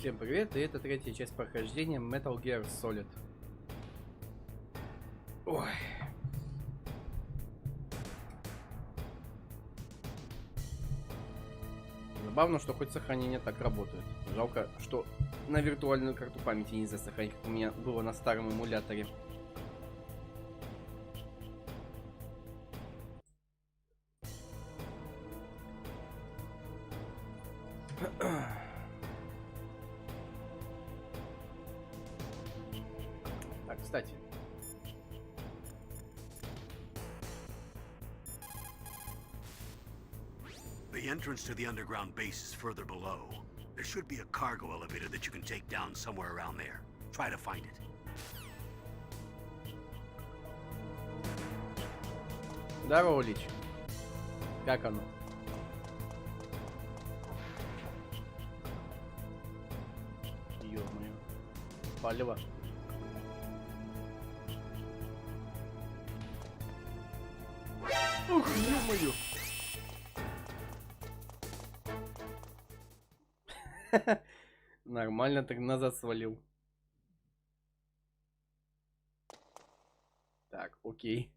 Всем привет, и это третья часть прохождения Metal Gear Solid. Ой. Забавно, что хоть сохранение так работает. Жалко, что на виртуальную карту памяти нельзя сохранить, как у меня было на старом эмуляторе. Так, кстати. The entrance to the underground base is further below. There should be a cargo elevator that you can take down somewhere around there. Try to find it. Здорово, Лич. Как оно? Ё-моё. Палево. Ух, ё-моё. Нормально так назад свалил. Так, окей.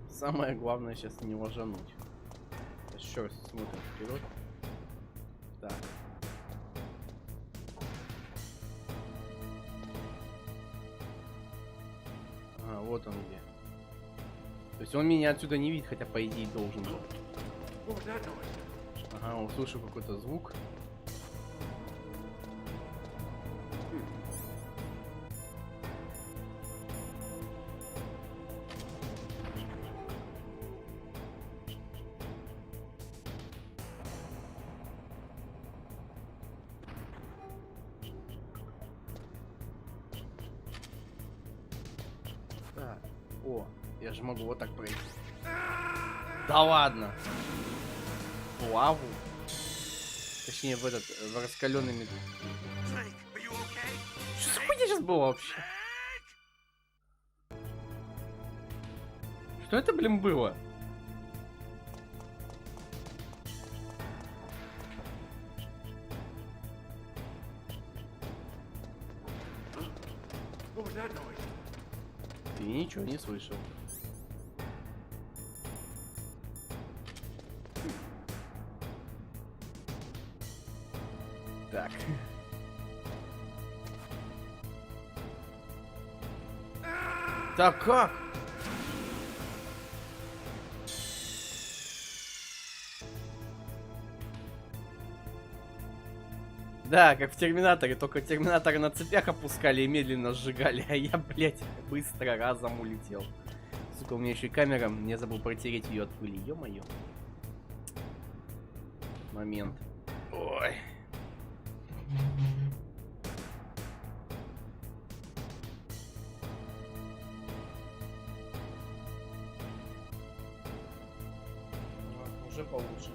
Самое главное сейчас не ложануть. Еще раз смотрим вперед. Так. А, вот он где. То есть он меня отсюда не видит, хотя по идее должен был. Ага, услышал какой-то звук. Так, о, я же могу вот так пройти. Да ладно! В лаву? Точнее, в этот, в раскаленный металл. Что за хуйня сейчас было вообще? Что это, блин, было? Ты ничего не слышал. Так. Так как? Да, как в Терминаторе, только Терминаторы на цепях опускали и медленно сжигали, а я, блядь, быстро разом улетел. Сука, у меня еще и камера, я забыл протереть ее от пыли, ё-моё. Момент. Ой. Уже получше.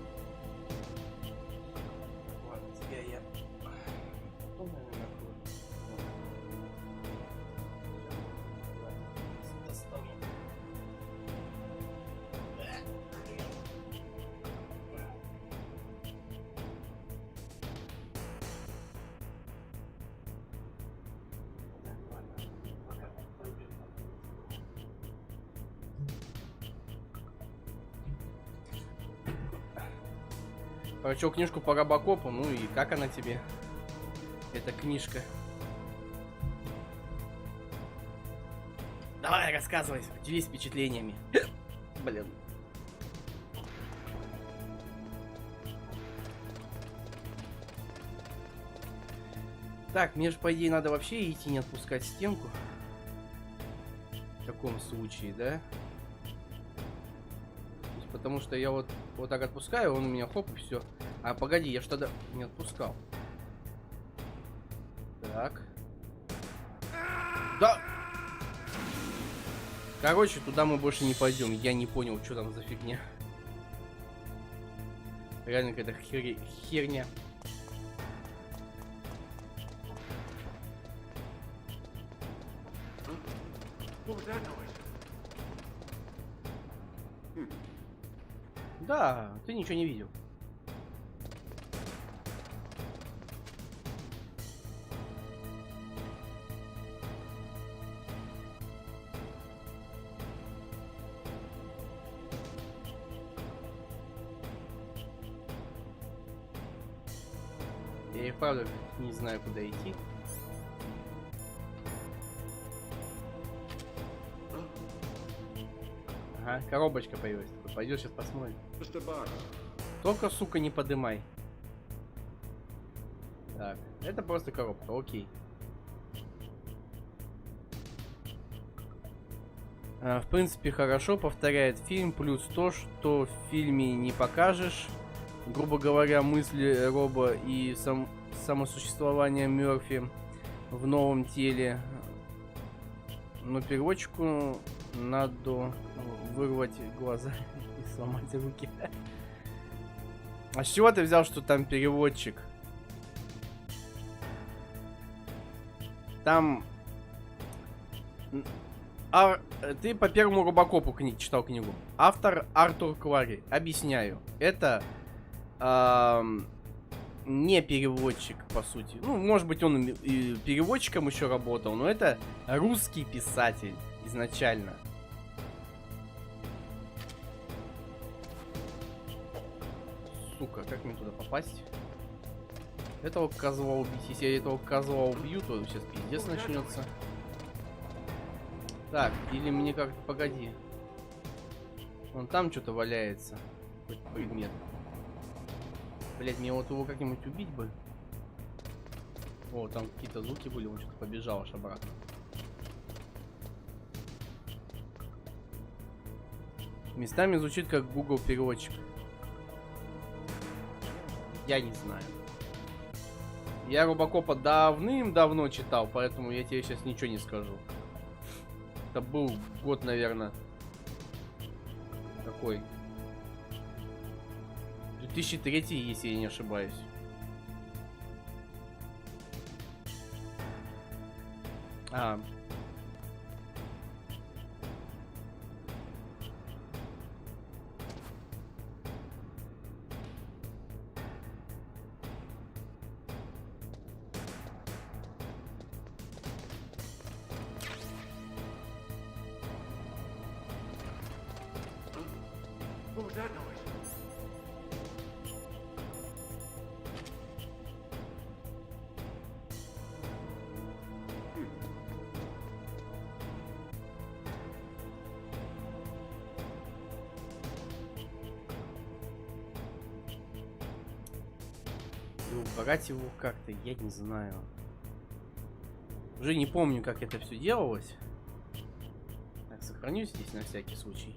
Ладно, тебя я... Прочел книжку по Робокопу, ну и как она тебе? Эта книжка. Давай, рассказывай, делись впечатлениями. Блин. Так, мне же, по идее, надо вообще идти, не отпускать стенку. В таком случае, да? Потому что я вот так отпускаю, он у меня хоп, и все. А погоди, я ж тогда не отпускал. Так. Да! Короче, туда мы больше не пойдем. Я не понял, что там за фигня. Реально какая-то херня. Да, ты ничего не видел. Я и правда не знаю, куда идти. Ага, коробочка появилась. Пойдешь, сейчас посмотрим. Только, сука, не подымай. Так, это просто коробка, окей. В принципе, хорошо, повторяет фильм, плюс то, что в фильме не покажешь. Грубо говоря, мысли Роба и самосуществование Мёрфи в новом теле. Но переводчику надо вырвать глаза и сломать руки. А с чего ты взял, что там переводчик? Там... Ты по первому Робокопу читал книгу. Автор Артур Клари. Объясняю. Это... не переводчик, по сути. Ну, может быть, он и переводчиком еще работал, но это русский писатель изначально. Сука, как мне туда попасть? Этого козла убить. Если я этого козла убью, то сейчас пиздец начнется. Так, или мне как-то... Погоди. Вон там что-то валяется. Какой-то предмет. Блять, мне вот его как-нибудь убить бы. О, там какие-то звуки были, он что-то побежал аж обратно. Местами звучит как Google переводчик. Я не знаю. Я Робокопа давным-давно читал, поэтому я тебе сейчас ничего не скажу. Это был год, наверное, такой. 2003, если я не ошибаюсь. What was that noise? Убрать его как-то, я не знаю. Уже не помню, как это все делалось. Так, сохранюсь здесь на всякий случай.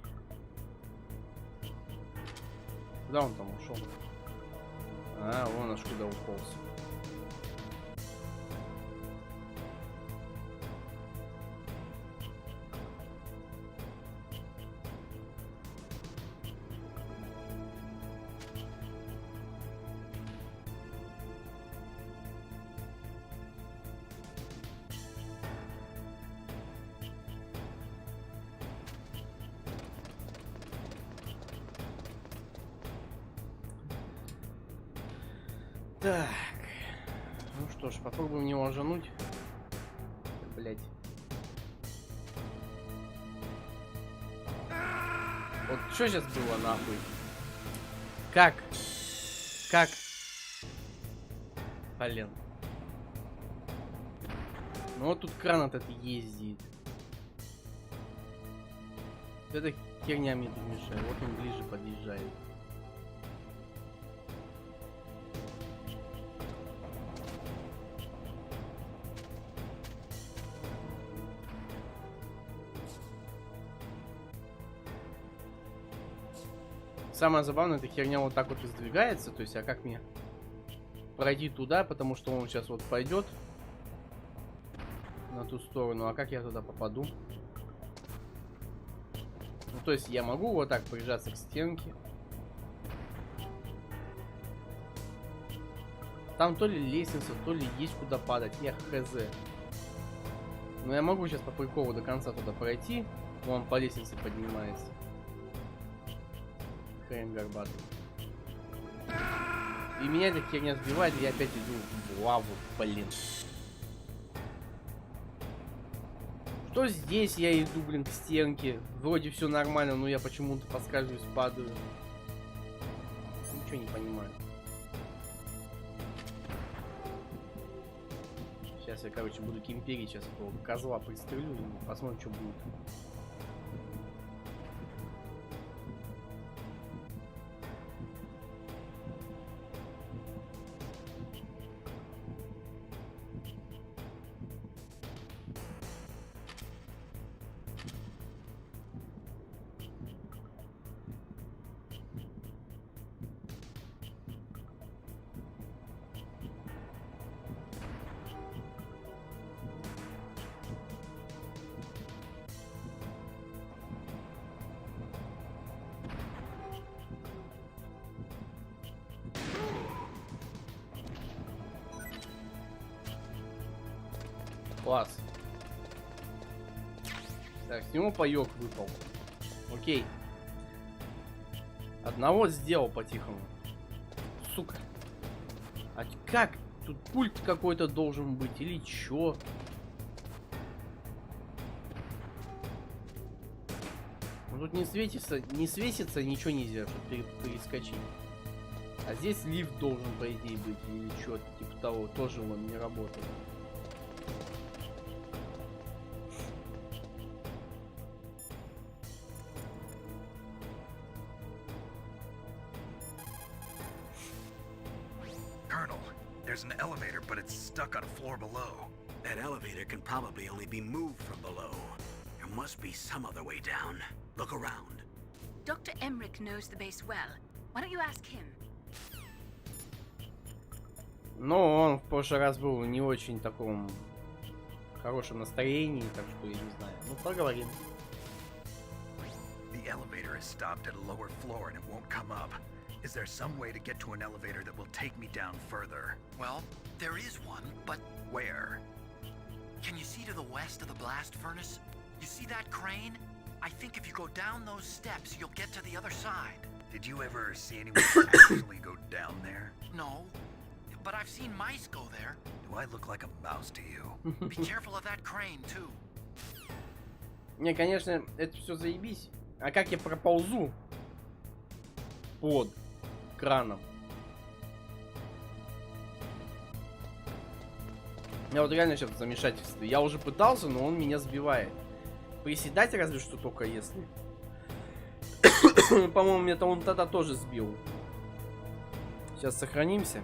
Куда он там ушел? А, вон аж куда уполз. Так. Ну что ж, попробуем его ожануть. Блять. Вот что сейчас было нахуй? Как? Как? Блин. Ну вот тут кран этот ездит. Вот эта херня мне тут мешает. Вот он ближе подъезжает. Самое забавное, эта херня вот так вот издвигается. То есть, а как мне пройти туда, потому что он сейчас вот пойдет на ту сторону. А как я туда попаду? Ну, то есть, я могу вот так прижаться к стенке. Там то ли лестница, то ли есть куда падать. Я хз. Но я могу сейчас по приколу до конца туда пройти. Он по лестнице поднимается. хрен горбатый. И меня эта херня сбивает, и я опять иду в лаву, блин. Что здесь я иду, блин, к стенке? Вроде все нормально, но я почему-то подскальзываюсь, падаю. Ничего не понимаю. Сейчас я, короче, буду кемперить, сейчас этого козла пристрелю и посмотрим, что будет. Класс. Так, с него паёк выпал. Окей. Одного сделал по-тихому. Сука. А как? Тут пульт какой-то должен быть или чё? Ну, тут не светится, ничего нельзя, чтобы перескочить. А здесь лифт должен, по идее, быть или чё-то типа того. Тоже он не работает. There's an elevator, but it's stuck on a floor below. That elevator can probably only be moved from below. There must be some other way down. Look around. Dr. Emmerich knows the base well. Why don't you ask him? Ну, он в прошлый раз был в не очень таком хорошем настроении, так что я не знаю. Ну, поговорим. The elevator is stopped at a lower floor and it won't come up. Is there some way to get to an elevator that will take me down further? Well, there is one, but Where? can you see to the west of the blast furnace? You see that crane? I think if you go down those steps, you'll get to the other side. Did you ever see anyone actually go down there? No, but I've seen mice go there. Do I look like a mouse to you? Be careful of that crane, too. Не, конечно, это все заебись. А как я проползу под краном? Я вот реально сейчас в замешательстве. Я уже пытался, но он меня сбивает. Приседать разве что только если. По-моему, меня-то он тогда тоже сбил. Сейчас сохранимся.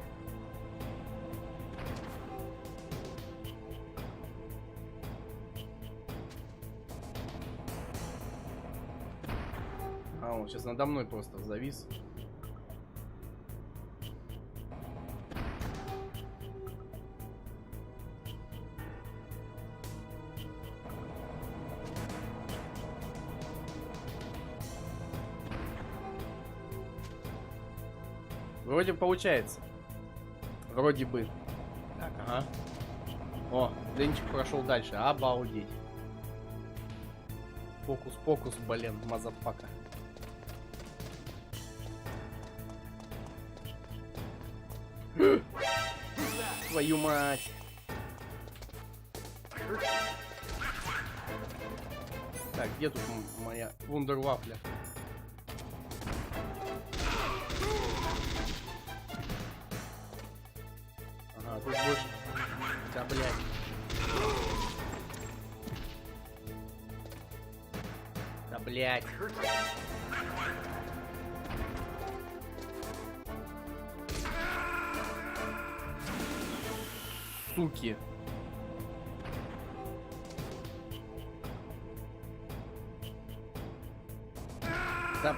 А, он сейчас надо мной просто завис. Вроде получается. Вроде бы. Так, ага. О, Денчик прошел дальше. Обалдеть. Фокус-покус, блин, мазафака. Твою мать. Так, где тут моя вундервафля? Ага, тут больше... Да, блядь. Да, блядь. Суки. Да...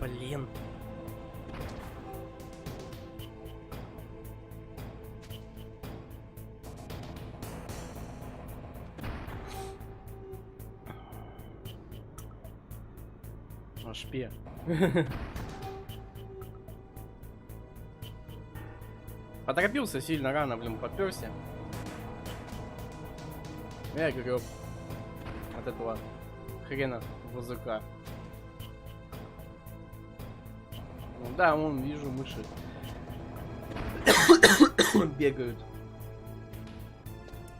Блин. Шпе. Поторопился сильно рано, блин, подперся. Я греб от этого хрена ВЗК. Ну да, вон вижу мыши. Бегают.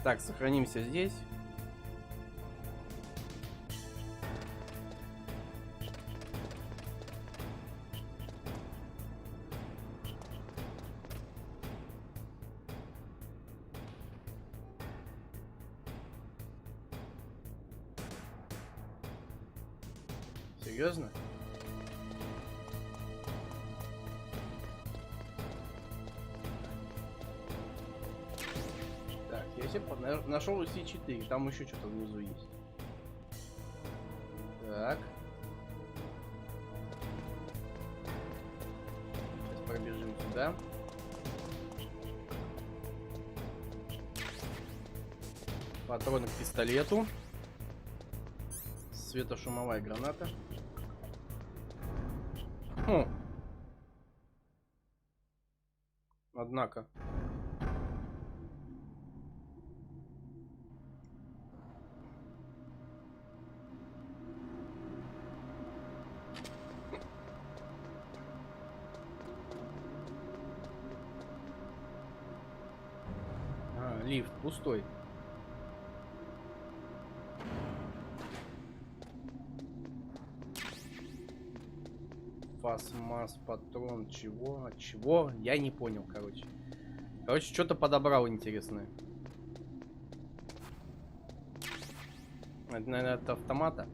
Так, сохранимся здесь. Серьезно? Так, я себе нашел C4, там еще что-то внизу есть. Так. Сейчас пробежим сюда. Патроны к пистолету. Светошумовая граната. Хм. Однако. Лифт пустой. Фасмас, патрон, чего? От чего? Я не понял, короче. Короче, что-то подобрал интересное. Это, наверное, от автомата.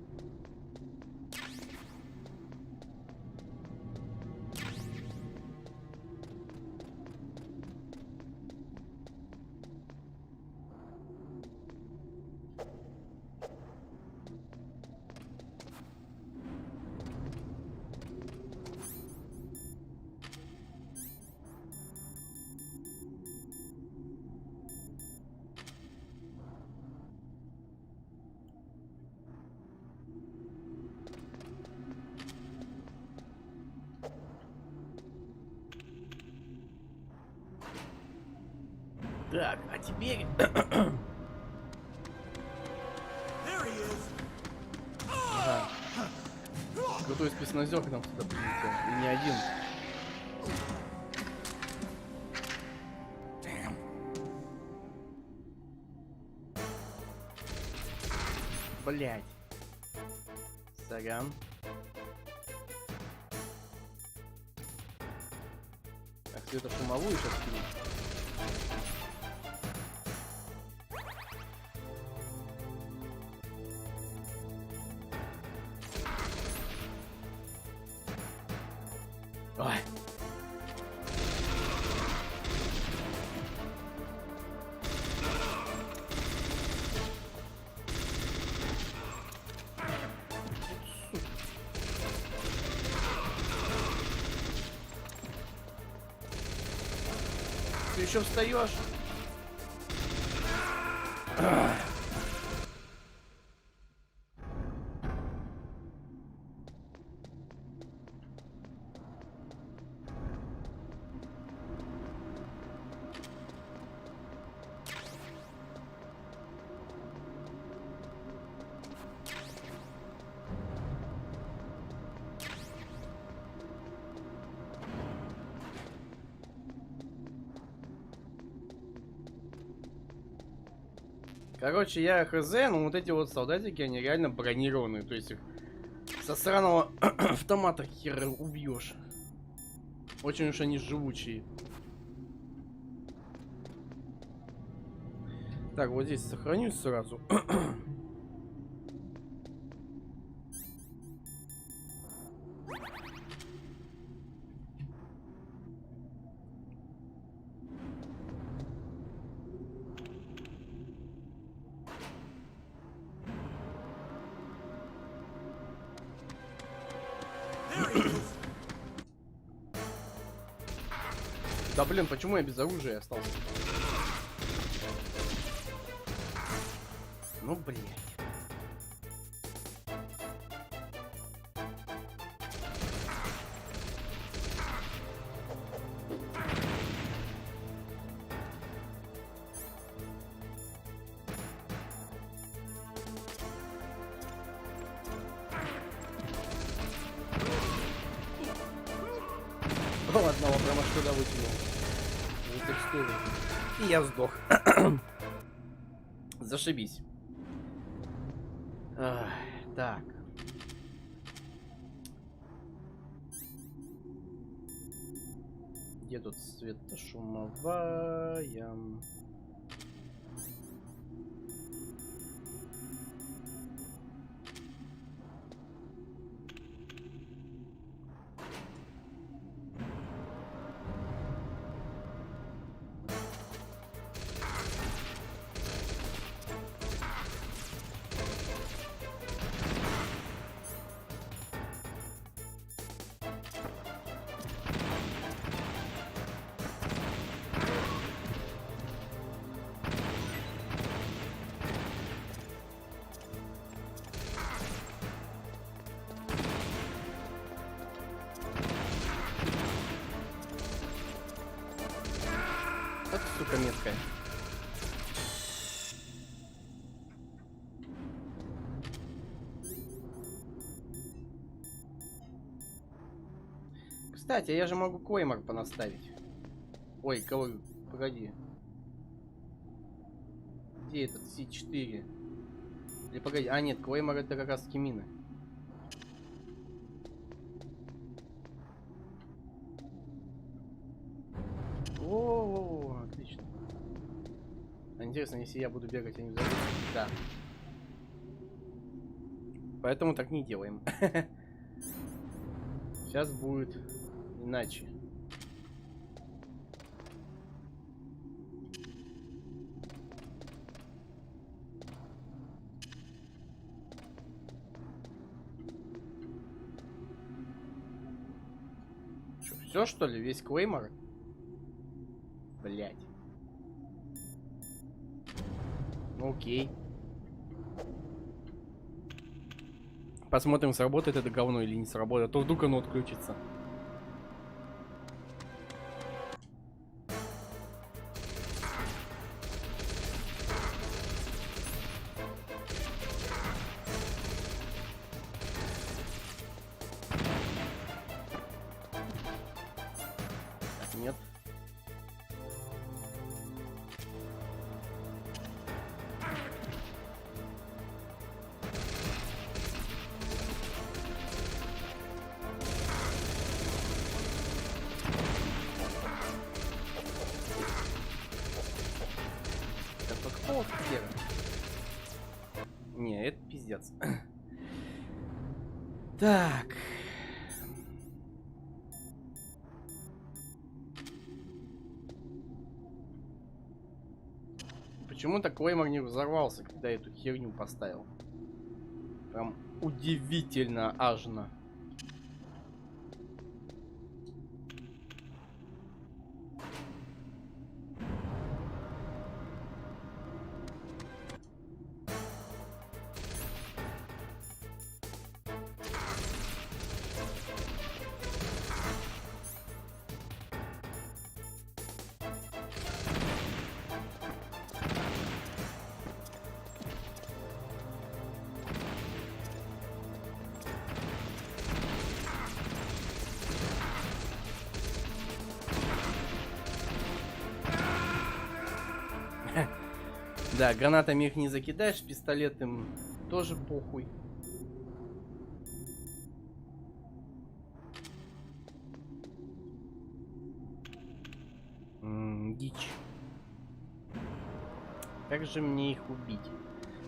Так, а теперь... Ага. Крутой спецназер к нам сюда прилетел. И не один. Блять. Сорян. Так, светошумовую сейчас кинуть. Ой. Ты еще встаешь? Короче, я хз, но вот эти вот солдатики, они реально бронированные. То есть их со сраного автомата хера убьешь. Очень уж они живучие. Так, вот здесь сохранюсь сразу. Да блин, почему я без оружия остался? Ну блин. одного прямо аж туда вытянул. За текстуру. И я сдох. Зашибись. Так. Где тут светошумовая? Вот сука меткая. Кстати, я же могу клеймор понаставить. Ой, кого? Погоди. Где этот C4? Или погоди. А, нет, клеймор это как раз таки мины. О, отлично. А интересно, если я буду бегать, они взорвутся? Да. Поэтому так не делаем. Сейчас будет иначе. Все, что ли? Весь клеймор? Блять. Ну, окей. Посмотрим, сработает это говно или не сработает. А то вдруг оно отключится. Нет. Это какого хера? Не, это пиздец. Так. Почему-то клеймор не взорвался, когда я эту херню поставил. Прям удивительно ажно. Да, гранатами их не закидаешь, пистолетом тоже похуй. Дичь. Как же мне их убить?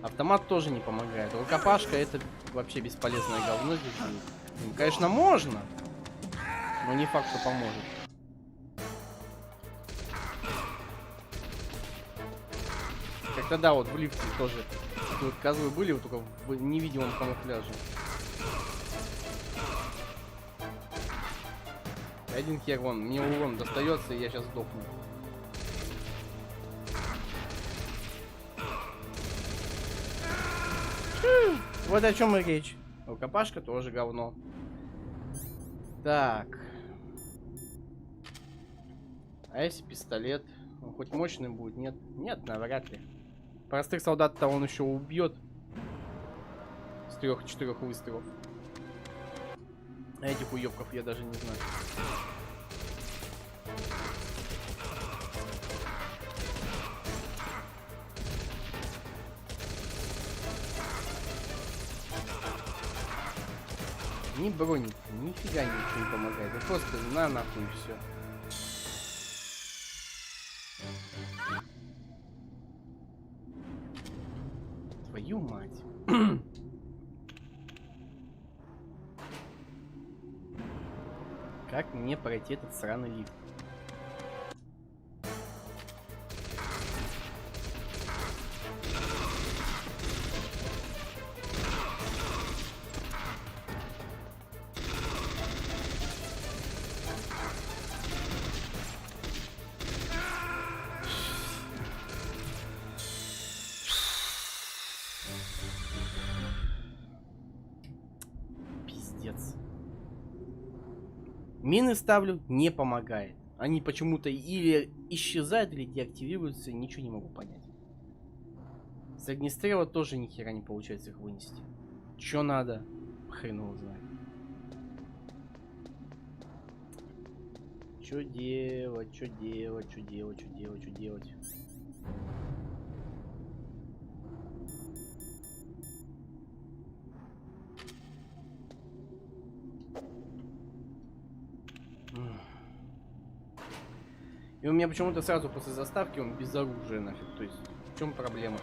Автомат тоже не помогает. Рукопашка это вообще бесполезное говно здесь будет. Ну, конечно, можно, но не факт, что поможет. Как-то да, вот в лифте тоже вот козлы были, вот только в невидимом камуфляже. Один хер вон, мне урон достается, и я сейчас сдохну. Вот о чем и речь. Рукопашка тоже говно. Так. А если пистолет? Он хоть мощный будет? Нет? Нет, навряд ли. Простых солдат-то он еще убьет. С 3-4 выстрелов. А этих уёбков я даже не знаю. Ни броник, нифига ничего не помогает. Это просто на нахуй и все. Твою мать. Как мне пройти этот сраный лифт? Пиздец. Мины ставлю, не помогает. Они почему-то или исчезают, или деактивируются, ничего не могу понять. С огнестрела тоже ни хера не получается их вынести. Чё надо? Хрен его знает. Чё делать, чё делать, чё делать, чё делать, чё делать? И у меня почему-то сразу после заставки он без оружия нафиг. То есть, в чем проблема?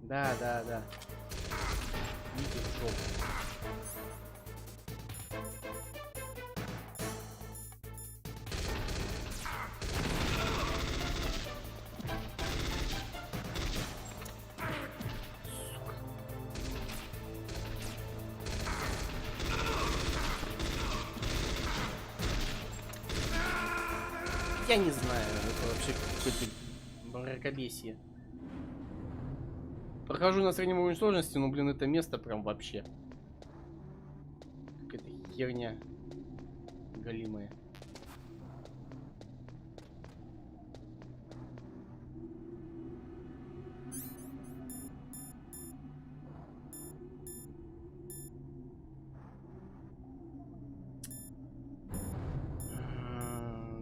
Да, да, да. Идите в жопу. Я не знаю, это вообще какое-то мракобесие. Прохожу на среднем уровне сложности, но, блин, это место прям вообще. Какая-то херня галимая.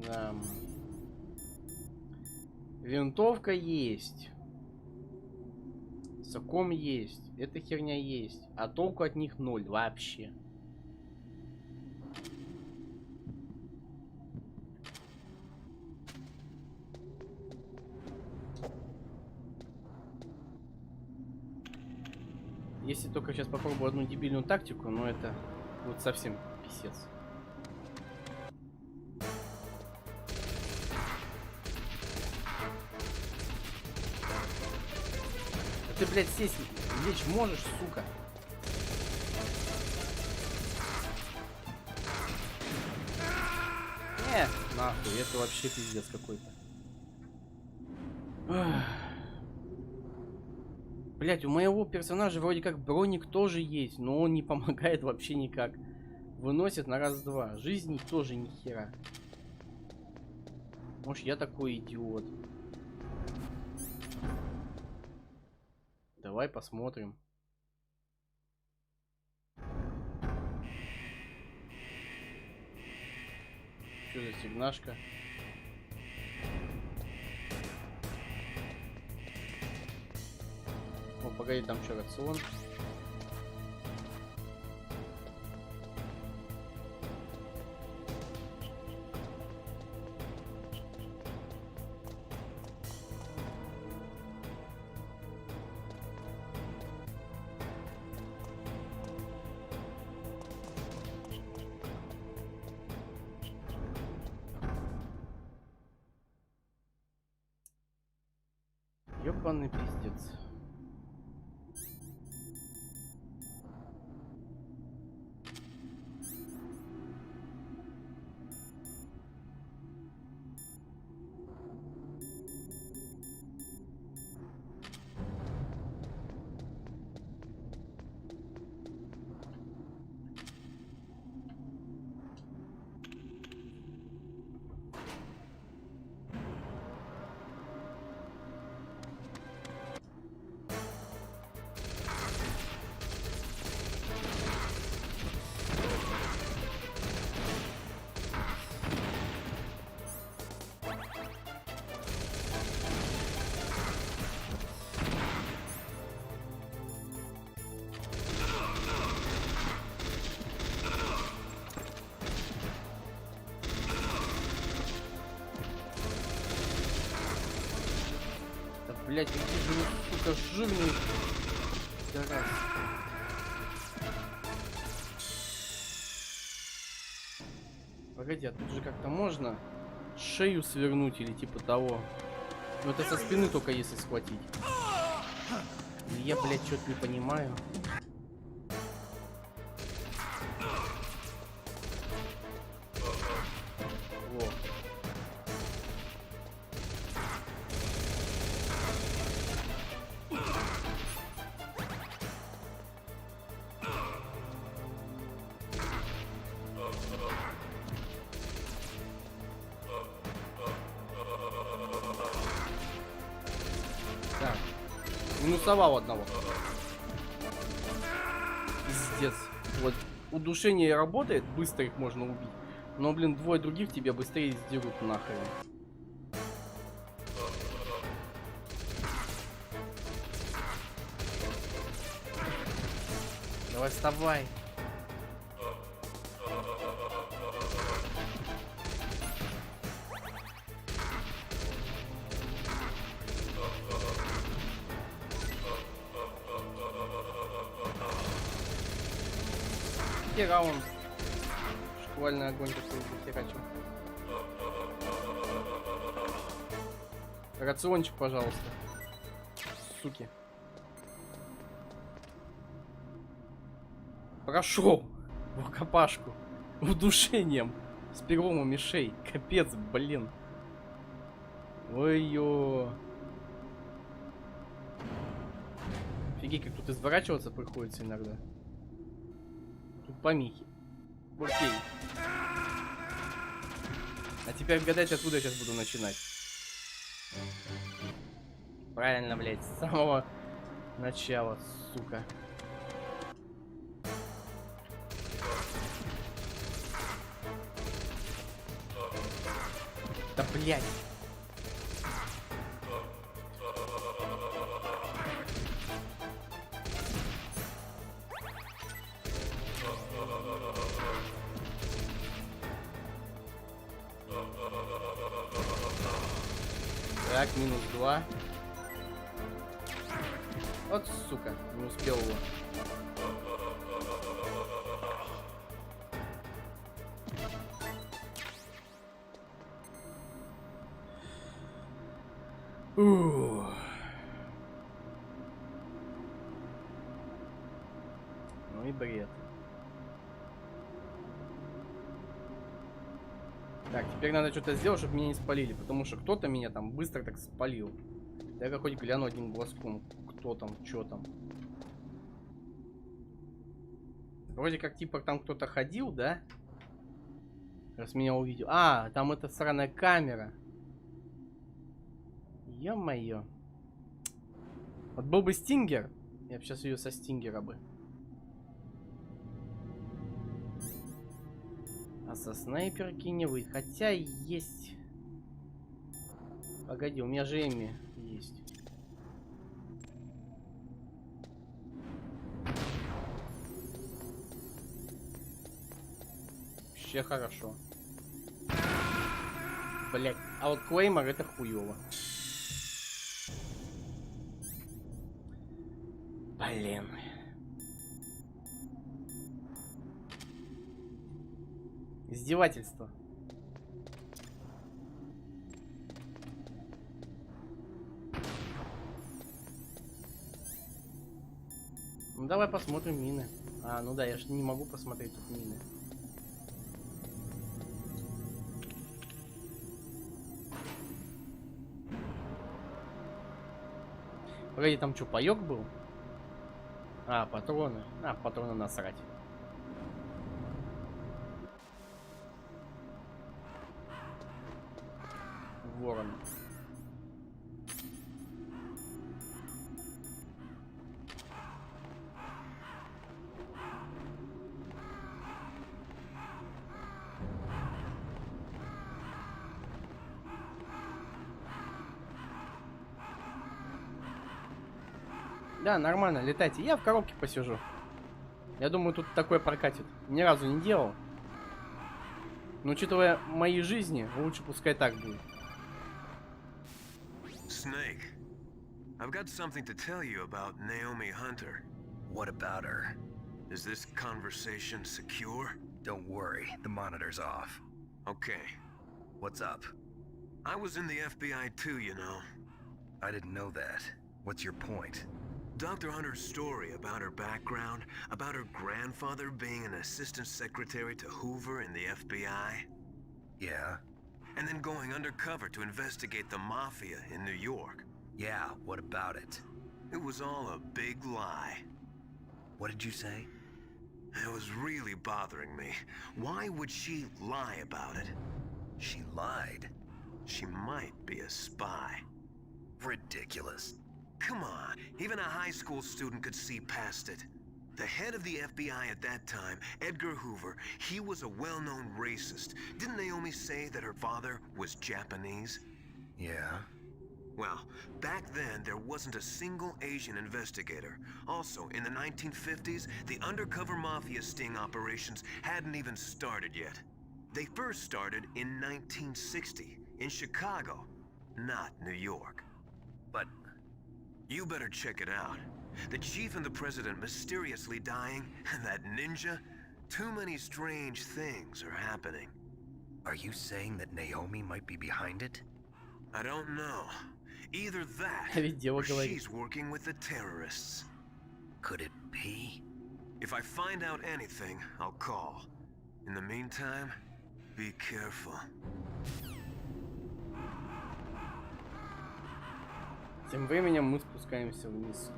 Да. Винтовка есть. Соком есть. Эта херня есть. А толку от них ноль вообще. Если только сейчас попробую одну дебильную тактику, но это вот совсем писец. Ты, блядь, сесть лечь можешь, сука? Нахуй, это вообще пиздец какой-то. Блядь, у моего персонажа вроде как броник тоже есть, но он не помогает вообще никак. Выносит на раз-два. Жизни тоже ни хера. Может, я такой идиот. Давай посмотрим. Что за сигнашка? О, погоди, там что, рацион? Ёбаный пиздец. Блять, какие же вы, сука, жирные. Пидорас. Погоди, а тут же как-то можно шею свернуть или типа того. Но это со спины только если схватить. Я, блядь, что-то не понимаю. Во. Так. Минусовал одного. Пиздец. Вот удушение работает, быстро их можно убить. Но, блин, двое других тебя быстрее сдерут нахрен. Давай, вставай. Раунд. Шквальный огонь такой захерачил. Рациончик, пожалуйста. Суки. Прошел в рукопашку. Удушением. С переломом шеи. Капец, блин. Ой-ё. Офигеть, как тут изворачиваться приходится иногда. Тут помехи. Окей. А теперь гадайте, откуда я сейчас буду начинать. Правильно, блядь, с самого начала, сука. Да, блядь. Так, минус 2. Вот, сука, не успел его. Ну и бред. Так, теперь надо что-то сделать, чтобы меня не спалили, потому что кто-то меня там быстро так спалил. Я хоть гляну одним глазком, кто там, что там. Вроде как типа там кто-то ходил, да? Раз меня увидел. А, там эта сраная камера. Ё-моё. Вот был бы Стингер, я бы сейчас ее со Стингера бы. А со снайперки не выйдет. Хотя есть. Погоди, у меня же Эми есть. Вообще хорошо. Блять, а вот Клеймор это хуёво. Блин. Издевательство. Ну давай посмотрим мины. А, ну да, я же не могу посмотреть тут мины. Погоди, там что, паёк был? А, патроны. А, патроны насрать. Ворон. Да, нормально, летайте. Я в коробке посижу. Я думаю, тут такое прокатит. Ни разу не делал. Но учитывая мои жизни, лучше пускай так будет. Snake, I've got something to tell you about Naomi Hunter. What about her? Is this conversation secure? Don't worry, the monitor's off. Okay. What's up? I was in the FBI too, you know. I didn't know that. What's your point? Dr. Hunter's story about her background, about her grandfather being an assistant secretary to Hoover in the FBI. Yeah? And then going undercover to investigate the mafia in New York. Yeah, what about it? It was all a big lie. What did you say? It was really bothering me. Why would she lie about it? She lied. She might be a spy. Ridiculous. Come on, even a high school student could see past it. The head of the FBI at that time, Edgar Hoover, he was a well-known racist. Didn't Naomi say that her father was Japanese? Yeah? Well, back then there wasn't a single Asian investigator. Also, in the 1950s, the undercover mafia sting operations hadn't even started yet. They first started in 1960, in Chicago, not New York. But you better check it out. The chief and the president mysteriously dying, and that ninja? Too many strange things are happening. are you saying that Naomi might be behind it? I don't know. Either that, Видео or говорит. she's working with the terrorists. Could it be? If I find out anything, I'll call. In the meantime, be careful. Тем временем мы спускаемся вниз.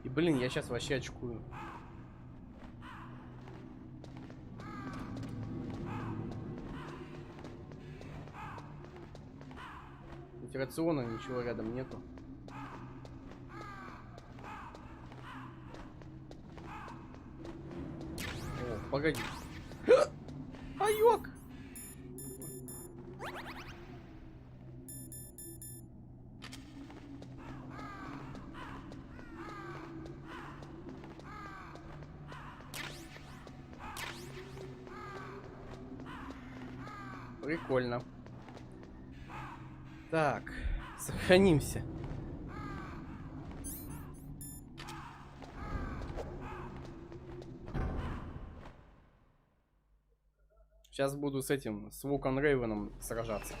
И блин, я сейчас вообще очкую. Операционно ничего рядом нету. О, погоди. Айок! Прикольно. Так, сохранимся. Сейчас буду с этим, с Вукон Рейвеном сражаться.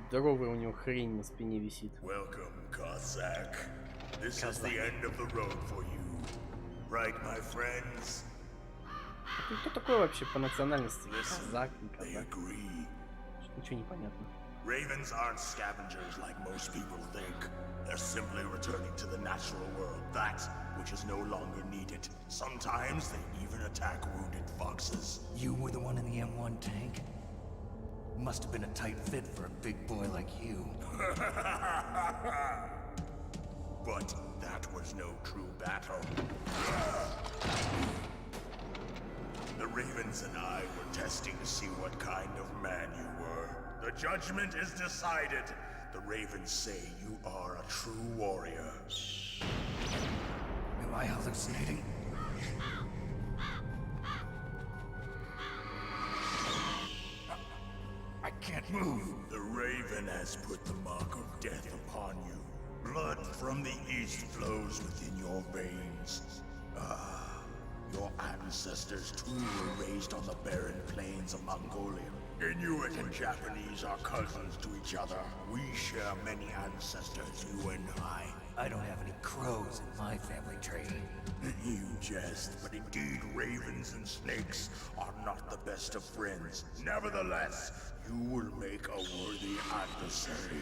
Здоровая у него хрень на спине висит. Welcome, Cossack. This is the end of the road for you. Right, my friends? Ты кто такой вообще по национальности? Казак, не They казак. agree. Ничего не понятно. Ravens aren't scavengers like most people think. They're simply returning to the natural world, that which is no longer needed. Sometimes they even attack wounded foxes. You were the one in the M1 tank? Must have been a tight fit for a big boy like you. But that was no true battle. The Ravens and I were testing to see what kind of man you were. The judgment is decided. The Ravens say you are a true warrior. Am I hallucinating? I can't move. The Raven has put the mark of death upon you. Blood from the east flows within your veins. Ah, your ancestors too were raised on the barren plains of Mongolia. Inuit and Japanese are cousins to each other. We share many ancestors, you and I. I don't have any crows in my family tree. You jest, but indeed ravens and snakes are not the best of friends. Nevertheless, you will make a worthy adversary.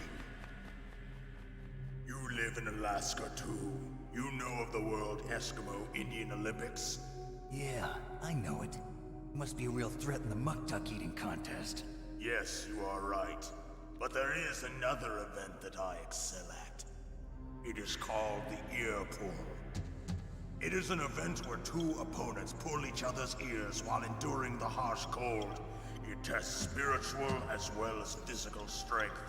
You live in Alaska too. You know of the World Eskimo Indian Olympics? Yeah, I know it. Must be a real threat in the muck-duck eating contest. Yes, you are right. But there is another event that I excel at. It is called the ear pull. It is an event where two opponents pull each other's ears while enduring the harsh cold. It tests spiritual as well as physical strength.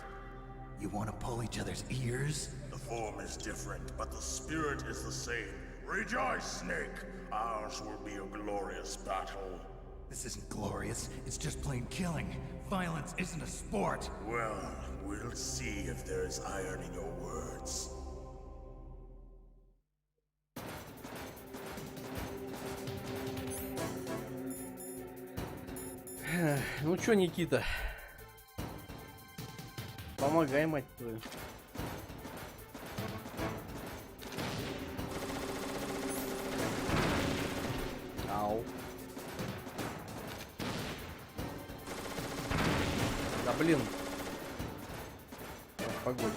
You want to pull each other's ears? The form is different, but the spirit is the same. Rejoice, Snake! Ours will be a glorious battle. This isn't glorious, it's just plain killing. Violence isn't a sport. Well, we'll see if there's iron in your words. Ну чё, Никита? Помогай, мать твою. Ау. Да блин. Погодь.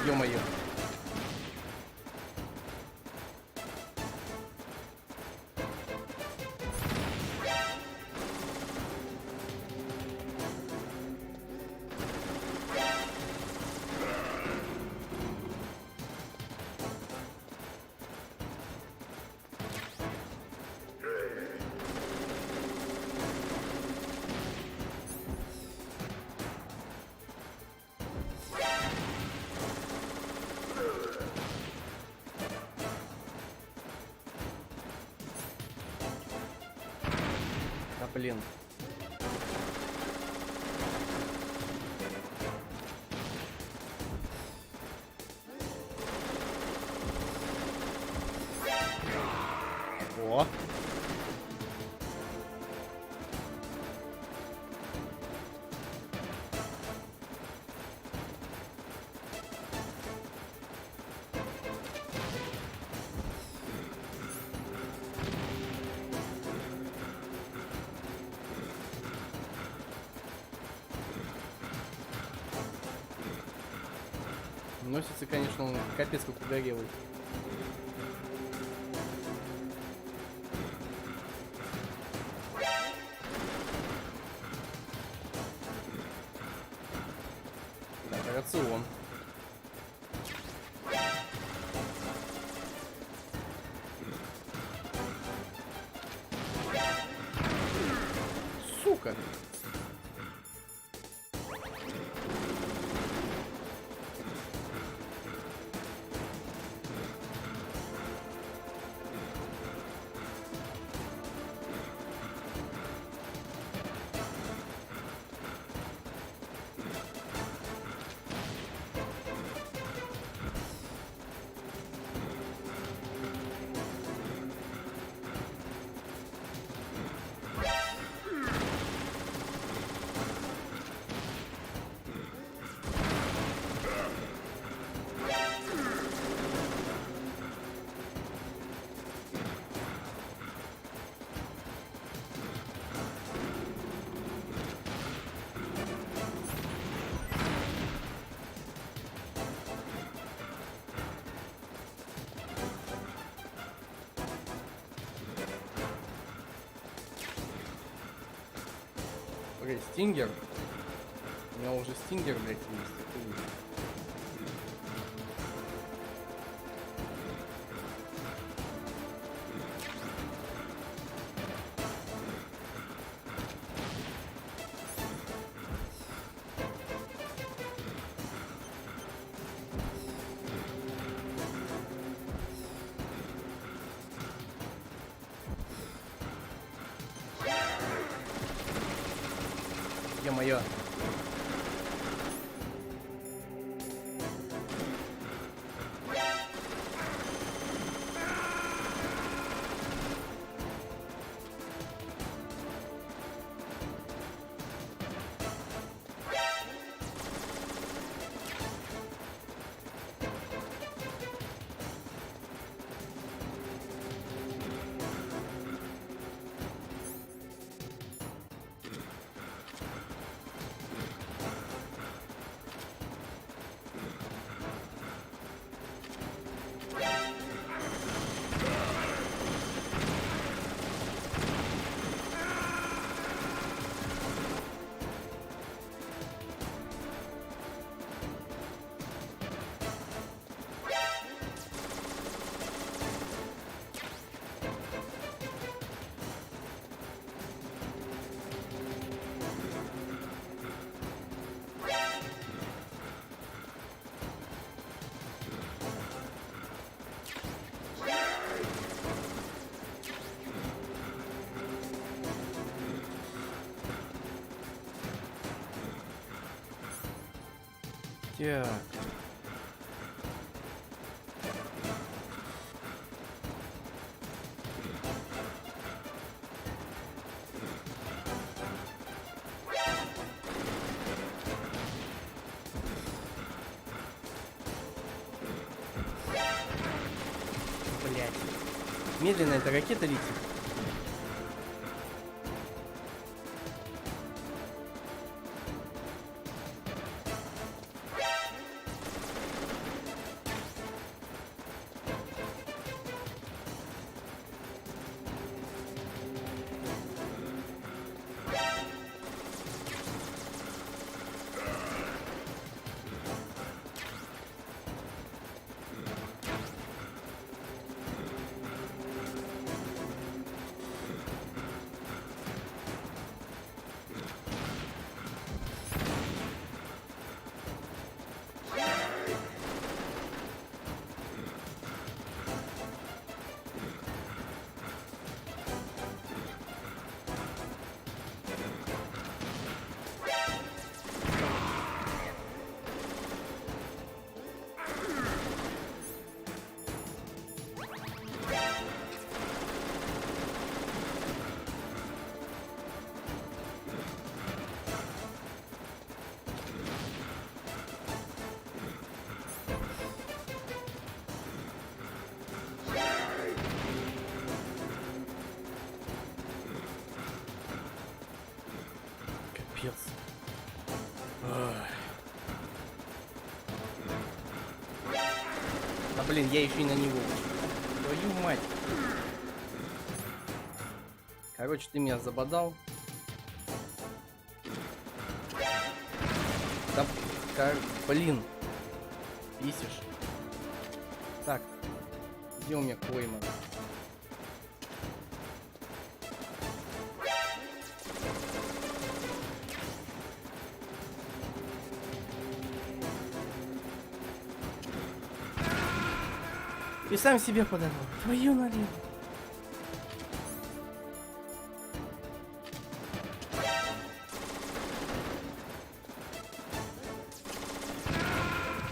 Ё-моё. Да блин. О. Носится, конечно, он капец как угорелый. Так, рацион. Сука! Окей, стингер. У меня уже стингер, блядь, есть. Ё-моё. Так. Блять. Медленно эта ракета летит. Капец. Ах. А блин, я еще и на него. Твою мать. Короче, ты меня забодал. Да, блин. Писишь. Так. Где у меня койма? И сам себе подавал. Твою налево.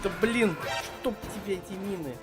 Да блин, чтоб тебе эти мины.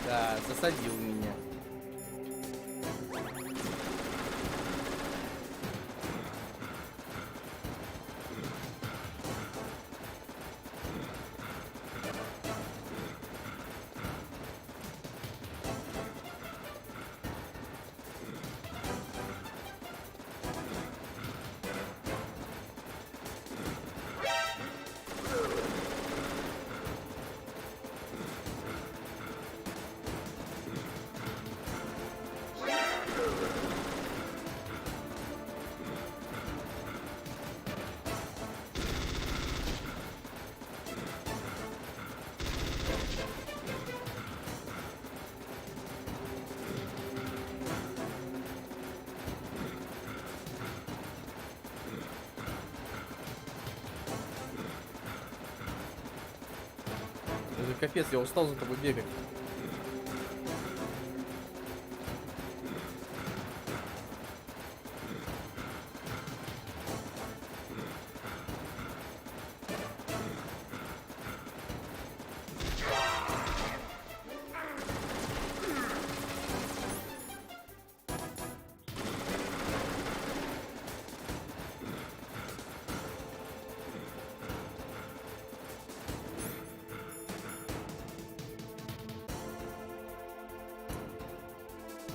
Да, засадил меня. уже капец, я устал за тобой бегать.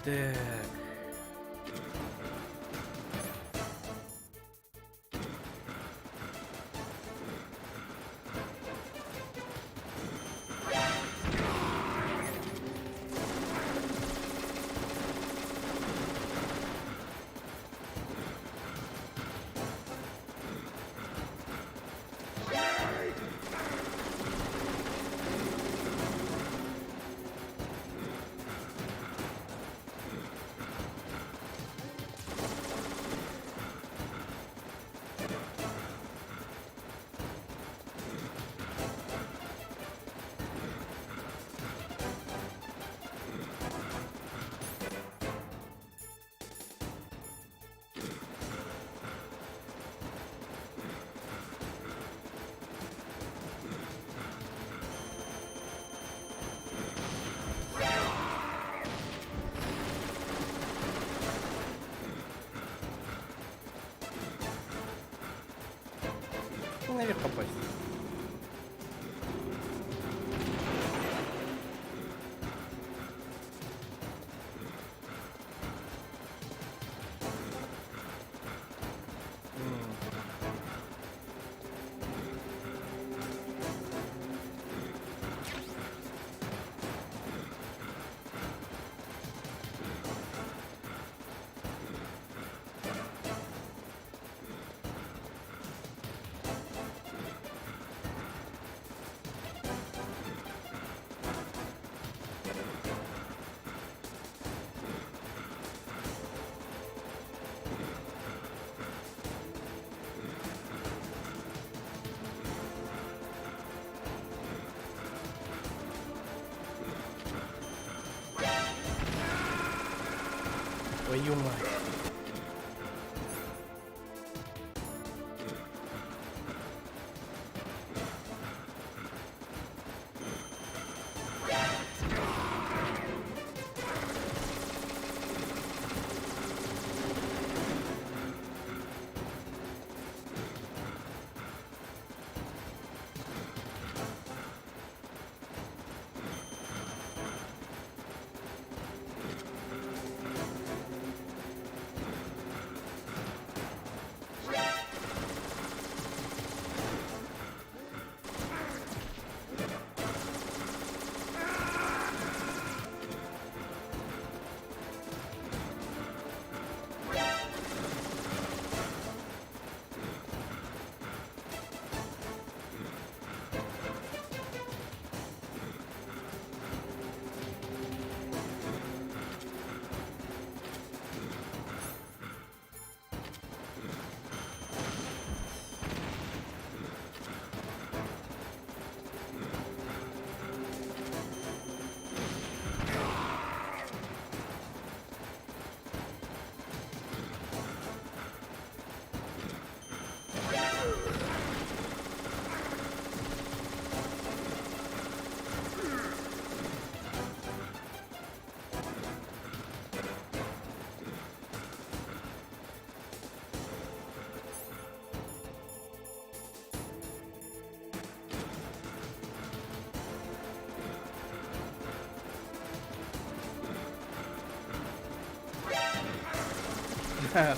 Так. Наверх попасть. Твою мать.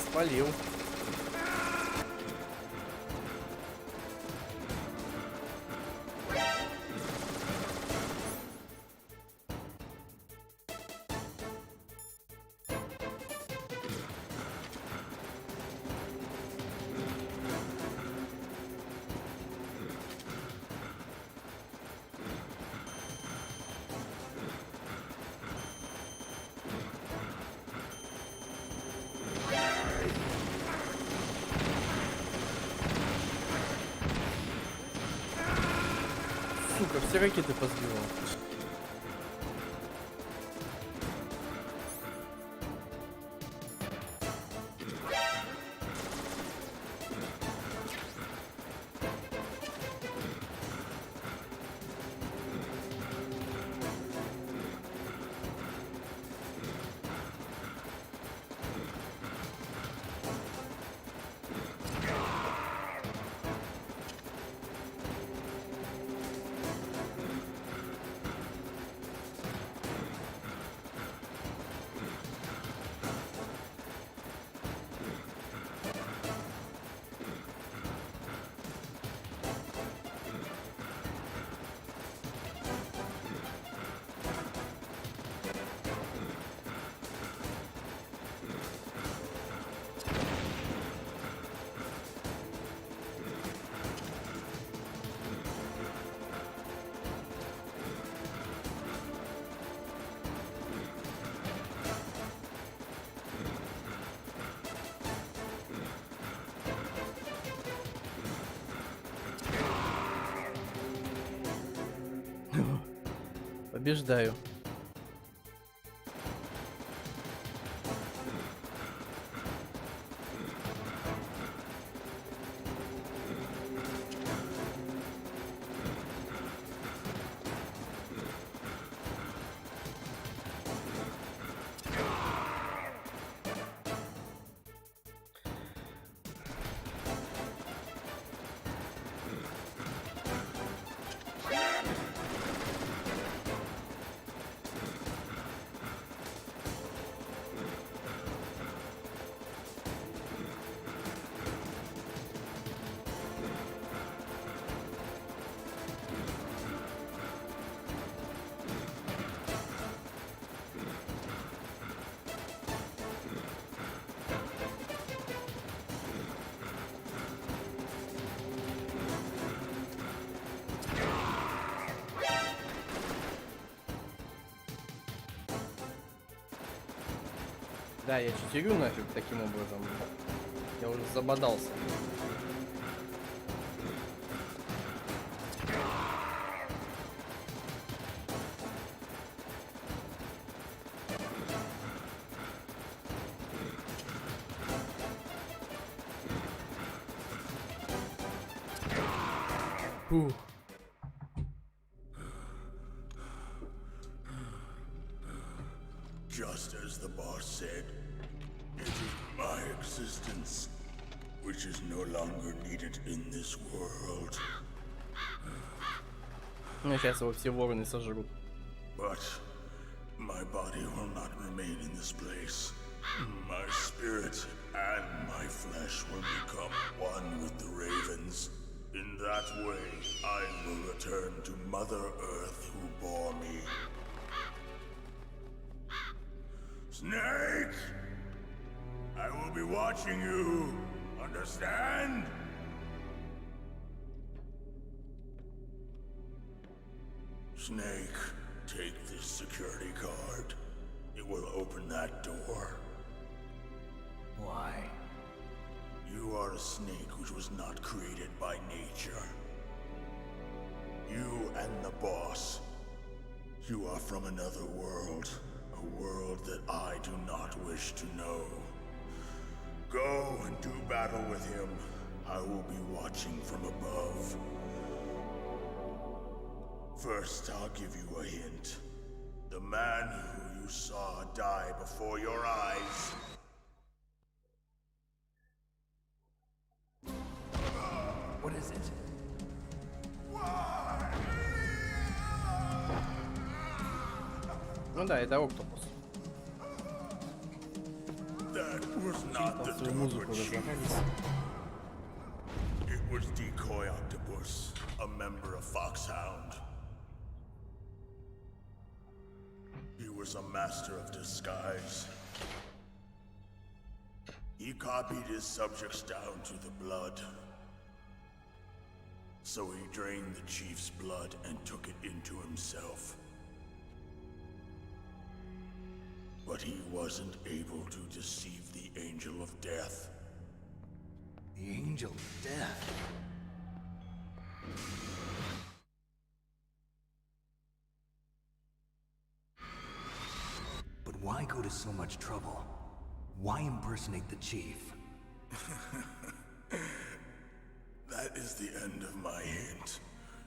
Спалил. Что, все ракеты позбивал? Побеждаю. Да, я читерю нафиг таким образом. Я уже забодался. Фух. Just as the boss said, it is my existence which is no longer needed in this world. Ну, сейчас его все вороны сожрут. But my body will not remain in this place. My spirit and my flesh will become one with the ravens. In that way, I will return to Mother Earth who bore me. Snake! I will be watching you. Understand? Snake, take this security card. It will open that door. Why? You are a snake which was not created by nature. You and the boss. You are from another world. A world that I do not wish to know. Go and do battle with him. I will be watching from above. First, I'll give you a hint. The man who you saw die before your eyes. What is it? Ну да, это октопус. That was not the Свою музыку deliberate chief. разобрались. It was Decoy Octopus, a member of Foxhound. He was a master of disguise. He copied his subjects down to the blood. So he drained the chief's blood and took it into himself. But he wasn't able to deceive the Angel of Death. The Angel of Death. go to so much trouble? Why impersonate the chief? That is the end of my hint.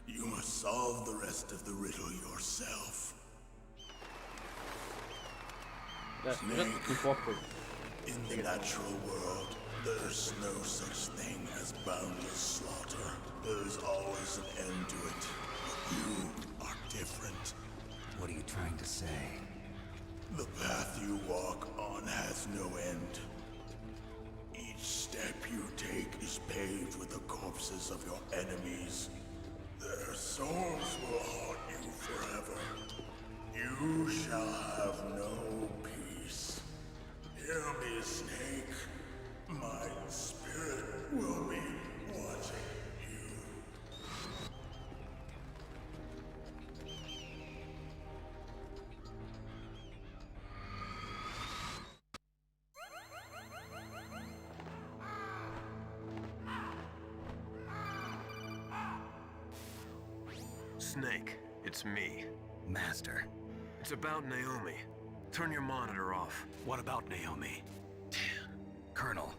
You must solve the rest of the riddle yourself. Да, сюжет неплохой. In the natural world, there's no such thing as boundless slaughter. There is always an end to it. But you are different. What are you trying to say? The path you walk on has no end. Each step you take is paved with the corpses of your enemies. Their souls will haunt you forever. You shall have no peace. Hear me, Snake. My spirit will be watching you. Snake, it's me. Master. It's about Naomi. Turn your monitor off. What about Naomi? Colonel,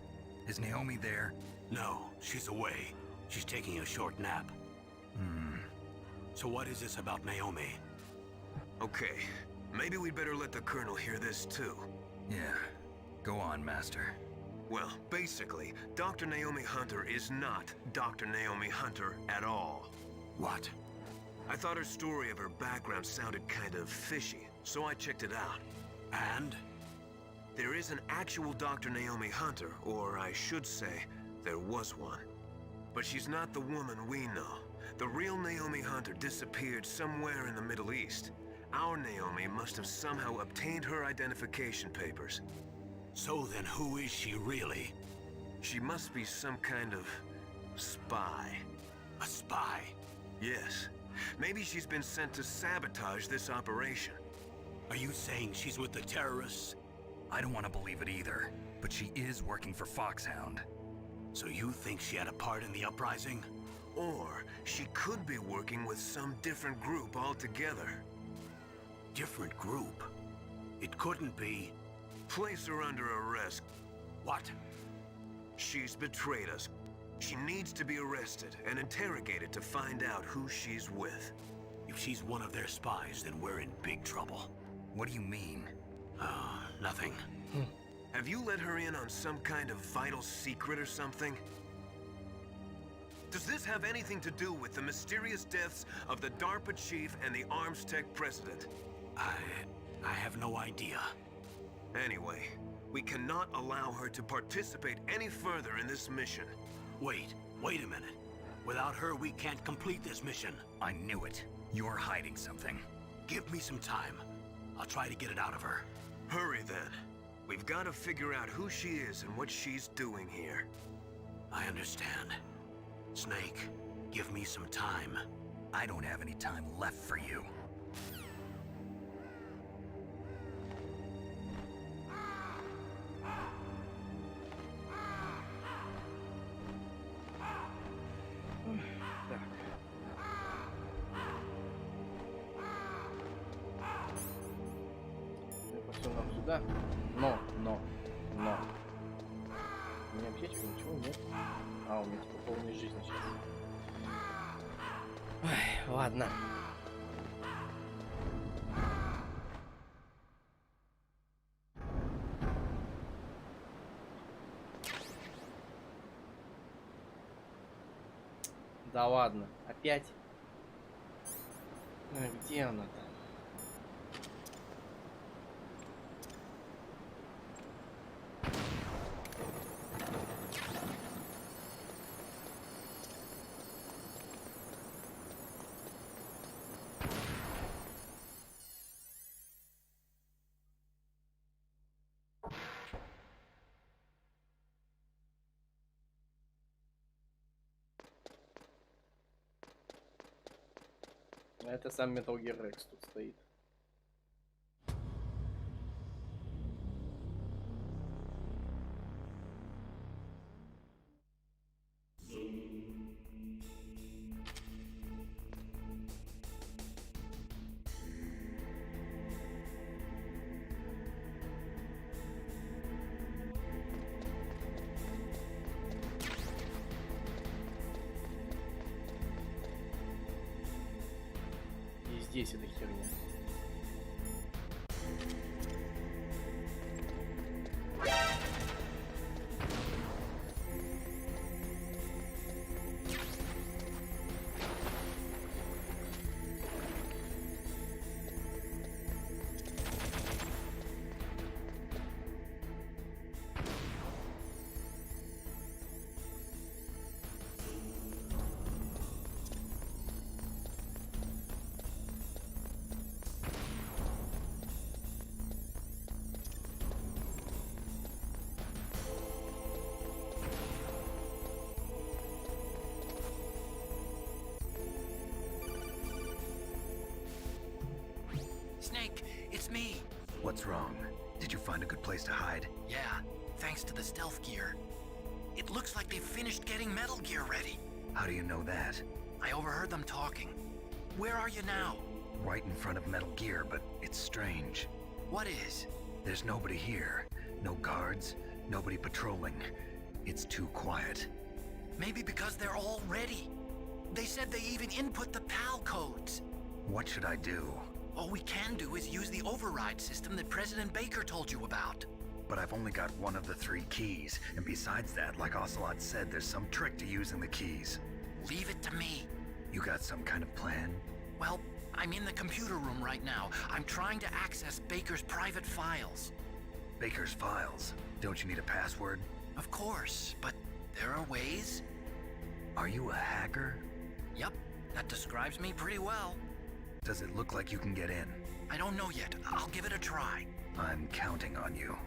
is Naomi there? No, she's away. She's taking a short nap. So what is this about Naomi? Okay, maybe we'd better let the Colonel hear this too. Yeah. Go on, Master. Well, basically, Dr. Naomi Hunter is not Dr. Naomi Hunter at all. What? I thought her story of her background sounded kind of fishy, so I checked it out. And? There is an actual Dr. Naomi Hunter, or I should say, there was one. But she's not the woman we know. The real Naomi Hunter disappeared somewhere in the Middle East. Our Naomi must have somehow obtained her identification papers. So then who is she really? She must be some kind of spy. A spy? Yes. Maybe she's been sent to sabotage this operation. Are you saying she's with the terrorists? I don't want to believe it either, but she is working for Foxhound. So you think she had a part in the uprising? Or she could be working with some different group altogether. Different group? It couldn't be. Place her under arrest. What? She's betrayed us. She needs to be arrested and interrogated to find out who she's with. If she's one of their spies, then we're in big trouble. What do you mean? Nothing. Have you let her in on some kind of vital secret or something? Does this have anything to do with the mysterious deaths of the DARPA chief and the Arms Tech president? I have no idea. Anyway, we cannot allow her to participate any further in this mission. Wait a minute. Without her, we can't complete this mission. I knew it. You're hiding something. Give me some time. I'll try to get it out of her. Hurry then. We've got to figure out who she is and what she's doing here. I understand. Snake, give me some time. I don't have any time left for you. Нам сюда. Но. У меня аптечка, ничего нет. А, у меня типа полная жизнь сейчас. Ой, ладно. Да ладно, опять? Где она там? Это сам Metal Gear Rex тут стоит. здесь эта херня. Snake, it's me. What's wrong? Did you find a good place to hide? Yeah, thanks to the stealth gear. It looks like they've finished getting Metal Gear ready. How do you know that? I overheard them talking. Where are you now? Right in front of Metal Gear, but it's strange. What is? There's nobody here. No guards, nobody patrolling. It's too quiet. Maybe because they're all ready. They said they even input the PAL codes. What should I do? All we can do is use the override system that President Baker told you about. But I've only got one of the 3 keys, and besides that, like Ocelot said, there's some trick to using the keys. Leave it to me. You got some kind of plan? Well, I'm in the computer room right now. I'm trying to access Baker's private files. Baker's files? Don't you need a password? Of course, but there are ways. Are you a hacker? Yep, that describes me pretty well. Does it look like you can get in? I don't know yet. I'll give it a try. I'm counting on you.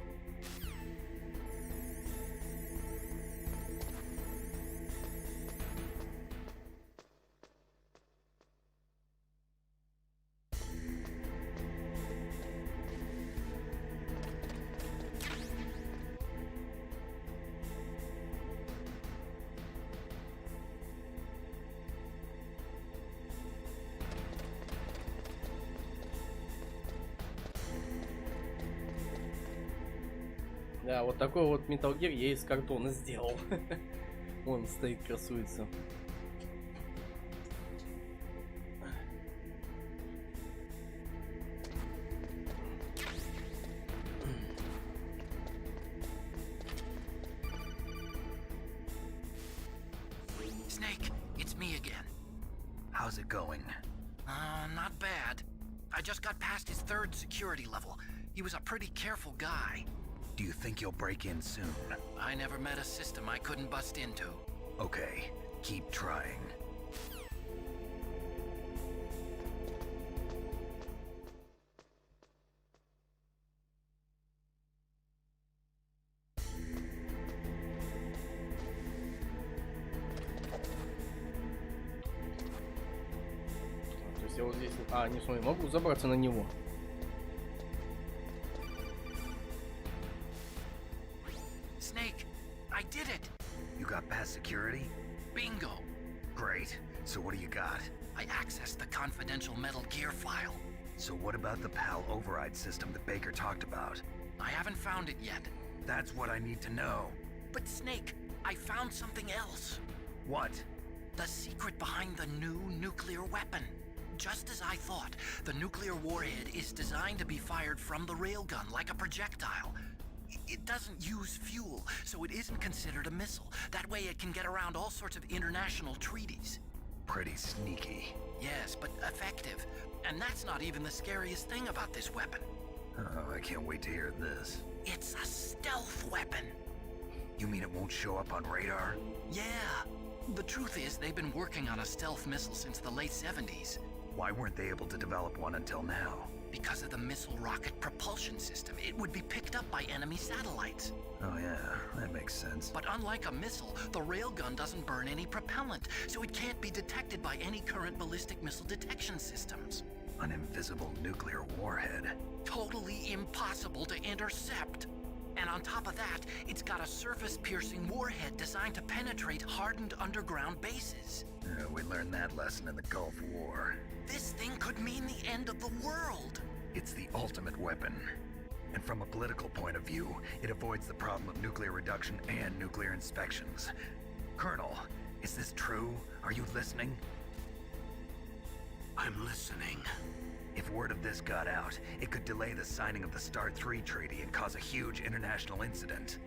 Да, вот такой вот Metal Gear я из картона сделал. Он стоит, красуется. Snake, it's me again. How's it going? Not bad. I just got past his 3rd security level. He was a pretty careful guy. Do you think you'll break in soon? I never met a system I couldn't bust into. Okay, keep trying. То есть я вот здесь... А, не смотри, могу забраться на него. Snake, I did it! You got past security? Bingo! Great. So what do you got? I accessed the confidential Metal Gear file. So what about the PAL override system that Baker talked about? I haven't found it yet. That's what I need to know. But Snake, I found something else. What? The secret behind the new nuclear weapon. Just as I thought, the nuclear warhead is designed to be fired from the railgun like a projectile. It doesn't use fuel, so it isn't considered a missile. That way it can get around all sorts of international treaties. Pretty sneaky. Yes, but effective. And that's not even the scariest thing about this weapon. Oh, I can't wait to hear this. It's a stealth weapon. You mean it won't show up on radar? Yeah. The truth is, they've been working on a stealth missile since the late 70s. Why weren't they able to develop one until now? Because of the missile rocket propulsion system, it would be picked up by enemy satellites. Oh yeah, that makes sense. But unlike a missile, the railgun doesn't burn any propellant, so it can't be detected by any current ballistic missile detection systems. An invisible nuclear warhead. Totally impossible to intercept. And on top of that, it's got a surface-piercing warhead designed to penetrate hardened underground bases. We learned that lesson in the Gulf War. This thing could mean the end of the world. It's the ultimate weapon. And from a political point of view, it avoids the problem of nuclear reduction and nuclear inspections. Colonel, is this true? Are you listening? I'm listening. If word of this got out, it could delay the signing of the START 3 treaty and cause a huge international incident.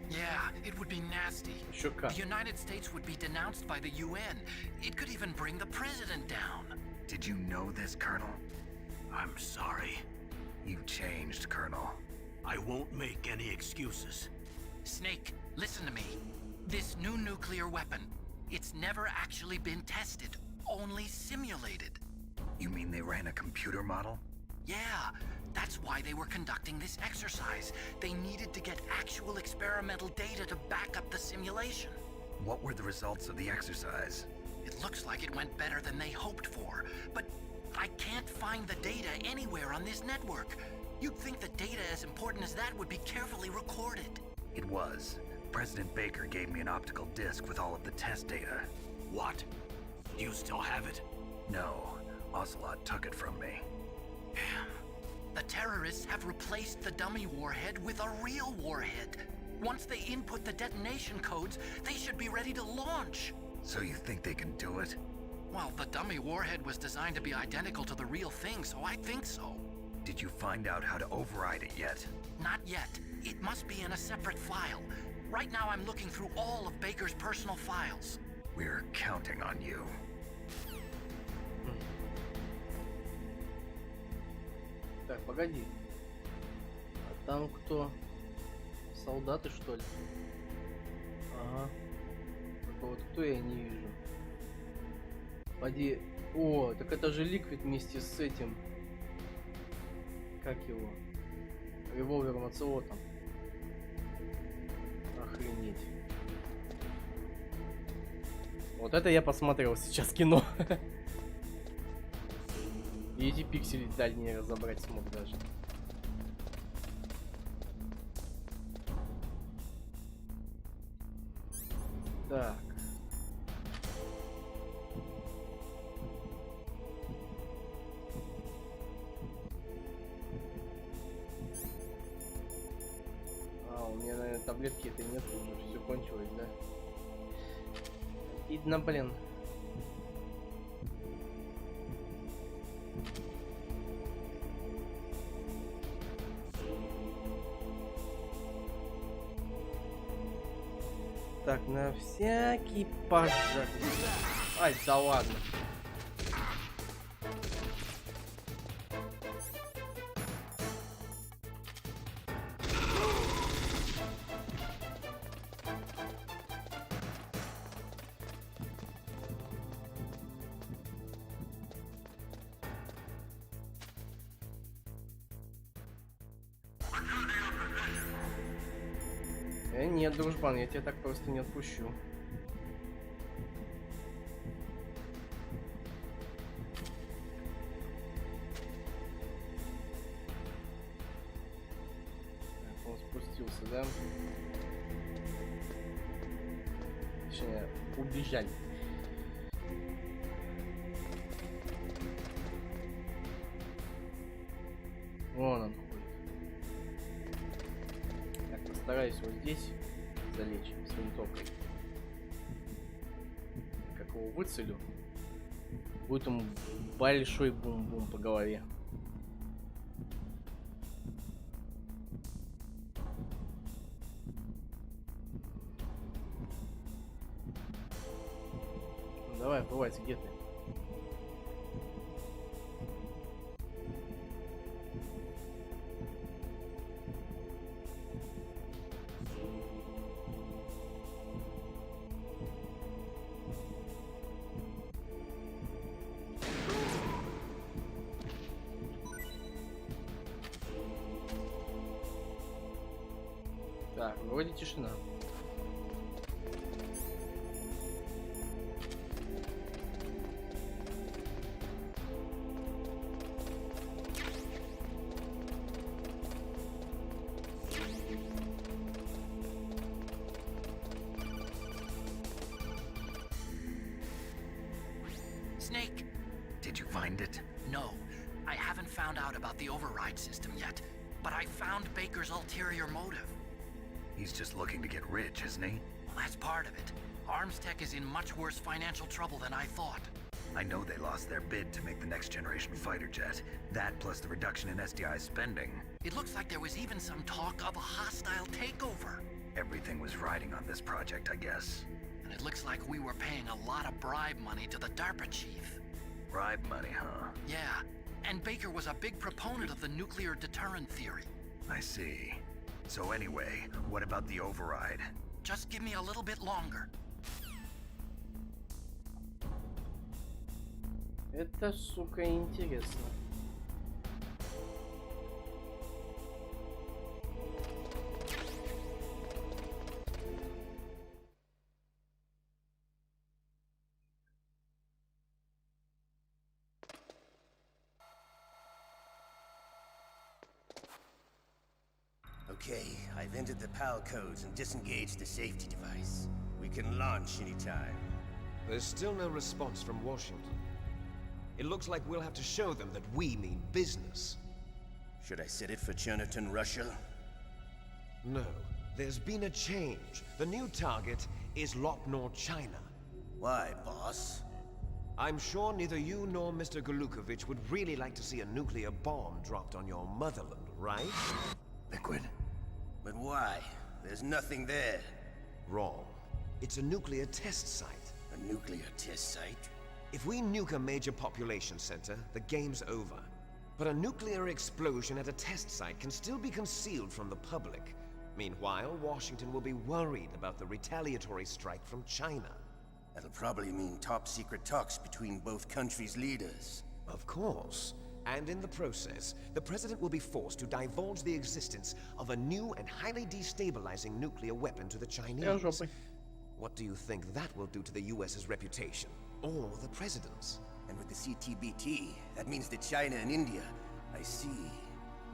Yeah, it would be nasty. Еще как. The United States would be denounced by the UN. It could even bring the president down. Did you know this, Colonel? I'm sorry. You've changed, Colonel. I won't make any excuses. Snake, listen to me. This new nuclear weapon, it's never actually been tested, only simulated. You mean they ran a computer model? Yeah, that's why they were conducting this exercise. They needed to get actual experimental data to back up the simulation. What were the results of the exercise? It looks like it went better than they hoped for, but I can't find the data anywhere on this network. You'd think the data as important as that would be carefully recorded. It was. President Baker gave me an optical disc with all of the test data. What? Do you still have it? No, Ocelot took it from me. Damn. The terrorists have replaced the dummy warhead with a real warhead. Once they input the detonation codes, they should be ready to launch. So you think they can do it? Well, the dummy warhead was designed to be identical to the real thing, so I think so. Did you find out how to override it yet? Not yet. It must be in a separate file. Right now I'm looking through all of Baker's personal files. We're counting on you. Так, погоди. А там кто? Солдаты, что ли? Ага. Только вот кто, я не вижу. Поди. О, так это же Ликвид вместе с этим. Как его? Револьвером оцелотом. Охренеть. Вот это я посмотрел сейчас кино. И эти пиксели дальние разобрать смог даже. Так. А, у меня, наверное, таблетки этой нет, уже все кончилось, да? Видно, блин. Так, на всякий пожар. Ай, да ладно. Нет, дружбан, я тебя так просто не отпущу. Так, он спустился, да? Точнее, убежать. Вон он ходит. Так, постараюсь вот здесь залечь с винтовкой. Как его выцелю, будет ему большой бум-бум по голове. Ну, давай, бывает, где ты? Так, вроде тишина. Snake! Did you find it? No, I haven't found out about the override system yet, but I found Baker's ulterior motive. He's just looking to get rich, isn't he? Well, that's part of it. Arms Tech is in much worse financial trouble than I thought. I know they lost their bid to make the next generation fighter jet. That plus the reduction in SDI spending. It looks like there was even some talk of a hostile takeover. Everything was riding on this project, I guess. And it looks like we were paying a lot of bribe money to the DARPA chief. Bribe money, huh? Yeah, and Baker was a big proponent of the nuclear deterrent theory. I see. So anyway, what about the override? Just give me a little bit longer. Это, сука, интересно. Okay, I've entered the PAL codes and disengaged the safety device. We can launch anytime. There's still no response from Washington. It looks like we'll have to show them that we mean business. Should I set it for Cherniton, Russia? No, there's been a change. The new target is Lopnor, China. Why, boss? I'm sure neither you nor Mr. Golukovich would really like to see a nuclear bomb dropped on your motherland, right? Liquid. But why? There's nothing there. Wrong. It's a nuclear test site. A nuclear test site? If we nuke a major population center, the game's over. But a nuclear explosion at a test site can still be concealed from the public. Meanwhile, Washington will be worried about the retaliatory strike from China. That'll probably mean top-secret talks between both countries' leaders. Of course. And in the process, the president will be forced to divulge the existence of a new and highly destabilizing nuclear weapon to the Chinese. What do you think that will do to the US's reputation? Or the president's? And with the CTBT, that means that China and India. I see.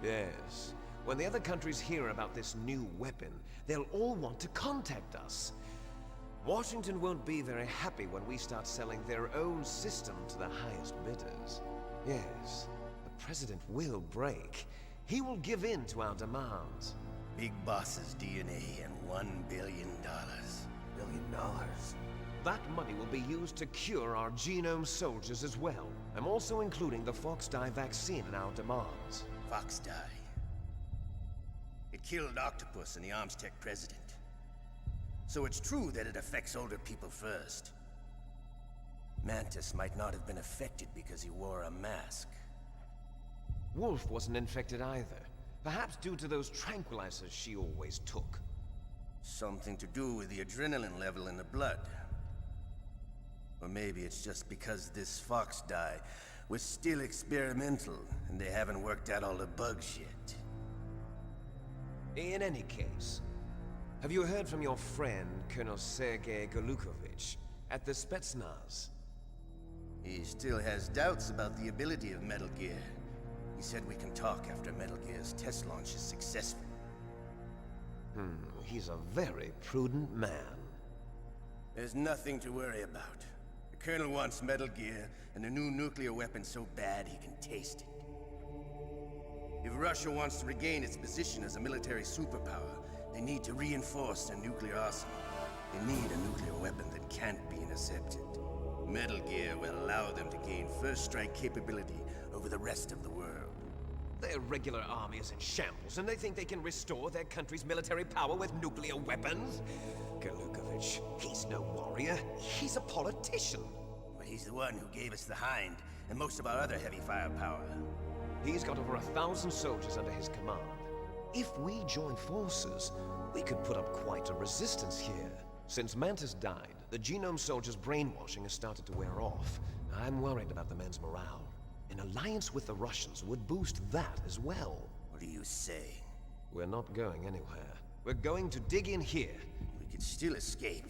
Yes. When the other countries hear about this new weapon, they'll all want to contact us. Washington won't be very happy when we start selling their own system to the highest bidders. Yes, the president will break. He will give in to our demands. Big boss's DNA and $1 billion. $1 billion? That money will be used to cure our genome soldiers as well. I'm also including the Fox-Die vaccine in our demands. Fox-Die. It killed Octopus and the Armstech president. So it's true that it affects older people first. Mantis might not have been affected because he wore a mask. Wolf wasn't infected either. Perhaps due to those tranquilizers she always took. Something to do with the adrenaline level in the blood. Or maybe it's just because this Fox-Die was still experimental and they haven't worked out all the bugs yet. In any case, have you heard from your friend, Colonel Sergei Golukovich, at the Spetsnaz? He still has doubts about the ability of Metal Gear. He said we can talk after Metal Gear's test launch is successful. He's a very prudent man. There's nothing to worry about. The Colonel wants Metal Gear and a new nuclear weapon so bad he can taste it. If Russia wants to regain its position as a military superpower, they need to reinforce their nuclear arsenal. They need a nuclear weapon that can't be intercepted. Metal Gear will allow them to gain first strike capability over the rest of the world. Their regular army is in shambles, and they think they can restore their country's military power with nuclear weapons? Golukovich, he's no warrior. He's a politician. But he's the one who gave us the Hind and most of our other heavy firepower. He's got over 1,000 soldiers under his command. If we join forces, we could put up quite a resistance here. Since Mantis died, the genome soldiers' brainwashing has started to wear off. I'm worried about the men's morale. An alliance with the Russians would boost that as well. What are you saying? We're not going anywhere. We're going to dig in here. We could still escape.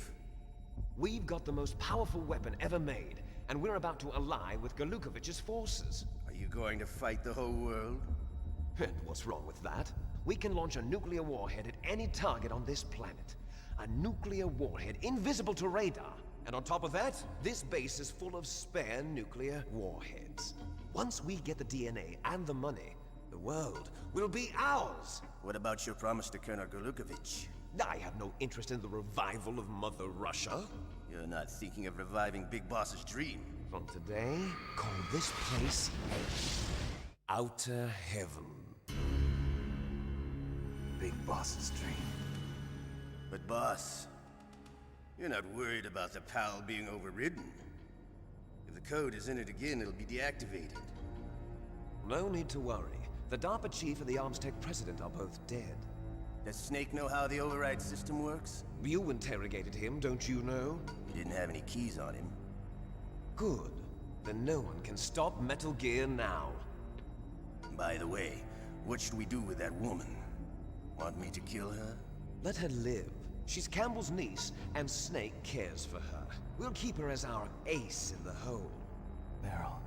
We've got the most powerful weapon ever made, and we're about to ally with Golukovich's forces. Are you going to fight the whole world? And what's wrong with that? We can launch a nuclear warhead at any target on this planet. A nuclear warhead invisible to radar. And on top of that, this base is full of spare nuclear warheads. Once we get the DNA and the money, the world will be ours! What about your promise to Colonel Golukovich? I have no interest in the revival of Mother Russia. You're not thinking of reviving Big Boss's dream. From today, call this place Outer Heaven. Big boss's dream. But boss, you're not worried about the PAL being overridden. If the code is in it again, it'll be deactivated. No need to worry. The DARPA chief and the Armstech president are both dead. Does Snake know how the override system works? You interrogated him, don't you know? He didn't have any keys on him. Good. Then no one can stop Metal Gear now. By the way, what should we do with that woman? Want me to kill her? Let her live. She's Campbell's niece, and Snake cares for her. We'll keep her as our ace in the hole. Meryl,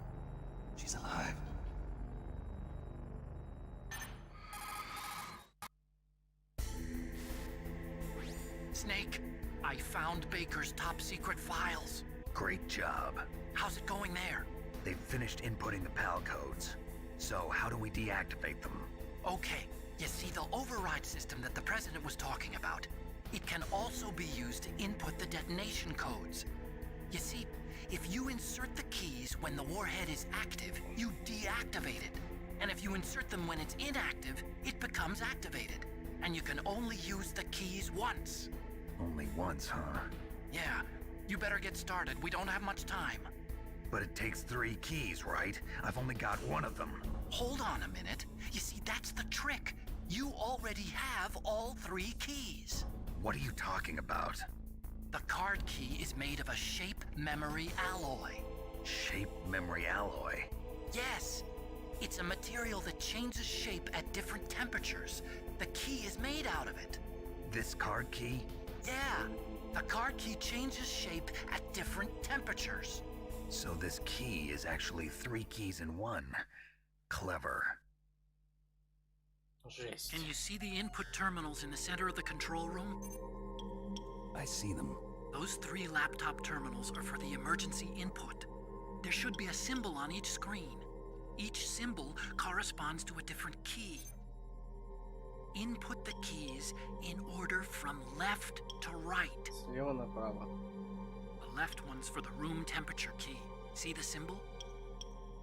she's alive. Snake, I found Baker's top secret files. Great job. How's it going there? They've finished inputting the PAL codes. So how do we deactivate them? Okay, you see the override system that the President was talking about. It can also be used to input the detonation codes. You see, if you insert the keys when the warhead is active, you deactivate it. And if you insert them when it's inactive, it becomes activated. And you can only use the keys once. Only once, huh? Yeah, you better get started. We don't have much time. But it takes 3 keys, right? I've only got 1 of them. Hold on a minute. You see, that's the trick. You already have all 3 keys. What are you talking about? The card key is made of a shape memory alloy. Shape memory alloy? Yes. It's a material that changes shape at different temperatures. The key is made out of it. This card key? Yeah. The card key changes shape at different temperatures. So this key is actually 3 keys in 1. Clever. Жесть. Can you see the input terminals in the center of the control room? I see them. Those 3 laptop terminals are for the emergency input. There should be a symbol on each screen. Each symbol corresponds to a different key. Input the keys in order from left to right. Слева направо. The left one's for the room temperature key. See the symbol?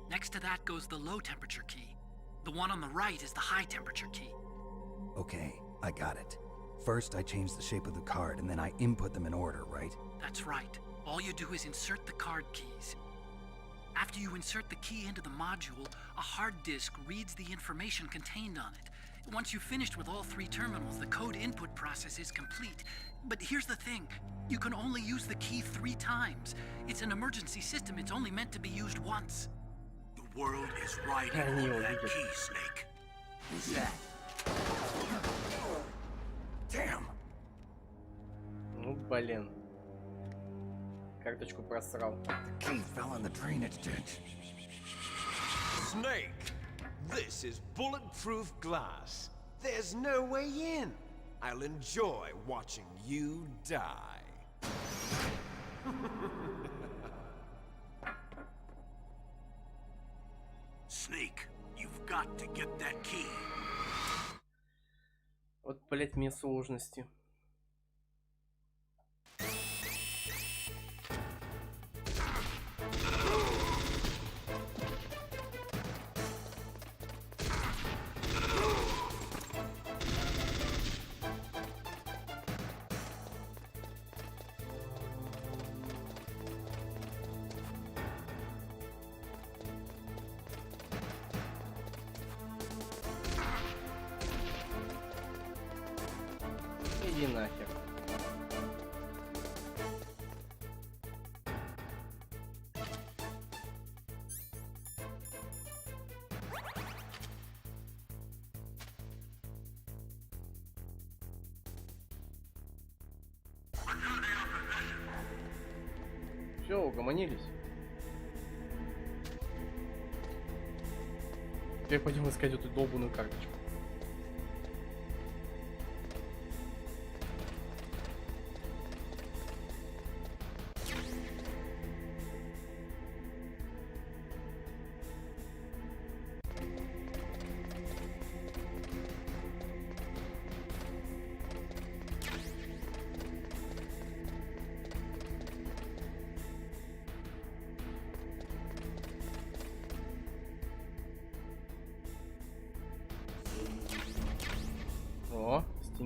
Next to that goes the low temperature key. The one on the right is the high temperature key. Okay, I got it. First, I change the shape of the card, and then I input them in order, right? That's right. All you do is insert the card keys. After you insert the key into the module, a hard disk reads the information contained on it. Once you've finished with all 3 terminals, the code input process is complete. But here's the thing. You can only use the key 3 times. It's an emergency system. It's only meant to be used once. The world is riding on that key, Snake. Who's that? Damn! Ну, блин. Карточку просрал. The key fell in the drainage ditch. Snake! This is bulletproof glass. There's no way in. I'll enjoy watching you die. Snake, you've got to get that key. Вот, блять, мне сложности. Иди нахер. Все, угомонились. Теперь пойдем искать эту долбанную карточку.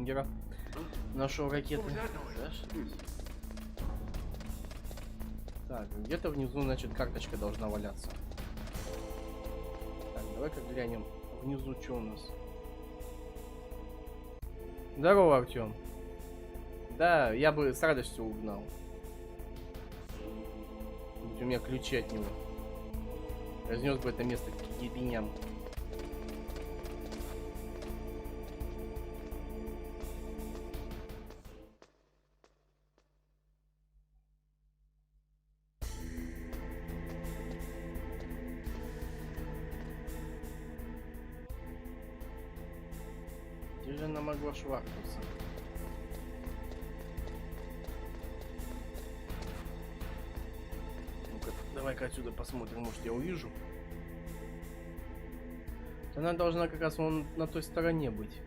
Шрёдингера. Нашел ракеты. Зашлись. Так, где-то внизу, значит, карточка должна валяться. Так, давай-ка глянем. Внизу что у нас? Здорово, Артём. Да, я бы с радостью угнал. Будь у меня ключи от него. Разнес бы это место к ебеням. Где же она могла шваркнуться? Ну-ка, давай-ка отсюда посмотрим, может я увижу. Она должна как раз вон на той стороне быть.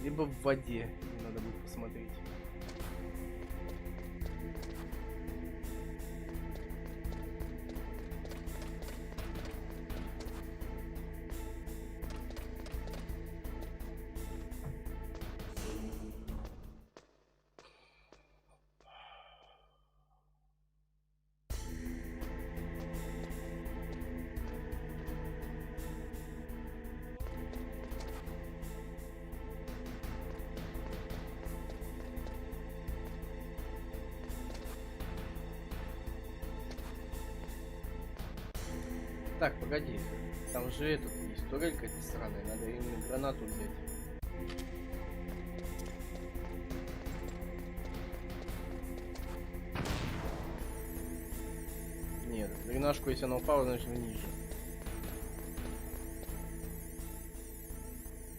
Либо в воде. Надо будет посмотреть. Так, погоди. Там же этот есть турель какая-то сраная. Надо именно гранату взять. Нет, гранашку, если она упала, значит ниже.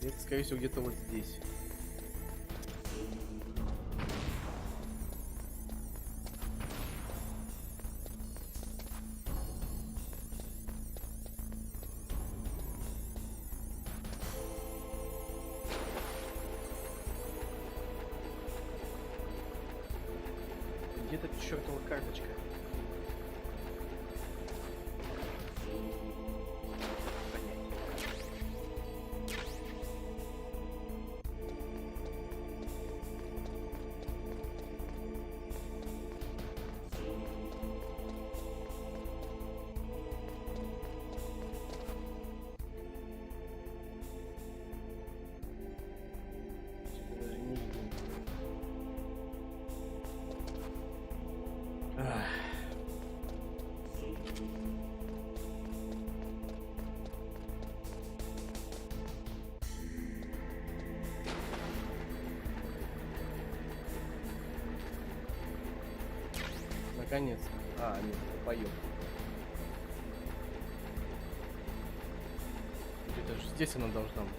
Это, скорее всего, где-то вот здесь. Где-то чертова карточка. Наконец. А, нет, поем. Это же здесь она должна быть.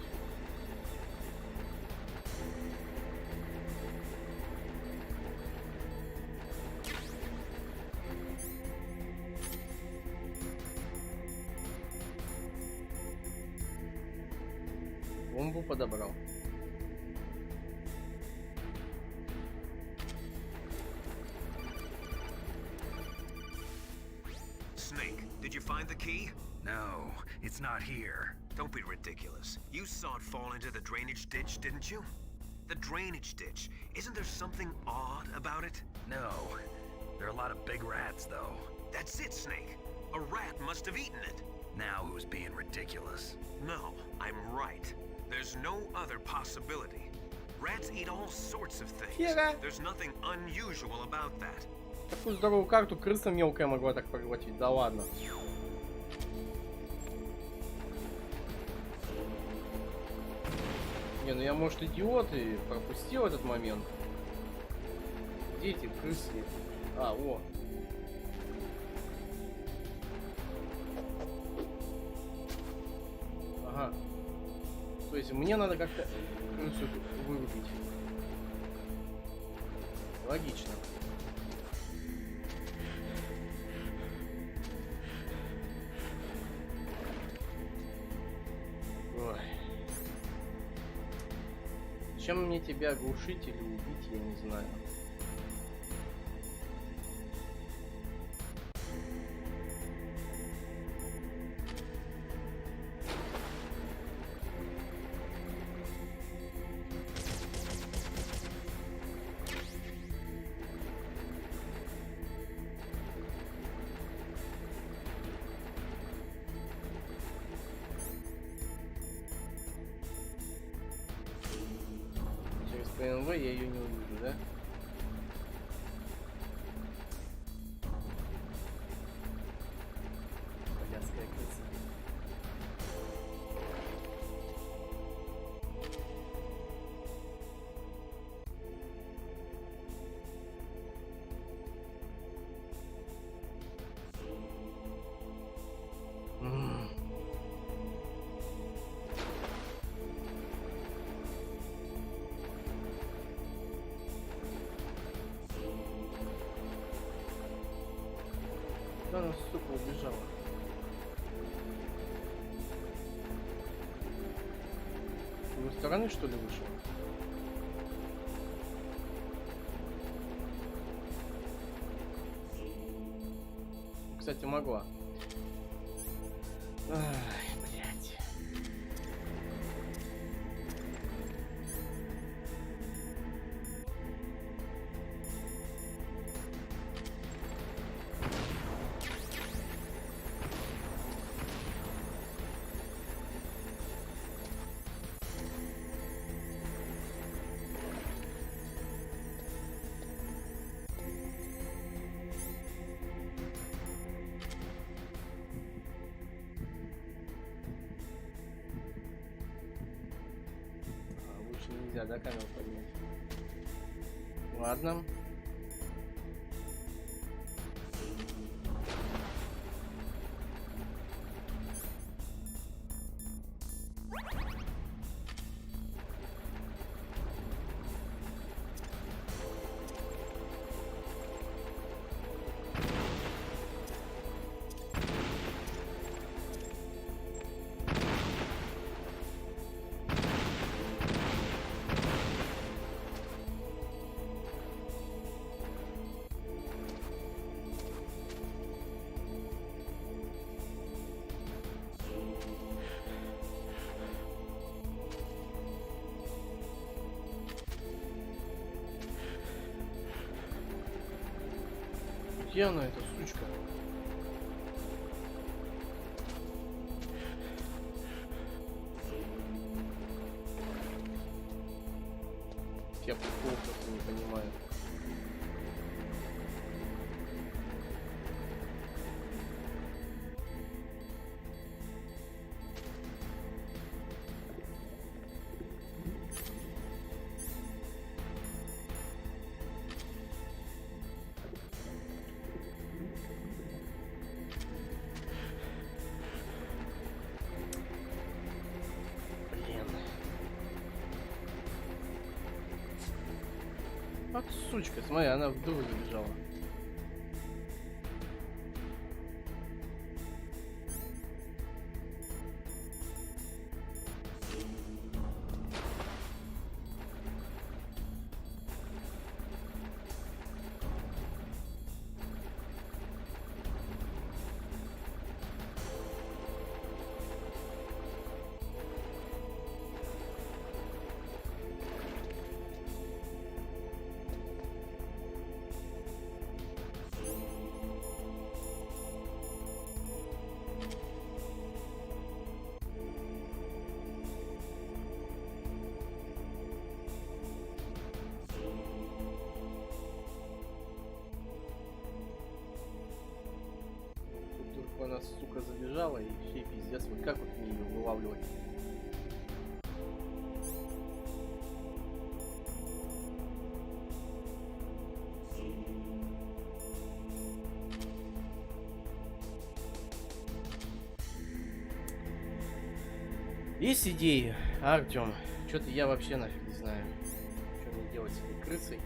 Бомбу подобрал. Snake, did you find the key? No, it's not here. Don't be ridiculous. You saw it fall into the drainage ditch, didn't you? The drainage ditch. Isn't there something odd about it? No. There are a lot of big rats, though. That's it, Snake. A rat must have eaten it. Now who's being ridiculous? No, I'm right. There's no other possibility. Rats eat all sorts of things. Хера. There's nothing unusual about that. Такую здоровую карту крыса мелкая могла так проглотить. Да ладно. Не, ну я, может, идиот и пропустил этот момент. Где эти крысы? А, о. Ага. То есть мне надо как-то крысу вырубить. Логично. Ой. Чем мне тебя глушить или убить, я не знаю. ПМВ, я ее не увижу, да? Блядская крыса. Да, она, сука, убежала. С другой стороны, что ли, вышел? Кстати, могла. Ай, блядь. Нельзя, да, камеру поднять? Ладно. Где она, эта сучка? Я прикол просто не понимаю. Вот сучка, смотри, она в дыру забежала. Она, сука, забежала и вообще пиздец. Вот как вот мне ее вылавливать? Есть идеи, Артем? Что-то я вообще нафиг не знаю, что мне делать с этой крысой.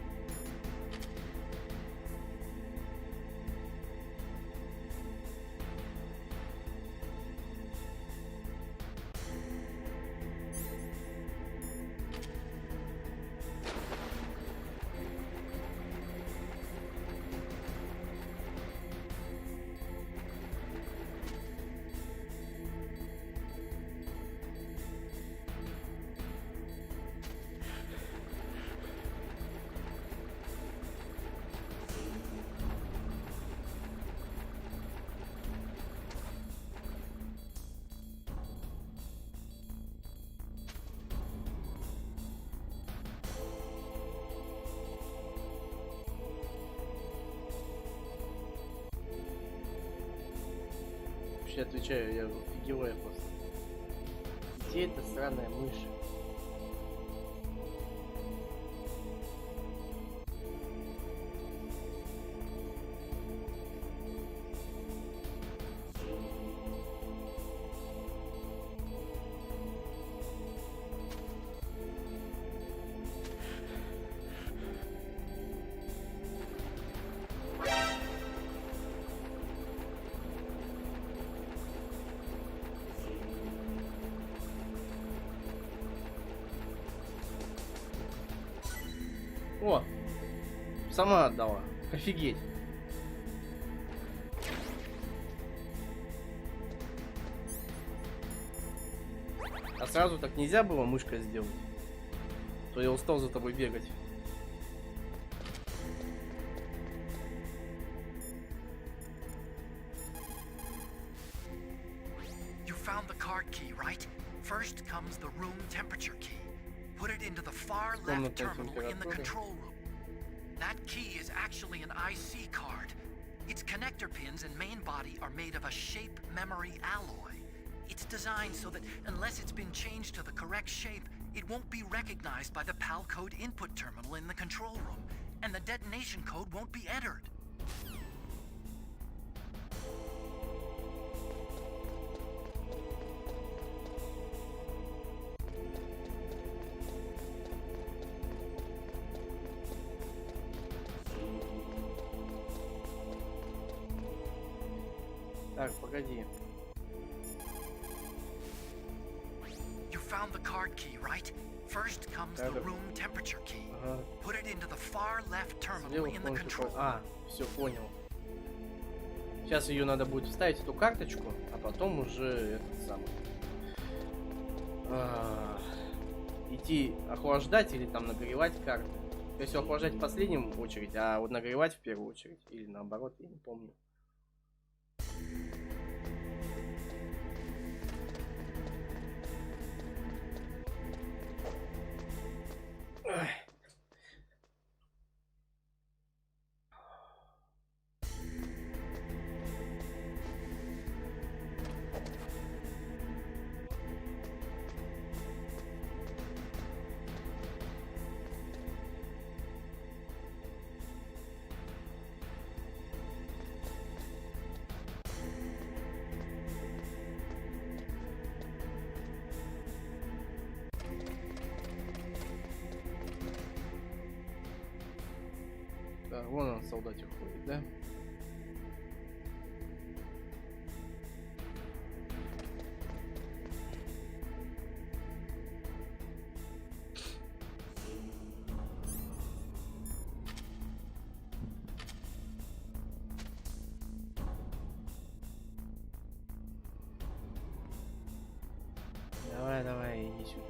вообще отвечаю, я офигеваю просто. Где эта сраная мышь? О, сама отдала. Офигеть. А сразу так нельзя было мышкой сделать? То я устал за тобой бегать. You found the card key, right? First comes the room temperature key. Put it into the far left terminal in the control room. That key is actually an IC card. Its connector pins and main body are made of a shape memory alloy. It's designed so that unless it's been changed to the correct shape, it won't be recognized by the PAL code input terminal in the control room, and the detonation code won't be entered. Так, погоди. You found the card key, right? First comes the room temperature key. Put it into the far left terminal in the control. А, все понял. Сейчас ее надо будет вставить, эту карточку, а потом уже этот самый. Идти охлаждать или там нагревать карты. То есть охлаждать в последнюю очередь, а вот нагревать в первую очередь. Или наоборот, я не помню. Да, вон он, солдатик ходит, да? Давай, давай, иди сюда.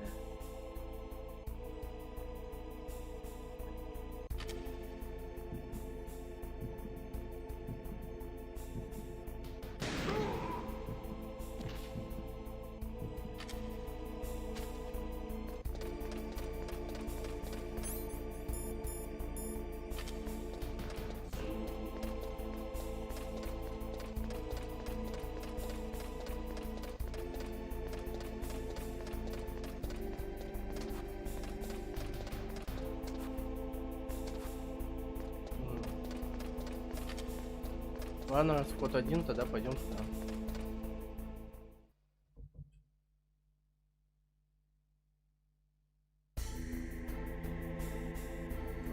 Ладно, раз вход один, тогда пойдем туда.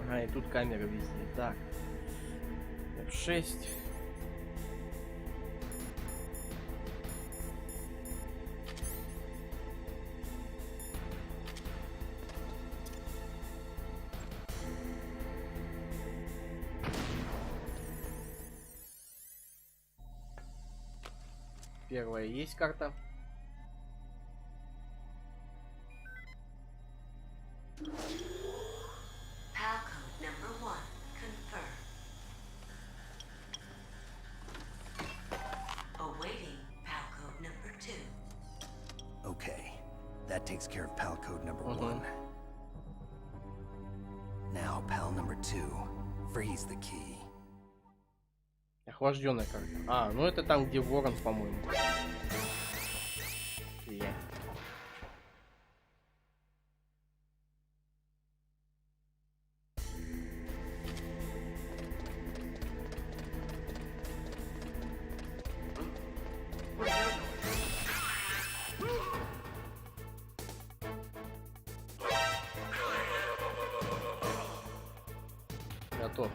Ага, и тут камеры везде. Так. F6. Первая есть карта. Okay, that takes care of PAL code number 1. Now, PAL number 2. Freeze the key. охлажденная карта. А, ну это там, где ворон, по-моему. Готов.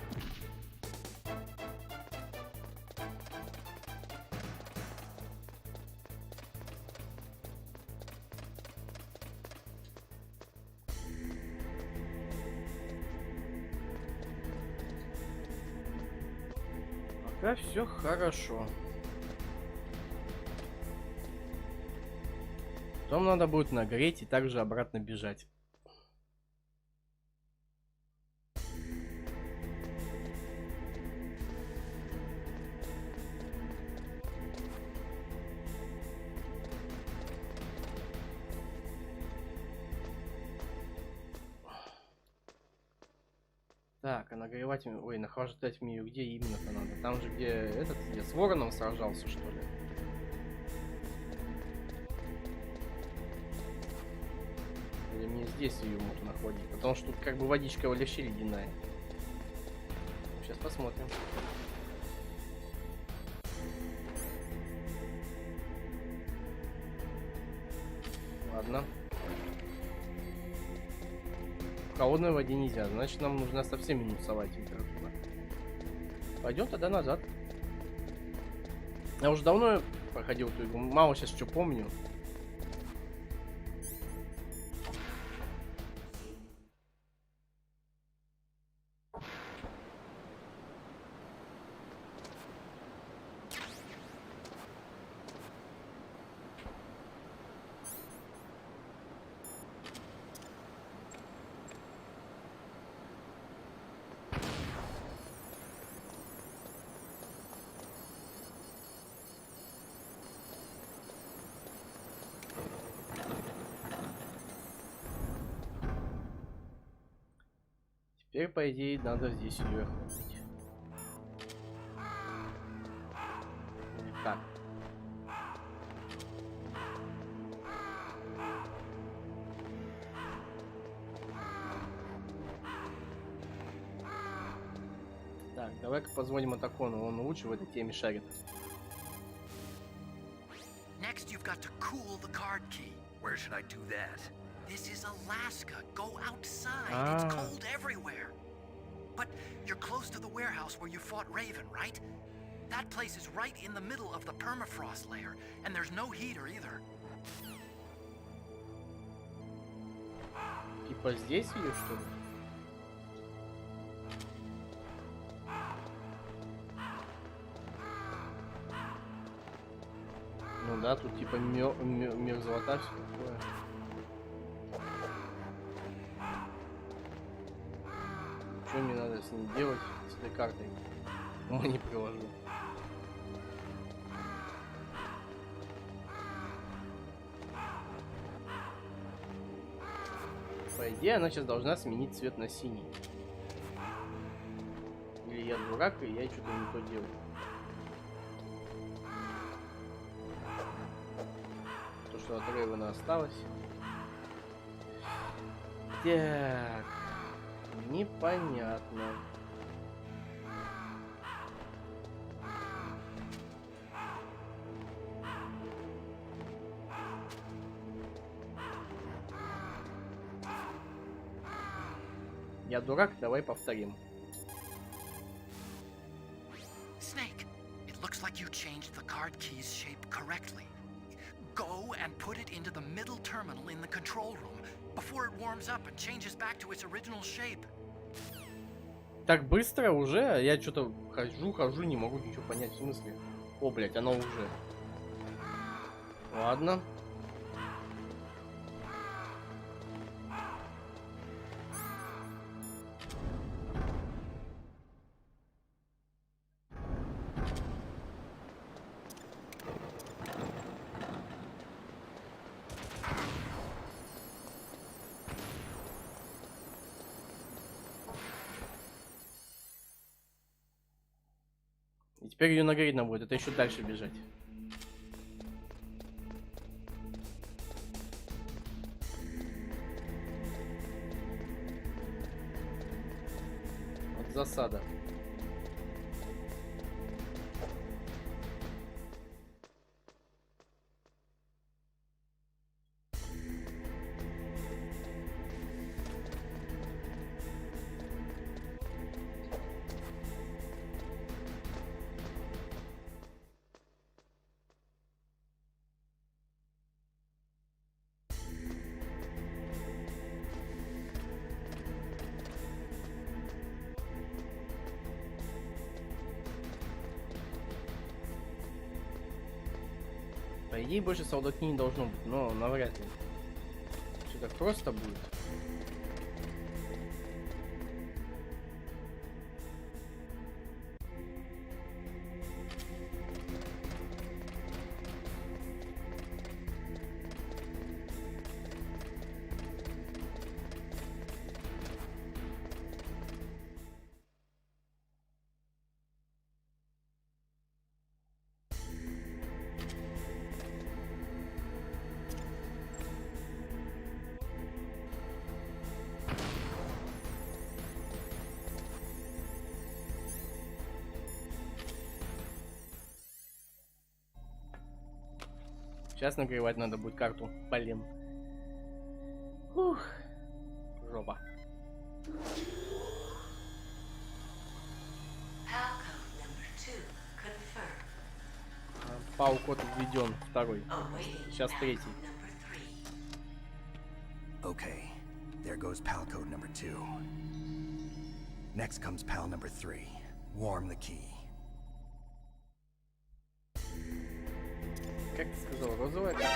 Пока все хорошо. Потом надо будет нагреть и также обратно бежать. Так, а нагревать... Ой, нахлаждать мне где именно-то надо? Там же, где этот... Я с вороном сражался, что ли? Или мне здесь ее можно находить? Потому что тут как бы водичка вообще ледяная. Сейчас посмотрим. Ладно. В холодной воде нельзя, значит нам нужна совсем минусовая температура. Пойдем тогда назад. Я уже давно проходил эту игру, мало сейчас что помню. Теперь, по идее, надо здесь ее охотить. Или как? Так, давай-ка позвоним Атакону, он лучше в этой теме шарит. Next, you've got to cool the card key. Where should I do that? This is Alaska. Go outside. It's cold everywhere. But you're close to the warehouse where you fought Raven, right? That place is right in the middle of the permafrost layer, and there's no heater either. Типа здесь ее, что ли? Ну да, тут типа мерзлота, все такое. Что мне надо с ним делать, с этой картой? Ума не приложу. По идее, она сейчас должна сменить цвет на синий. Или я дурак, и я что-то не то делаю. То, что от Рейвена осталось. Так. Непонятно. Я дурак, давай повторим. Snake, it looks like you changed the card key's shape correctly. Go and put it into the middle terminal in the control room before it warms up and changes back to its original shape. Так быстро уже? Я что-то хожу, не могу ничего понять. В смысле? О, блядь, оно уже. Ладно. И теперь ее нагреть нам будет. Это еще дальше бежать. Вот засада. По идее, больше солдатни не должно быть, но навряд ли. Все так просто будет. Сейчас нагревать надо будет карту. Блин. Ух. Жопа. Пау-код введен. Второй. Сейчас третий. Okay, there goes PAL code number 2. Next comes PAL number 3. Warm the key. Как ты сказал, розовая карта?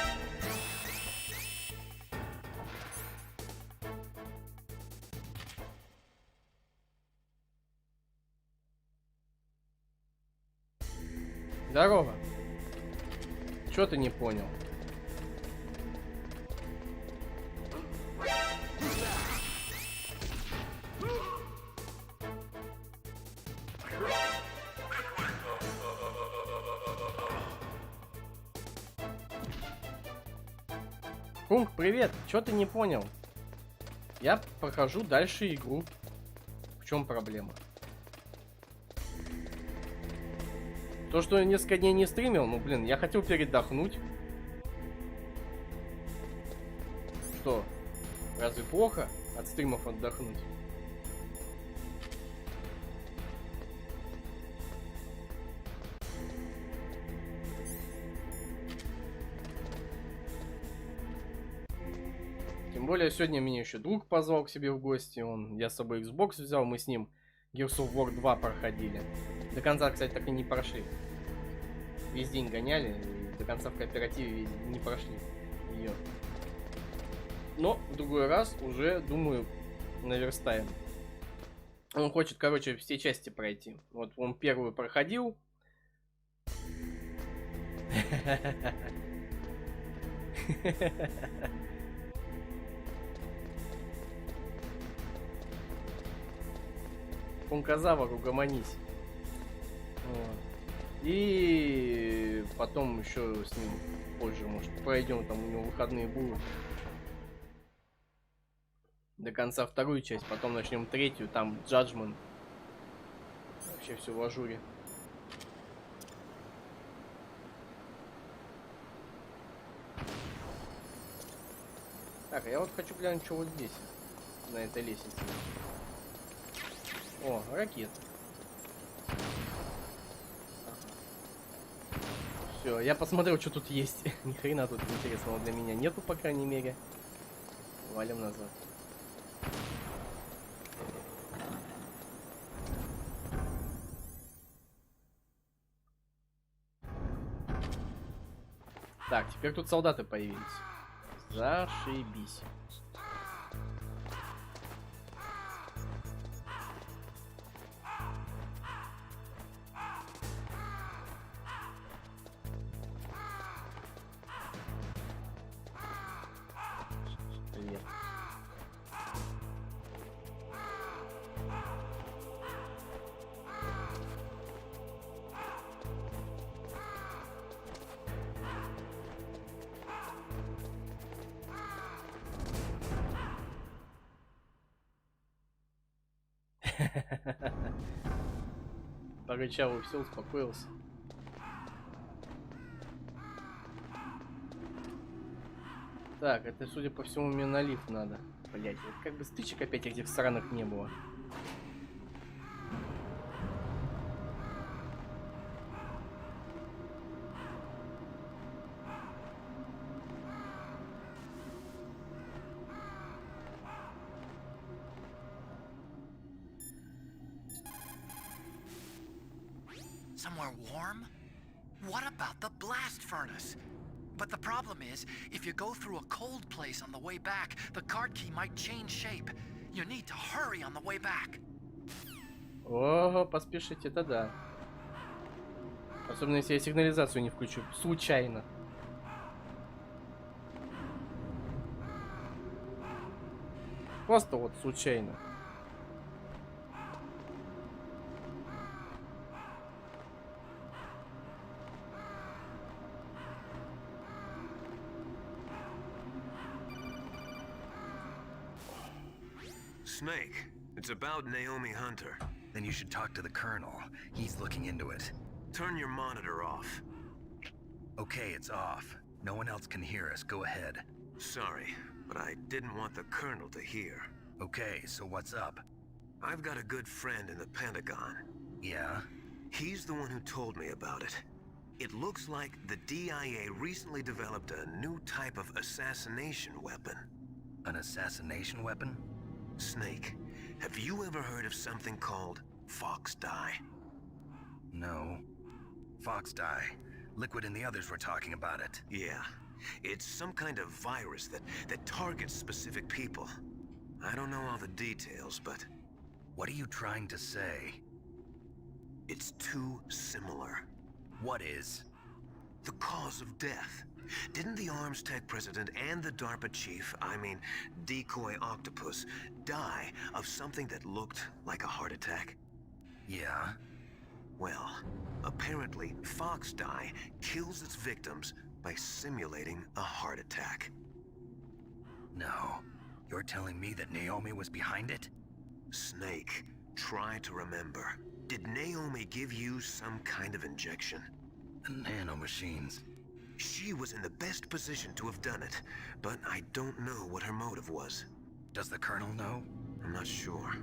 Здорово. Чё ты не понял? Кунг, привет! Чё ты не понял? Я прохожу дальше игру. В чем проблема? То, что я несколько дней не стримил, ну блин, я хотел передохнуть. Что? Разве плохо от стримов отдохнуть? Тем более сегодня меня еще друг позвал к себе в гости. Я с собой Xbox взял, мы с ним Gears of War 2 проходили. До конца, кстати, так и не прошли. Весь день гоняли, и до конца в кооперативе не прошли ее. Но в другой раз уже, думаю, наверстаем. Он хочет, короче, все части пройти. Вот он первую проходил. Кунказава, угомонись. Вот. И потом еще с ним позже, может, пройдем, там у него выходные будут. До конца вторую часть, потом начнем третью, там Judgment. Вообще все в ажуре. Так, а я вот хочу глянуть, что вот здесь, на этой лестнице. О, ракета. Все, я посмотрел, что тут есть. Ни хрена тут интересного для меня нету, по крайней мере. Валим назад. Так, теперь тут солдаты появились. Зашибись. Привет. Порычал и все, успокоился. Так, это, судя по всему, мне на лифт надо. Блять, вот как бы стычек опять этих сраных не было. Somewhere warm? What about the blast furnace? But the problem is, if you go through a cold place on the way back, the card key might change shape. You need to hurry on the way back. О, поспешить, это да. Особенно если я сигнализацию не включу. Случайно. Просто вот случайно. Snake, it's about Naomi Hunter. Then you should talk to the Colonel. He's looking into it. Turn your monitor off. Okay, it's off. No one else can hear us. Go ahead. Sorry, but I didn't want the Colonel to hear. Okay, so what's up? I've got a good friend in the Pentagon. Yeah? He's the one who told me about it. It looks like the DIA recently developed a new type of assassination weapon. An assassination weapon? Snake, have you ever heard of something called Fox Dye? No. Fox Dye. Liquid and the others were talking about it. Yeah. It's some kind of virus that targets specific people. I don't know all the details, but... What are you trying to say? It's too similar. What is? The cause of death. Didn't the Arms Tech president and the DARPA chief, I mean, Decoy Octopus, die of something that looked like a heart attack? Yeah? Well, apparently Fox Dye kills its victims by simulating a heart attack. No. You're telling me that Naomi was behind it? Snake, try to remember. Did Naomi give you some kind of injection? The nanomachines. She was in the best position to have done it, but I don't know what her motive was. Does the Colonel know? I'm not sure.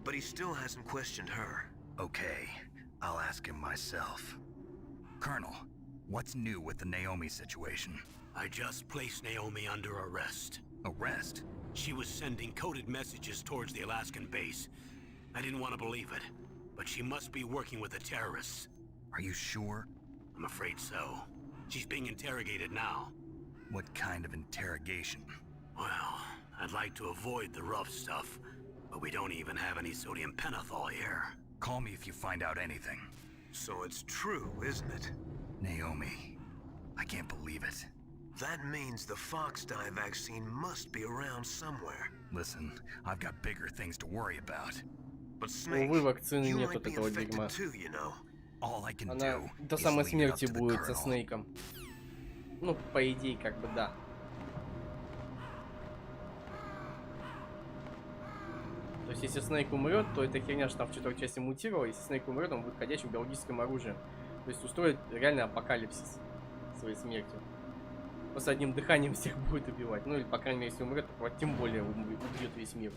But he still hasn't questioned her. Okay, I'll ask him myself. Colonel, what's new with the Naomi situation? I just placed Naomi under arrest. Arrest? She was sending coded messages towards the Alaskan base. I didn't want to believe it, but she must be working with the terrorists. Are you sure? I'm afraid so. She's being interrogated now. What kind of interrogation? Well, I'd like to avoid the rough stuff, but we don't even have any sodium pentothal here. Call me if you find out anything. So it's true, isn't it? Naomi, I can't believe it. That means the Fox Dye vaccine must be around somewhere. Listen, I've got bigger things to worry about. But Snake, Увы, вакцины you нет might от be этого дерьма. infected too, you know. All I can Она do до is самой leave it up смерти to the будет со Colonel. Снейком. Ну, по идее, как бы да. То есть, если Снейк умрет, то эта херня, что там в четвертой части мутировала. Если Снейк умрет, он будет ходячим биологическим оружием. То есть, устроит реально апокалипсис своей смертью. Просто одним дыханием всех будет убивать. Ну, или, по крайней мере, если умрет, то вот тем более убьет весь мир.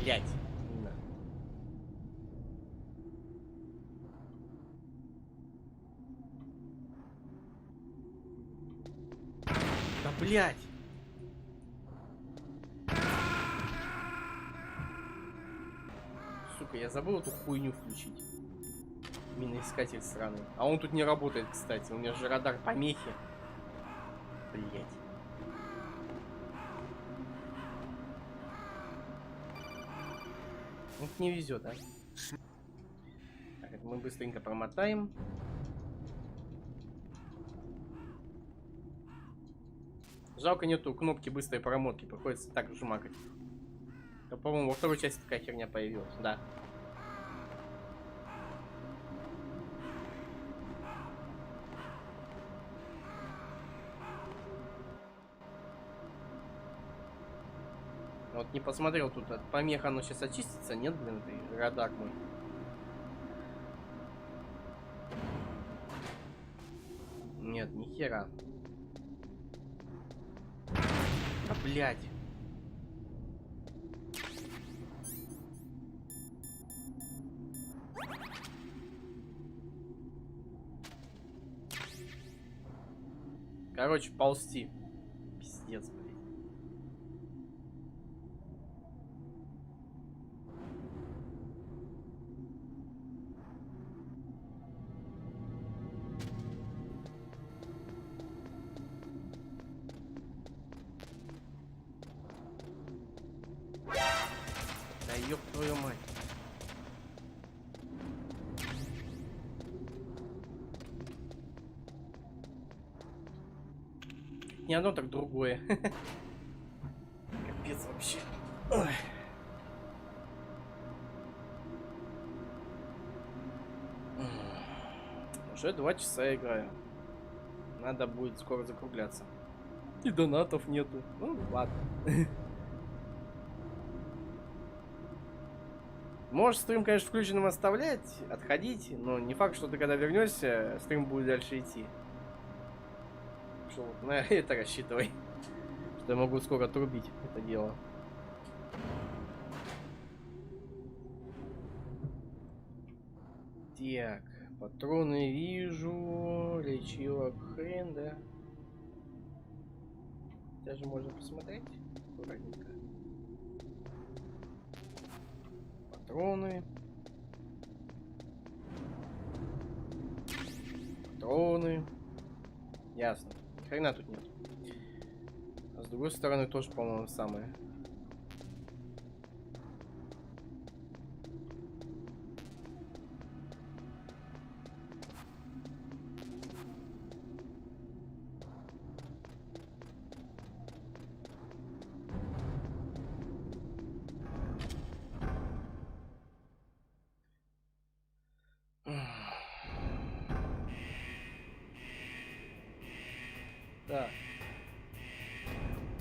Блять. Да блять. Сука, я забыл эту хуйню включить. Миноискатель сраный. А он тут не работает, кстати. У меня же радар помехи. Блять. Вот не везет, а. Так, это мы быстренько промотаем. Жалко, нету кнопки быстрой промотки, приходится так жмакать. Да, по-моему, во второй части такая херня появилась, да. Вот не посмотрел тут, помеха, оно сейчас очистится, нет, блин, ты радар мой. Нет, ни хера. А, блядь. Короче, ползти. Пиздец, блядь. Да ёб твою мать. Не одно, так другое. Капец вообще. Ой. Уже 2 часа играю. Надо будет скоро закругляться. И донатов нету. Ну, ладно. Можешь стрим, конечно, включенным оставлять, отходить, но не факт, что ты когда вернешься, стрим будет дальше идти. Что вот на это рассчитывай. Что я могу скоро отрубить это дело. Так, патроны вижу, лечилок хрен, да. Даже можно посмотреть аккуратненько. Патроны. Патроны. Ясно. Ни хрена тут нет. А с другой стороны тоже, по-моему, самое. Да.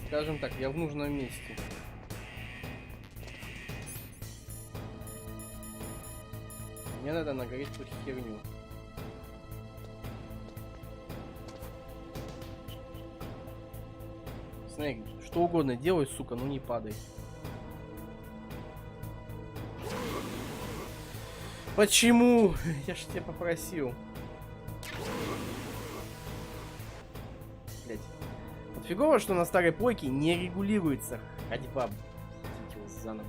Скажем так, я в нужном месте. Мне надо нагореть эту херню. Снэк, что угодно делай, сука, ну не падай. Почему? Я ж тебя попросил. Блять. Вот фигово, что на старой плойке не регулируется ходьба. Заново.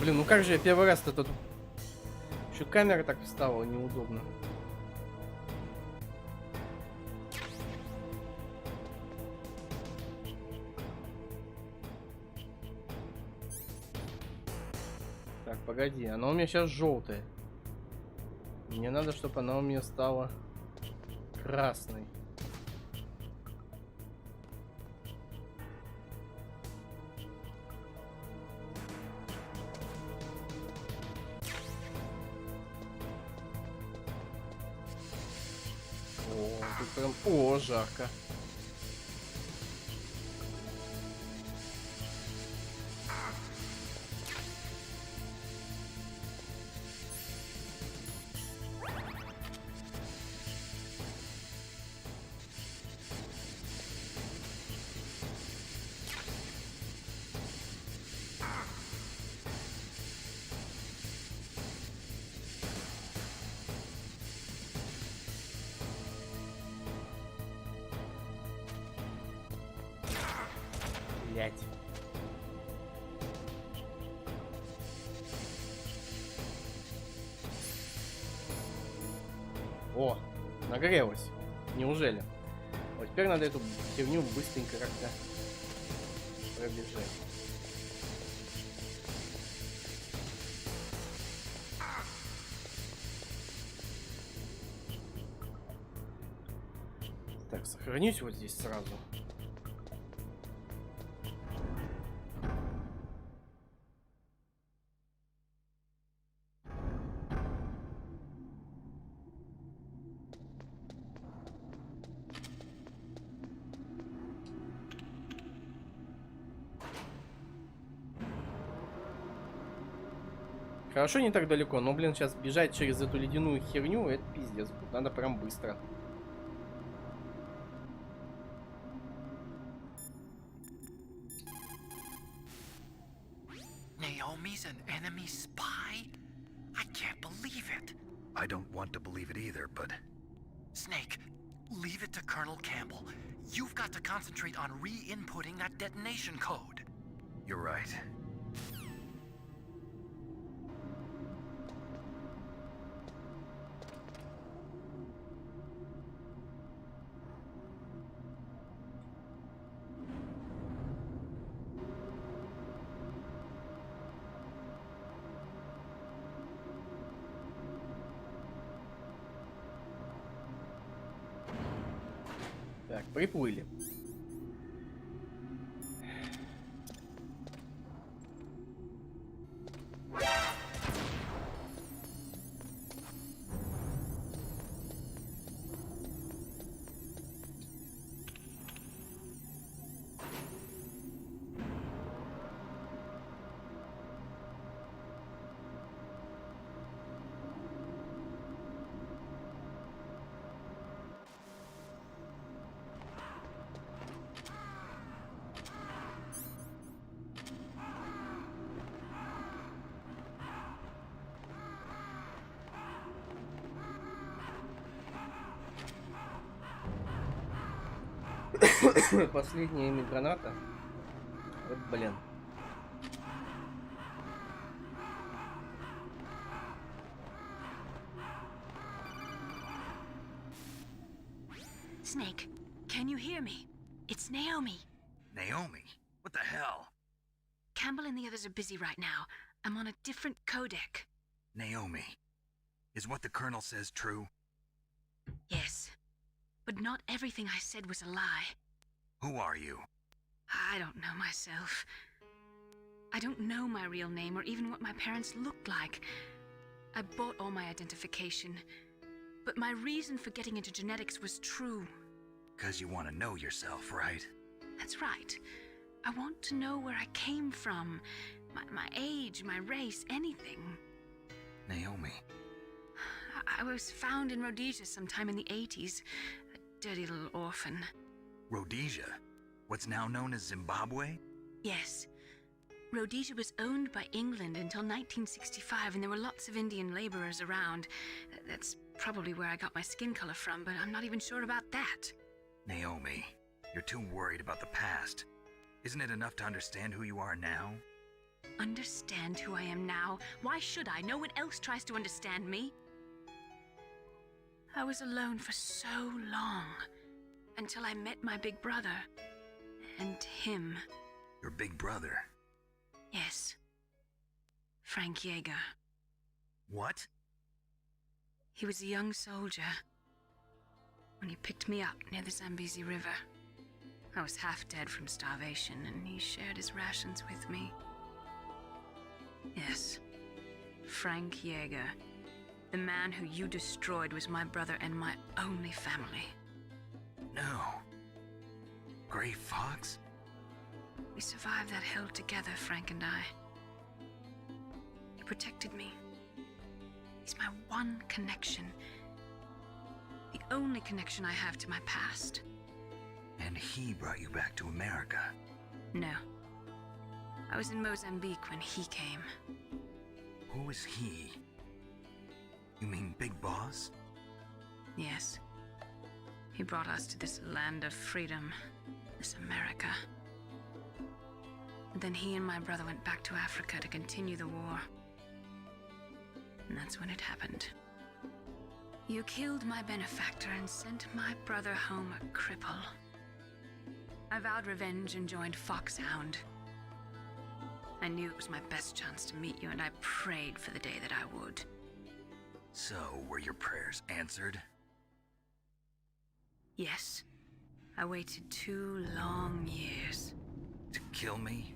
Блин, ну как же я первый раз-то тут... Еще камера так встала, неудобно. Так, погоди, она у меня сейчас желтая. Мне надо, чтобы она у меня стала красной. О, тут прям... О, жарко. Блять. О, нагрелась. Неужели? Вот теперь надо эту херню быстренько как-то пробежать. Так, сохранюсь вот здесь сразу. Хорошо, не так далеко, но, блин, сейчас бежать через эту ледяную херню, это пиздец. Надо прям быстро. Naomi's an enemy spy? I can't believe it. I don't want to believe it either, but Snake, leave it to Colonel Campbell. You've got to concentrate on re-inputting that detonation code. you're right. Так, приплыли. Последняя ими граната. Вот, блин. Snake, can you hear me? It's Naomi. Naomi? What the hell? Campbell and the others are busy right now. I'm on a different codec. Naomi, is what the Colonel says true? Yes. But not everything I said was a lie. Who are you? I don't know myself. I don't know my real name or even what my parents looked like. I bought all my identification. But my reason for getting into genetics was true. 'Cause you want to know yourself, right? That's right. I want to know where I came from. My age, my race, anything. Naomi. I was found in Rhodesia sometime in the 80s. A dirty little orphan. Rhodesia? What's now known as Zimbabwe? Yes. Rhodesia was owned by England until 1965, and there were lots of Indian laborers around. That's probably where I got my skin color from, but I'm not even sure about that. Naomi, you're too worried about the past. Isn't it enough to understand who you are now? Understand who I am now? Why should I? No one else tries to understand me. I was alone for so long, until I met my big brother. And him. Your big brother? Yes. Frank Yeager. What? He was a young soldier when he picked me up near the Zambezi River. I was half dead from starvation, and he shared his rations with me. Yes. Frank Yeager. The man who you destroyed was my brother and my only family. No. Gray Fox? We survived that hell together, Frank and I. He protected me. He's my one connection. The only connection I have to my past. And he brought you back to America? No. I was in Mozambique when he came. Who is he? You mean Big Boss? Yes. He brought us to this land of freedom, this America. And then he and my brother went back to Africa to continue the war. And that's when it happened. You killed my benefactor and sent my brother home a cripple. I vowed revenge and joined Foxhound. I knew it was my best chance to meet you, and I prayed for the day that I would. So, were your prayers answered? Yes. I waited 2 long years. To kill me?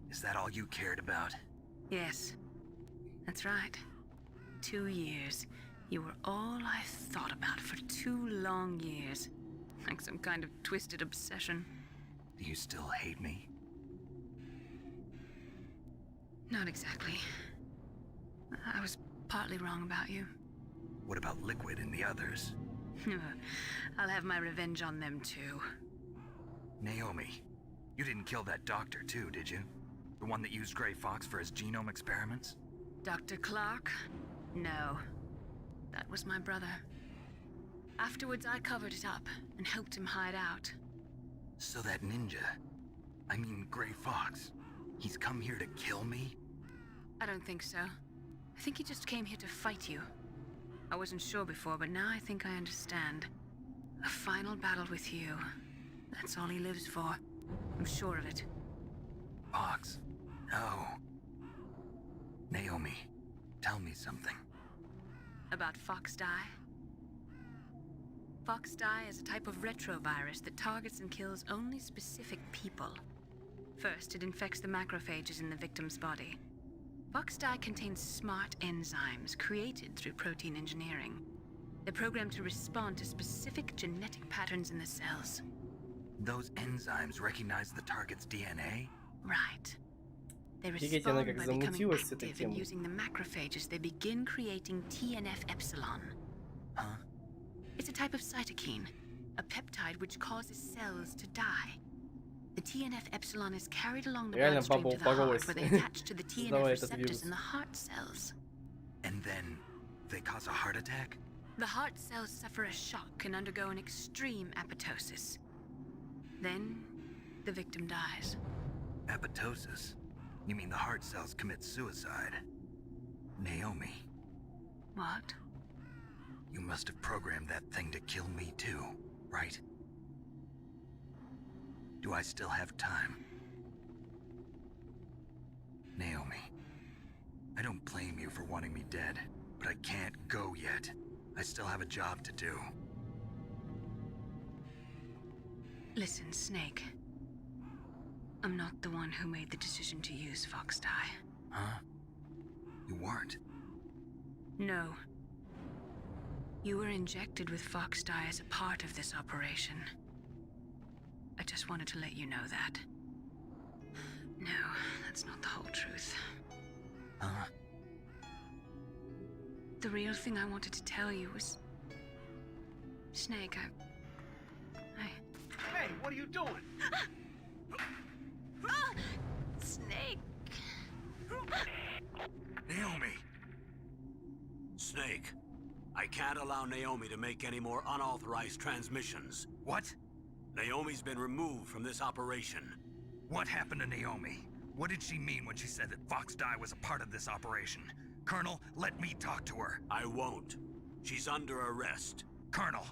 Is that all you cared about? Yes. That's right. 2 years. You were all I thought about for 2 long years. Like some kind of twisted obsession. Do you still hate me? Not exactly. I was partly wrong about you. What about Liquid and the others? I'll have my revenge on them too. Naomi, you didn't kill that doctor too, did you? The one that used Grey Fox for his genome experiments? Dr. Clark? No. That was my brother. Afterwards, I covered it up and helped him hide out. So that ninja, I mean Grey Fox, he's come here to kill me? I don't think so. I think he just came here to fight you. I wasn't sure before, but now I think I understand. A final battle with you. That's all he lives for. I'm sure of it. Fox? No. Naomi, tell me something. About Fox Die? Fox Die is a type of retrovirus that targets and kills only specific people. First, it infects the macrophages in the victim's body. Fox Die contains smart enzymes created through protein engineering. They're programmed to respond to specific genetic patterns in the cells. Those enzymes recognize the target's DNA? Right. They Видите, она respond как by becoming замутилась с этой active and темой. using the macrophages, they begin creating TNF-epsilon. Huh? It's a type of cytokine, a peptide which causes cells to die. The TNF-epsilon is carried along the Реально bloodstream баба to the heart, упоролась. where they attach to the TNF Создавая этот receptors вирус. in the heart cells. And then they cause a heart attack? The heart cells suffer a shock and undergo an extreme apoptosis. Then, the victim dies. Apoptosis? You mean the heart cells commit suicide? Naomi, What? you must have programmed that thing to kill me too, right? Do I still have time? Naomi, I don't blame you for wanting me dead, but I can't go yet. I still have a job to do. Listen, Snake. I'm not the one who made the decision to use Fox Die. Huh? You weren't? No. You were injected with Fox Die as a part of this operation. I just wanted to let you know that. No, that's not the whole truth. Huh? The real thing I wanted to tell you was... Snake, Hey, what are you doing? Snake! Naomi! Snake, I can't allow Naomi to make any more unauthorized transmissions. What? Naomi's been removed from this operation. What happened to Naomi? What did she mean when she said that Fox Die was a part of this operation? Colonel, let me talk to her. I won't. She's under arrest. Colonel,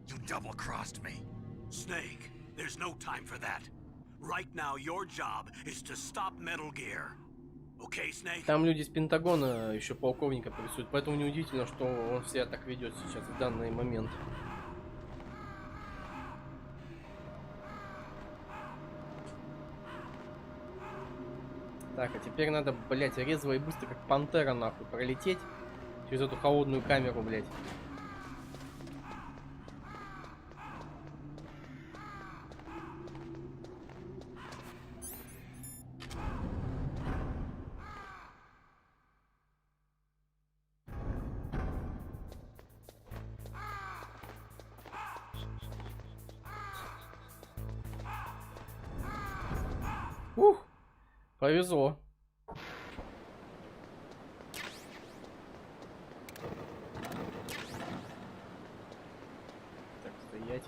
you double-crossed me. Snake, there's no time for that. Right now, your job is to stop Metal Gear. Okay, Snake? Там люди с Пентагона, еще полковника присутствуют, поэтому неудивительно, что он себя так ведет сейчас, в данный момент. Так, а теперь надо, блять, резво и быстро, как пантера, нахуй, пролететь через эту холодную камеру, блять. Ух, повезло. Так, стоять.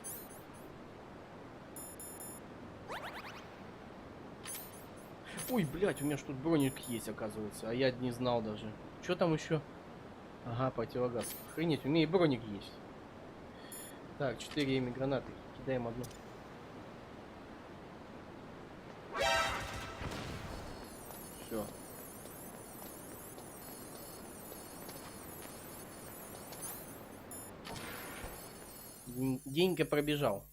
Ой, блядь, у меня ж тут броник есть, оказывается, а я не знал даже. Что там еще? Ага, противогаз. Охренеть, у меня и броник есть. Так, 4 ими гранаты. Кидаем одну. Все. Денька пробежал.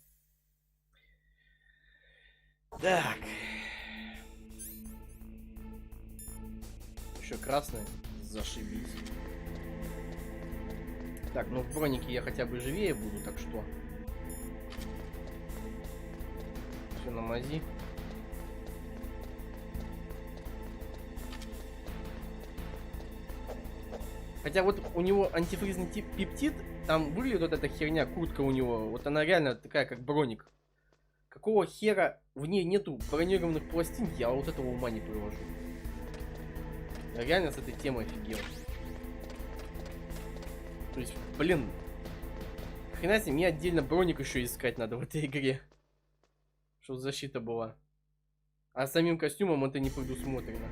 Так. Еще красный. Зашибись. Так, ну в бронике я хотя бы живее буду, так что. Все на мази. Хотя вот у него антифризный пептид, там выглядит вот эта херня, куртка у него, вот она реально такая, как броник. Какого хера в ней нету бронированных пластин, я вот этого ума не привожу. Я реально с этой темой офигел. То есть, блин, хрена себе, мне отдельно броник еще искать надо в этой игре. Чтобы защита была. А самим костюмом это не предусмотрено.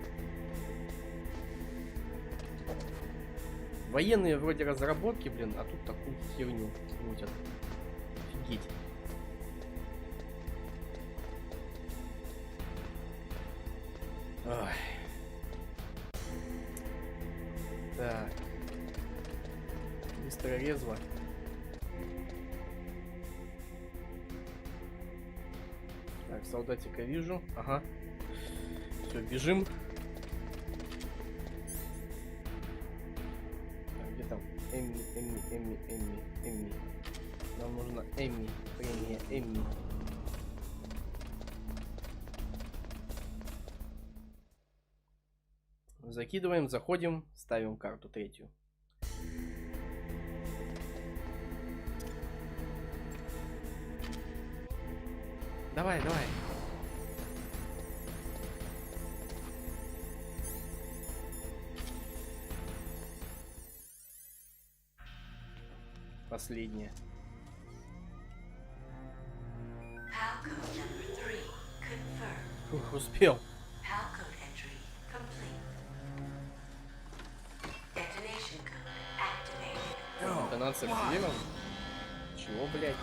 Военные вроде разработки, блин, а тут такую херню крутят. Офигеть. Ой. Так. Быстро, резво. Так, солдатика вижу. Ага. Все, бежим. Так, где там? Эмми. Нам нужно Эмми. Премия Эмми. Закидываем, заходим, ставим карту третью. Давай. Последняя. Ух, успел. Интонация активирована? Чего, блядь?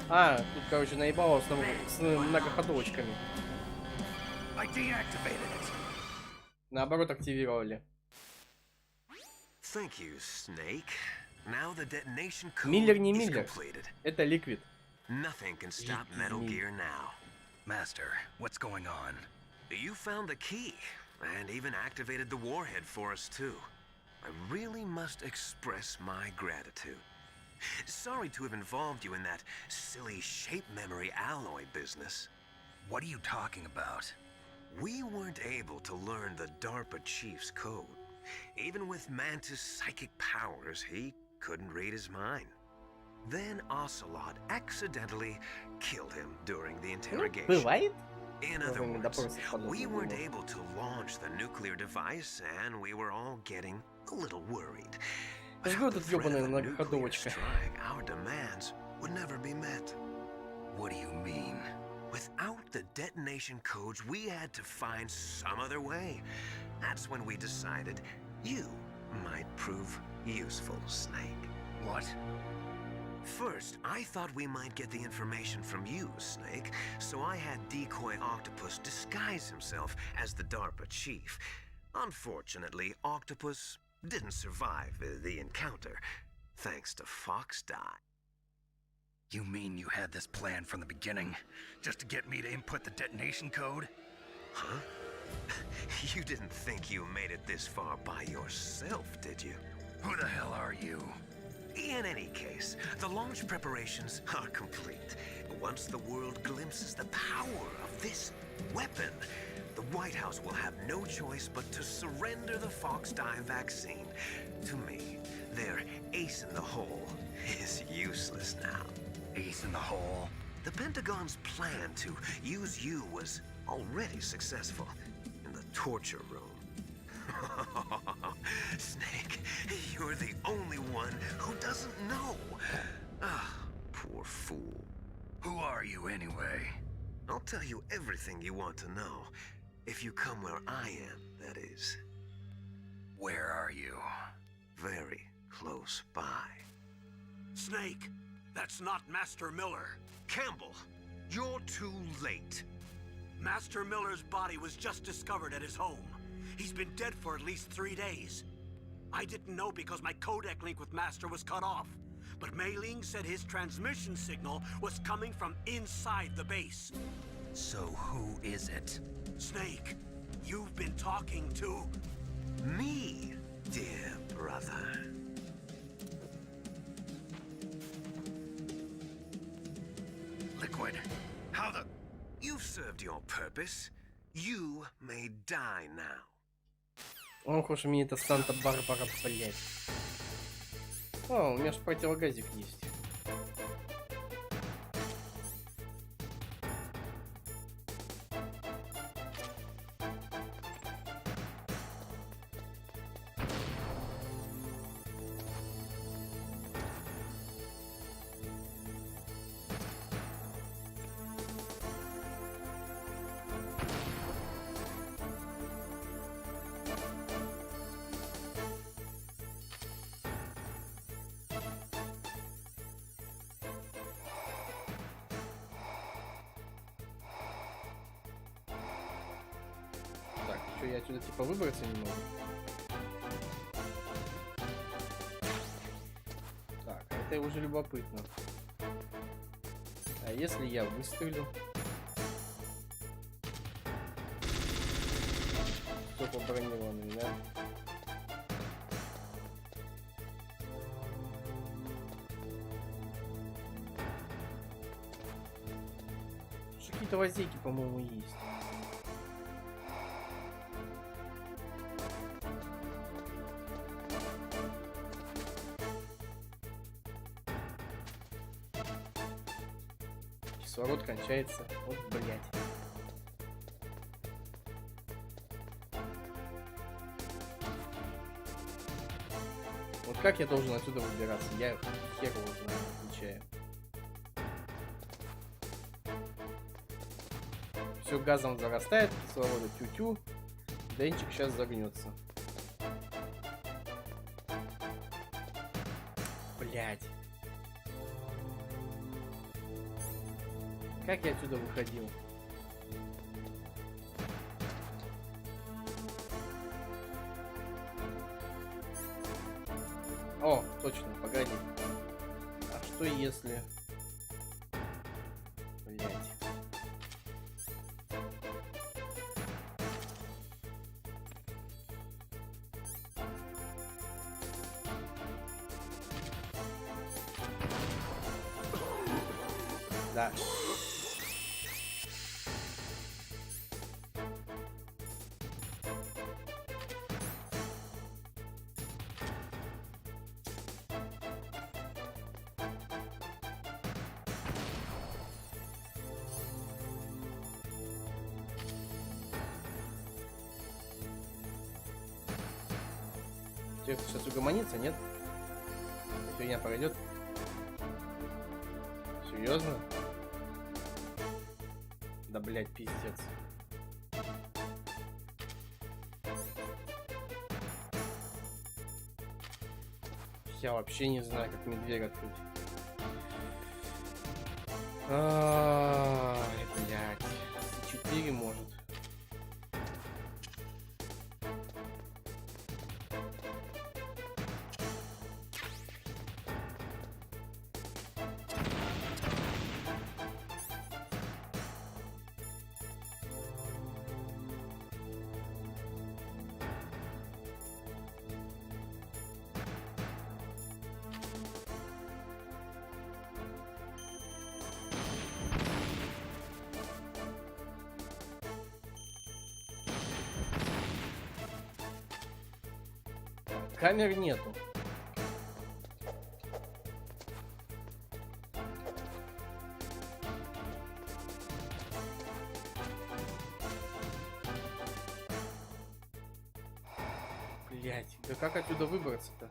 А, тут, короче, наебало с многоходовочками. Наоборот, активировали. Миллер не Миллер. Это Ликвид. Nothing can stop Metal Gear now. Master, what's going on? You found the key, and even activated the warhead for us too. I really must express my gratitude. Sorry to have involved you in that silly shape memory alloy business. What are you talking about? We weren't able to learn the DARPA chief's code. Even with Mantis' psychic powers, he couldn't read his mind. Then Ocelot accidentally killed him during the interrogation. Бывает? In other words, we weren't able to launch the nuclear device, and we were all getting a little worried. Жгёт тут ёбаная многоходовочка. Our demands would never be met. What do you mean? Without the detonation codes, we had to find some other way. That's when we decided you might prove useful, Snake. What? First, I thought we might get the information from you, Snake, so I had Decoy Octopus disguise himself as the DARPA chief. Unfortunately, Octopus didn't survive the encounter, thanks to Fox Die. You mean you had this plan from the beginning, just to get me to input the detonation code? Huh? You didn't think you made it this far by yourself, did you? Who the hell are you? In any case, the launch preparations are complete. Once the world glimpses the power of this weapon, the White House will have no choice but to surrender the Fox Die vaccine. To me, their ace in the hole is useless now. Ace in the hole? The Pentagon's plan to use you was already successful in the torture room. Snake, you're the only one who doesn't know. Ah, poor fool. Who are you anyway? I'll tell you everything you want to know. If you come where I am, that is. Where are you? Very close by. Snake, that's not Master Miller. Campbell, you're too late. Master Miller's body was just discovered at his home. He's been dead for at least 3 days. I didn't know because my codec link with Master was cut off. But Mei Ling said his transmission signal was coming from inside the base. So who is it? Snake, you've been talking to... Me, dear brother. Liquid, how the... You've served your purpose. You may die now. Ох уж мне это Санта-Барбара, блядь. О, у меня же противогазик есть. Так, что я отсюда типа выбраться не могу? Так, а это уже любопытно. А если я выстрелю? Все по бронированным, да? Какие-то лазейки, по-моему, есть. Кислород кончается. Вот, блять. Вот как я должен отсюда выбираться? Я хер его знаю, отвечаю. Все газом зарастает, кислорода тю-тю. Денчик сейчас загнется. Блять. Как я отсюда выходил? О, точно, погоди. А что если... Блять. Да. Тебе сейчас угомонится, нет? Фигня пройдет. Серьезно? Да, блять, пиздец. Я вообще не знаю, как мне дверь открыть. Ай, блять. 4 может. Камер нету. Блять, да как отсюда выбраться-то?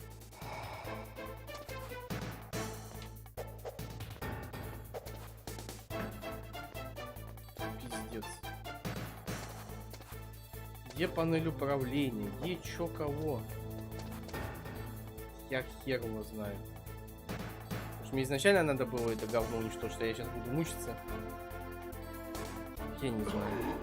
Пиздец. Где панель управления? Где чё кого? Я хер его знаю. Потому что мне изначально надо было это говно уничтожить, а я сейчас буду мучиться. Я не знаю.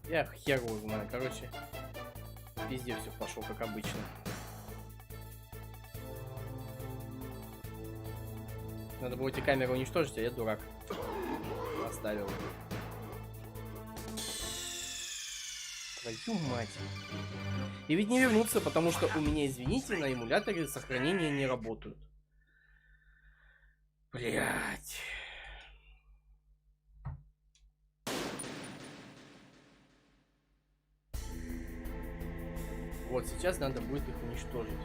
Я хер его знаю, короче. Везде все пошло, как обычно. Надо было эти камеры уничтожить, а я дурак. Оставил. Твою мать. И ведь не вернуться, потому что у меня, извините, на эмуляторе сохранения не работают. Блять. Вот, сейчас надо будет их уничтожить.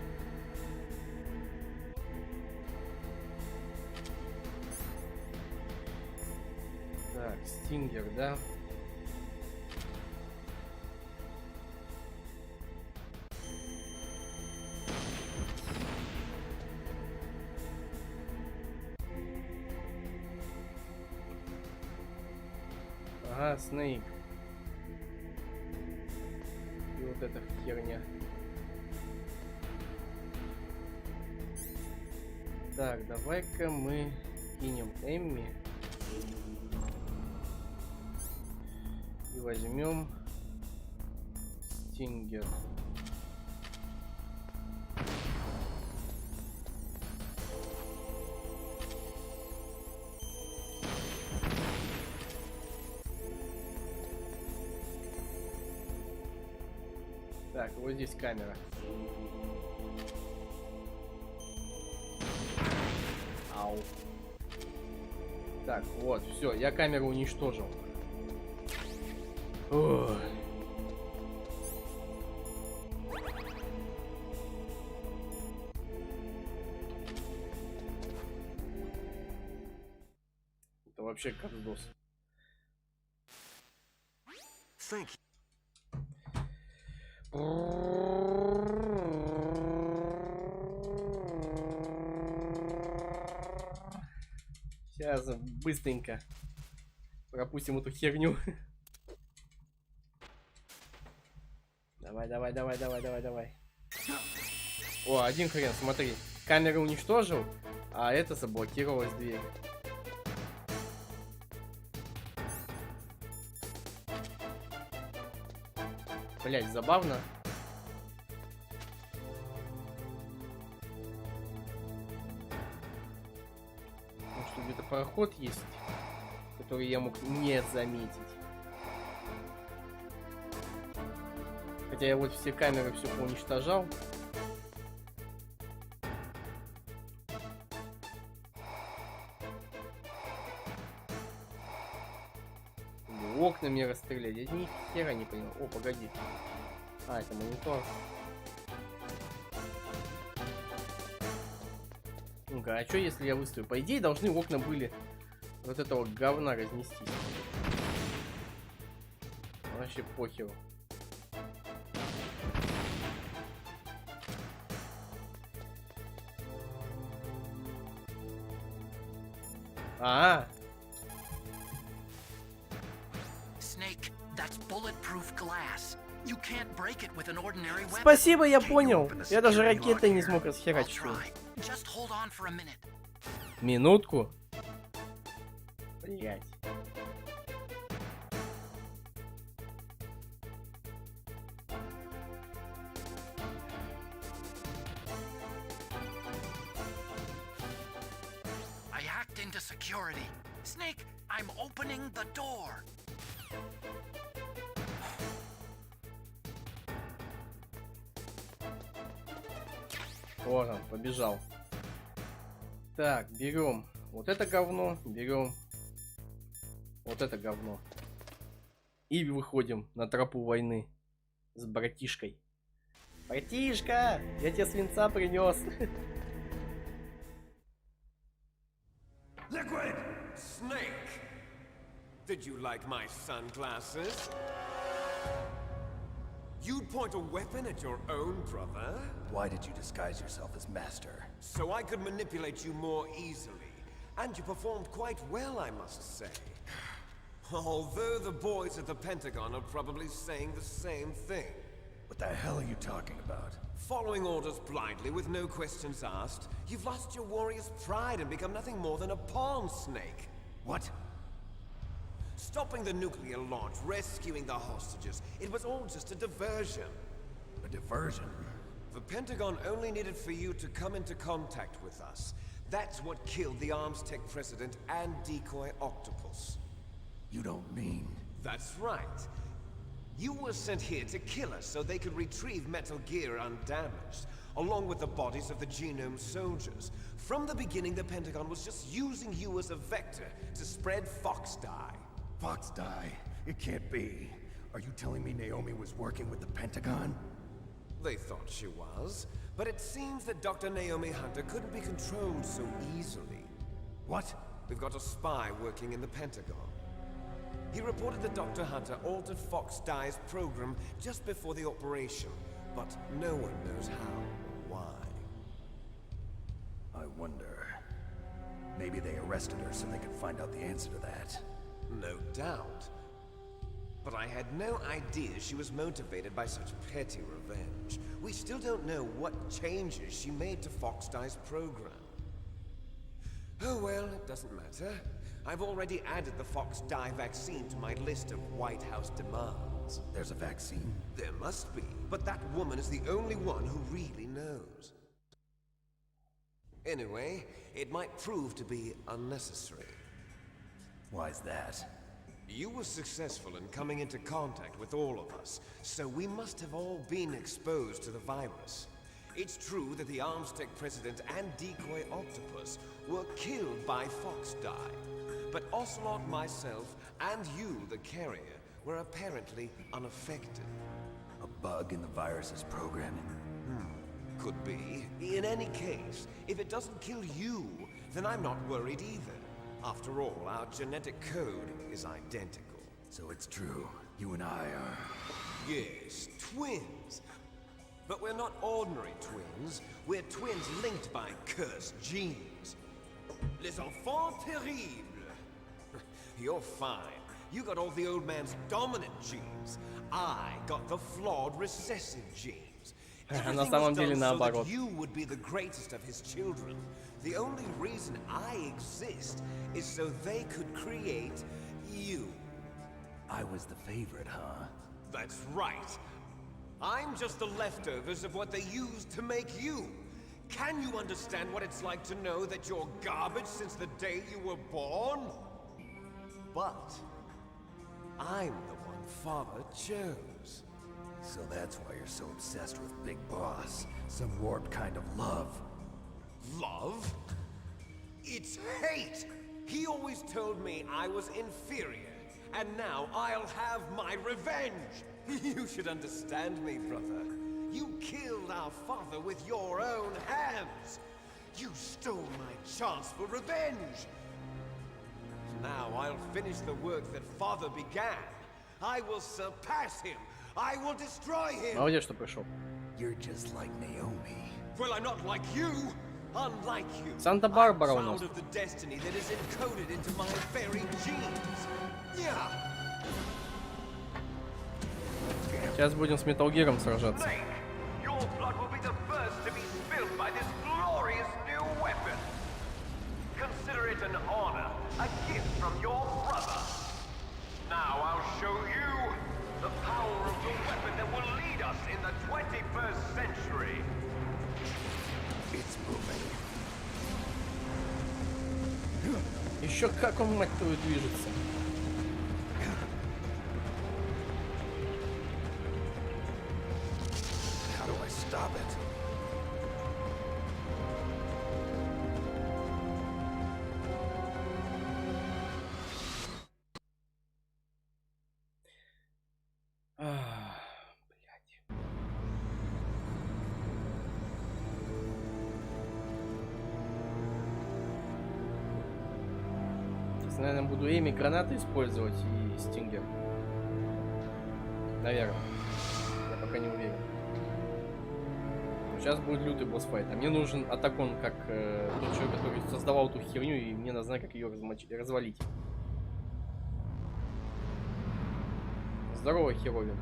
Так, стингер, да? Ага, Снейк. И вот эта херня. Так, давай-ка мы кинем Эмми. И возьмем Стингер. Так, вот здесь камера. Ау. Так, вот, все, я камеру уничтожил. Ой. Это вообще кардос. Thank you. Сейчас быстренько пропустим эту херню. Давай, давай, давай, давай, давай, давай. О, один хрен, смотри. Камеру уничтожил, а это заблокировалась дверь. Блять, забавно. Может, что где-то проход есть, который я мог не заметить. Хотя я вот все камеры все поуничтожал. Окнами расстрелять. Я ни хера не понял. О, погоди. А, это монитор. Ну-ка, а что если я выставлю? По идее, должны окна были вот этого говна разнести. Вообще похеру. Спасибо, я понял. Я даже ракетой не смог расхерачить. Минутку. Блять. I hacked into security. Snake, I'm opening the door. Вот он, побежал. Так, берем вот это говно, берем вот это говно. И выходим на тропу войны с братишкой. Братишка, я тебе свинца принес. Liquid! Snake! Did you like my sunglasses? You'd point a weapon at your own brother? Why did you disguise yourself as Master? So I could manipulate you more easily. And you performed quite well, I must say. Although the boys at the Pentagon are probably saying the same thing. What the hell are you talking about? Following orders blindly with no questions asked, you've lost your warrior's pride and become nothing more than a pawn, Snake. What? Stopping the nuclear launch, rescuing the hostages, it was all just a diversion. A diversion? The Pentagon only needed for you to come into contact with us. That's what killed the Arms Tech president and decoy octopus. You don't mean... That's right. You were sent here to kill us so they could retrieve Metal Gear undamaged, along with the bodies of the Genome soldiers. From the beginning, the Pentagon was just using you as a vector to spread Fox dye. Fox dye? It can't be. Are you telling me Naomi was working with the Pentagon? They thought she was, but it seems that Dr. Naomi Hunter couldn't be controlled so easily. What? We've got a spy working in the Pentagon. He reported that Dr. Hunter altered Fox Dye's program just before the operation, but no one knows how or why. I wonder... Maybe they arrested her so they could find out the answer to that. No doubt. But I had no idea she was motivated by such petty revenge. We still don't know what changes she made to Fox Dye's program. Oh well, it doesn't matter. I've already added the Fox Dye vaccine to my list of White House demands. There's a vaccine? There must be, but that woman is the only one who really knows. Anyway, it might prove to be unnecessary. Why's that? You were successful in coming into contact with all of us, so we must have all been exposed to the virus. It's true that the Arms Tech president and decoy octopus were killed by Fox Dye, but Ocelot, myself, and you, the carrier, were apparently unaffected. A bug in the virus's programming? Could be. In any case, if it doesn't kill you, then I'm not worried either. After all, our genetic code is identical. So it's true. You and I are... Yes, twins. But we're not ordinary twins. We're twins linked by cursed genes. Les enfants terribles. You're fine. You got all the old man's dominant genes. I got the flawed recessive genes. На самом деле наоборот. You would be the greatest of his children. The only reason I exist is so they could create you. I was the favorite, huh? That's right. I'm just the leftovers of what they used to make you. Can you understand what it's like to know that you're garbage since the day you were born? But I'm the one Father chose. So that's why you're so obsessed with Big Boss. Some warped kind of love. Love? It's hate! He always told me I was inferior, and now I'll have my revenge! You should understand me, brother. You killed our father with your own hands! You stole my chance for revenge! Now I'll finish the work that father began. I will surpass him! I will destroy him! Молодец, что пришел. You're just like Naomi. Well, I'm not like you! Unlike you, Санта-Барбара у I'm нас. proud of the destiny that is encoded into my very genes. Yeah. Сейчас будем с Metal Gear'ом сражаться. Your blood will be the first to be spilled by this glorious new weapon. Consider it an honor, a gift from your brother. Now I'll show you the power of the weapon that will lead us in the 21st century. It's moving. Еще как он, мать твою, движется. How do I stop it? Наверное, буду Эми гранаты использовать и стингер. Наверное. Я пока не уверен. Сейчас будет лютый босс-файт. А мне нужен атакон, как тот человек, который создавал эту херню, и мне надо знать, как ее развалить. Здорово, херовин.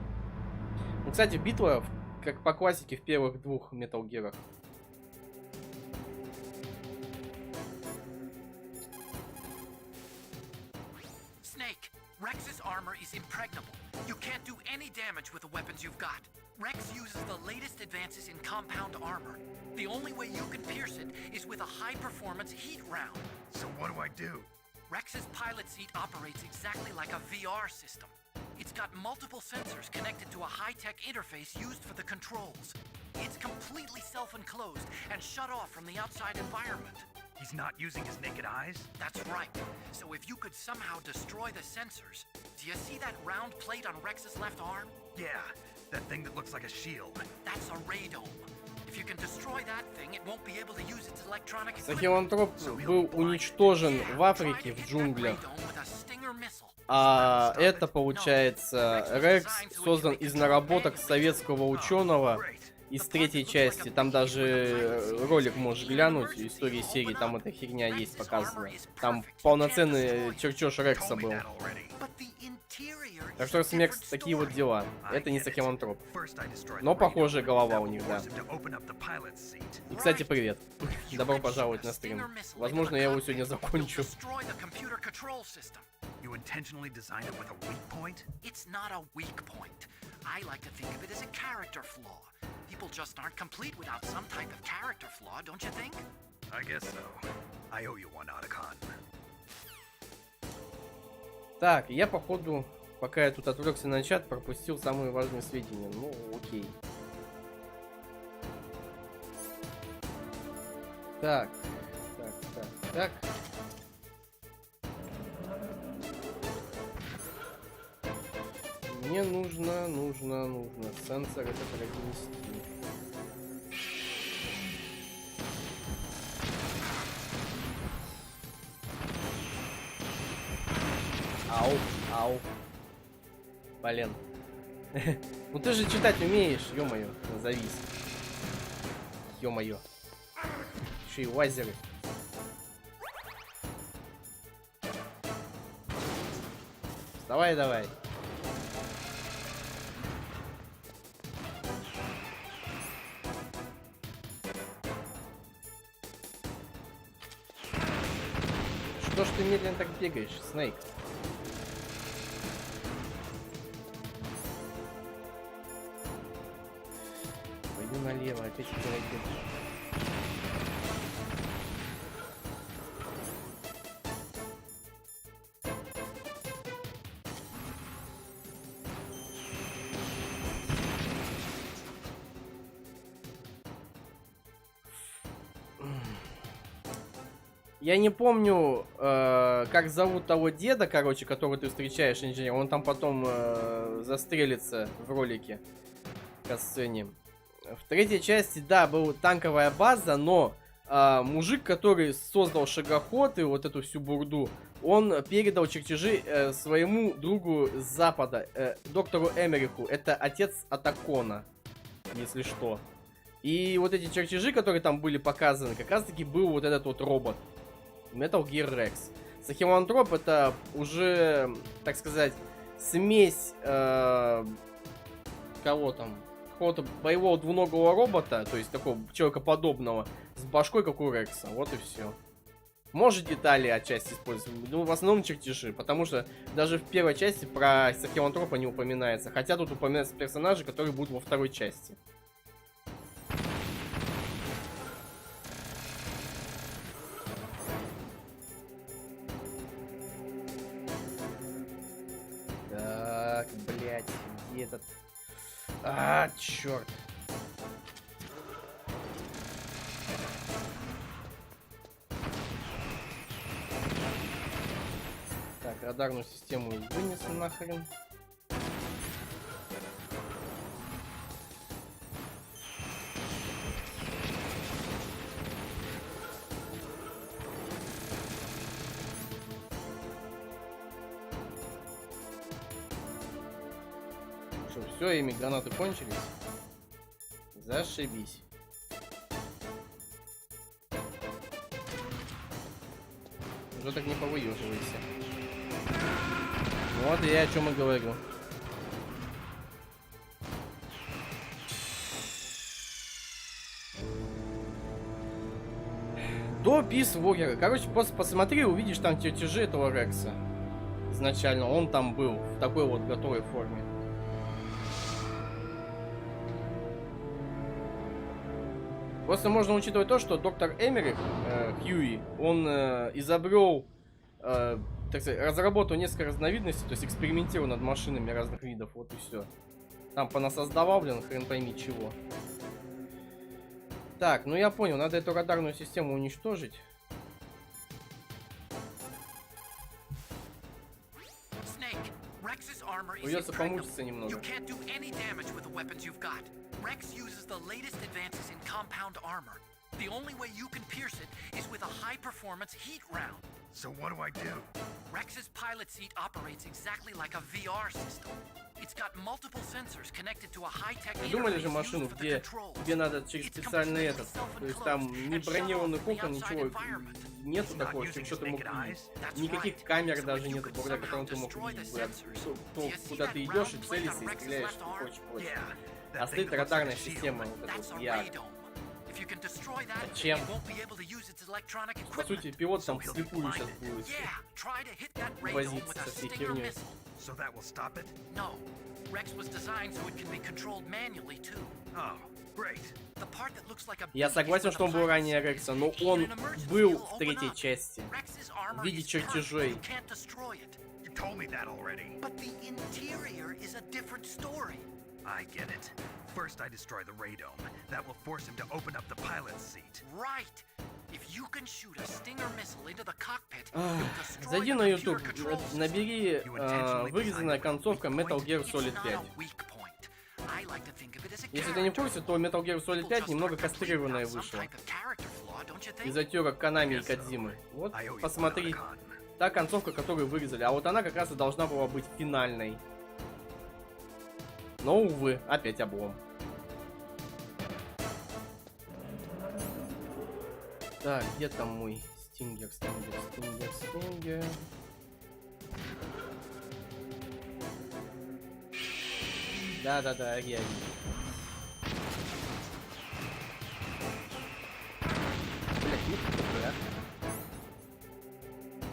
Ну, кстати, битва, как по классике, в первых двух Metal Gear'ах. Snake, Rex armor is impregnable. You can't do any damage with the weapons you've got. Rex uses the latest advances in compound armor. The only way you can pierce it is with a high-performance heat round. So what do I do? Rex's pilot seat operates exactly like a VR system. It's got multiple sensors connected to a high-tech interface used for the controls. It's completely self-enclosed and shut off from the outside environment. He's not using his naked eyes? That's right. So if you could somehow destroy the sensors... Do you see that round plate on Rex's left arm? Yeah, that thing that looks like a shield. That's a radome. If you can destroy that thing, it won't be able to use its electronic equipment. Сахилантроп был уничтожен в Африке, в джунглях. А это, получается, Рекс создан из наработок советского ученого из третьей части. Там даже ролик можешь глянуть, истории серии, там эта херня есть показана. Там полноценный чертеж Рекса был. Так что смех, такие вот дела. Это не Сахилантроп. Но похожая голова у них, да. И, кстати, привет. Добро пожаловать на стрим. Возможно, я его сегодня закончу. You intentionally designed it with a weak point? It's not a weak point. I like to think of it as a character flaw. People just aren't complete without some type of character flaw, don't you think? I guess so. I owe you one, Otacon. Так, я, походу, пока я тут отвлекся на чат, пропустил самые важные сведения. Ну, окей. Так. Мне нужно сенсор это принести. Ау. Блин. Ну ты же читать умеешь, ё-моё, завис. Ё-моё. Еще и лазеры. Вставай давай. Что ж ты медленно так бегаешь, Снейк? Пойду налево, опять пройдет. Я не помню, как зовут того деда, короче, которого ты встречаешь, инженер. Он там потом застрелится в ролике к сцене. В третьей части, да, была танковая база, но мужик, который создал шагоход и вот эту всю бурду, он передал чертежи своему другу с запада, доктору Эмериху. Это отец Отакона, если что. И вот эти чертежи, которые там были показаны, как раз таки был вот этот вот робот. Metal Gear Rex. Сахилантроп это уже, так сказать, смесь кого там? Какого-то боевого двуногого робота, то есть такого человекоподобного, с башкой, как у Рекса. Вот и все. Может, детали отчасти использовать, но в основном чертежи, потому что даже в первой части про Сахилантропа не упоминается. Хотя тут упоминаются персонажи, которые будут во второй части. Так, блять, где этот? Черт. Так, радарную систему вынесу нахрен. Все, ими гранаты кончились. Зашибись. Уже так не повыеживайся. Вот я о чем и говорю. До Peace Walker. Короче, просто посмотри, увидишь там чертежи этого Рекса. изначально он там был в такой вот готовой форме. Просто можно учитывать то, что доктор Эмерих, Хьюи, он изобрел, так сказать, разработал несколько разновидностей, то есть экспериментировал над машинами разных видов, вот и все. Там понасоздавал, блин, хрен пойми чего. Так, ну я понял, надо эту радарную систему уничтожить. Придется помучиться немного. Rex uses the latest advances in compound armor. The only way you can pierce it is with a high-performance heat round. So what do I do? Rex's pilot seat operates exactly like a VR system. It's got multiple sensors connected to a high-tech interface. Думали же машину, где тебе надо через специальный этот, то есть там не бронированных окон, ничего нету такого, что ты мог видеть. Никаких камер даже нету, благодаря которым ты мог видеть, куда ты идешь и целишься и стреляешь, что хочешь против. А стоит радарная система, вот эта вот VR. Зачем? По сути, пилот там вслепую сейчас будет возиться со всей херней. Я согласен, что он был ранее Рекса, но он был в третьей части в виде чертежей. I get it. First I destroy the radome. That will force him to open up the pilot's seat. Right. If you can shoot a Stinger missile into the cockpit, зайди на YouTube, набери вырезанная концовка Metal Gear Solid 5. Если ты не в курсе, то Metal Gear Solid 5 немного кастрированная вышла. Из-за терок Konami и Кодзимы. Вот, посмотри. Та концовка, которую вырезали. А вот она как раз и должна была быть финальной. Но, увы, опять облом. Так, где там мой Стингер? Да, я вижу.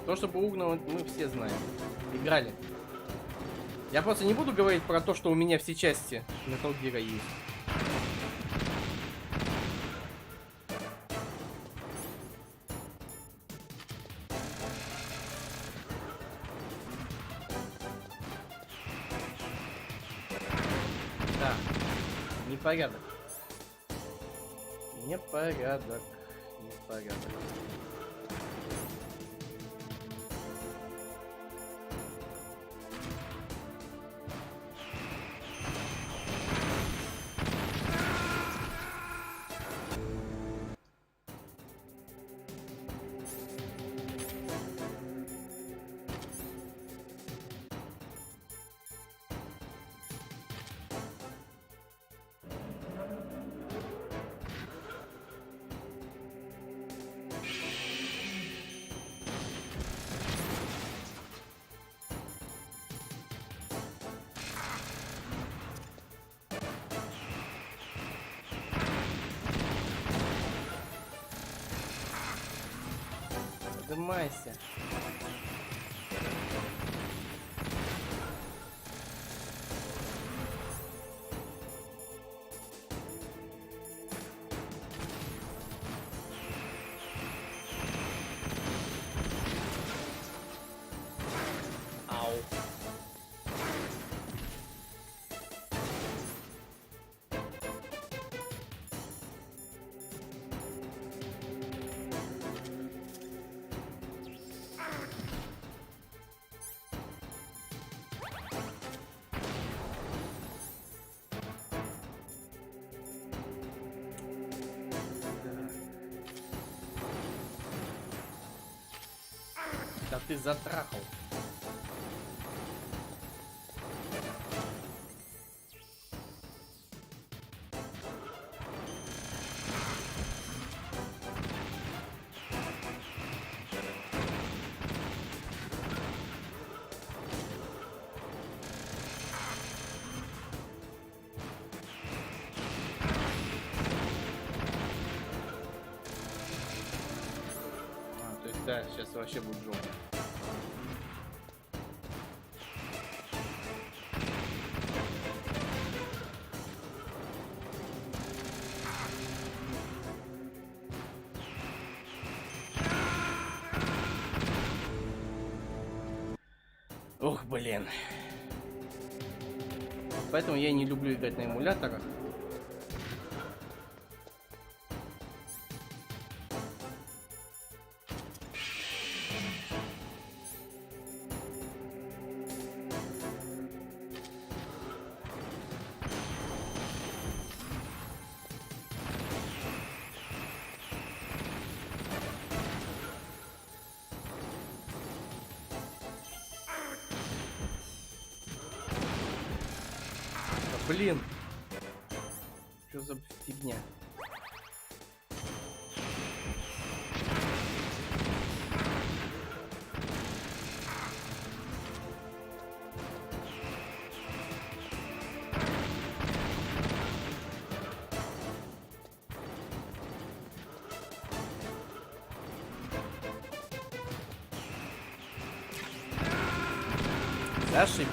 То, что Бугна, мы все знаем. Играли. Я просто не буду говорить про то, что у меня все части Metal Gear есть. Да, непорядок. Непорядок. Поднимайся. Ау. Да ты затрахал. Да, сейчас вообще будет жопа. Блин. Поэтому я не люблю играть на эмуляторах. Блин, что за фигня? Зашибись.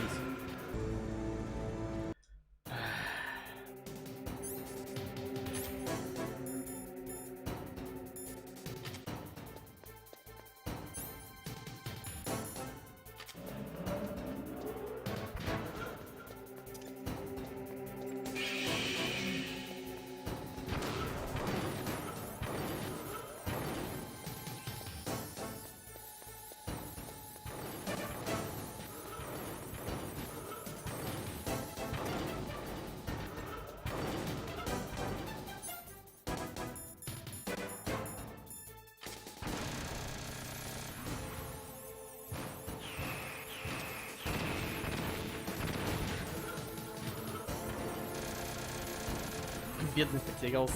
Бедный потерялся.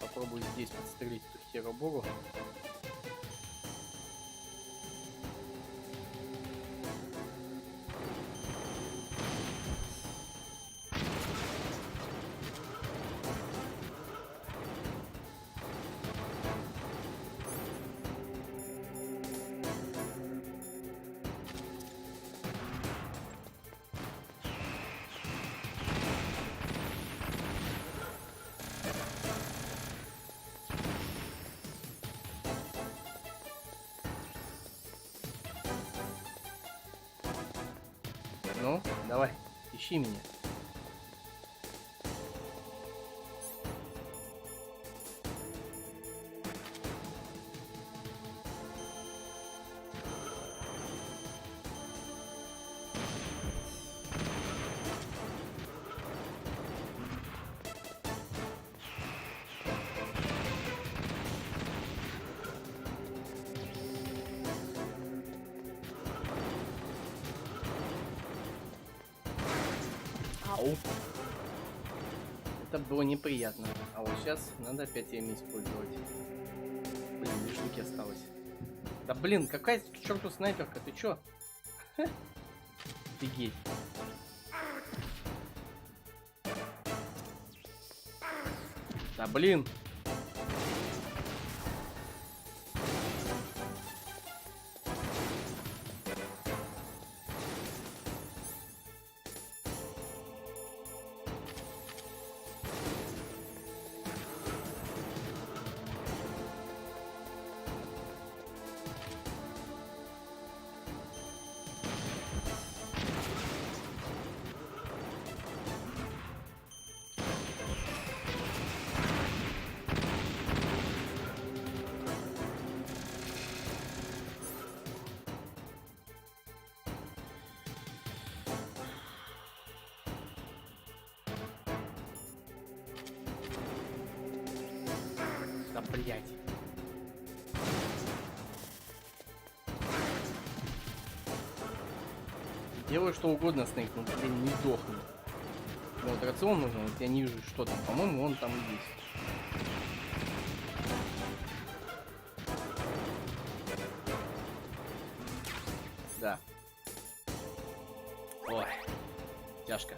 Попробую здесь подстрелить эту херобору. Ну, давай, ищи меня. Ау. Это было неприятно. А вот сейчас надо опять ими использовать. Блин, 2 штуки осталось. Да блин, какая к черту снайперка? Ты чё? Офигеть. Да блин. Да блять. Делаю что угодно, Снейк, но блин, не сдохну. Вот рацион нужен, вот я не вижу, что там. По-моему, он там есть. Да. Ой, тяжко.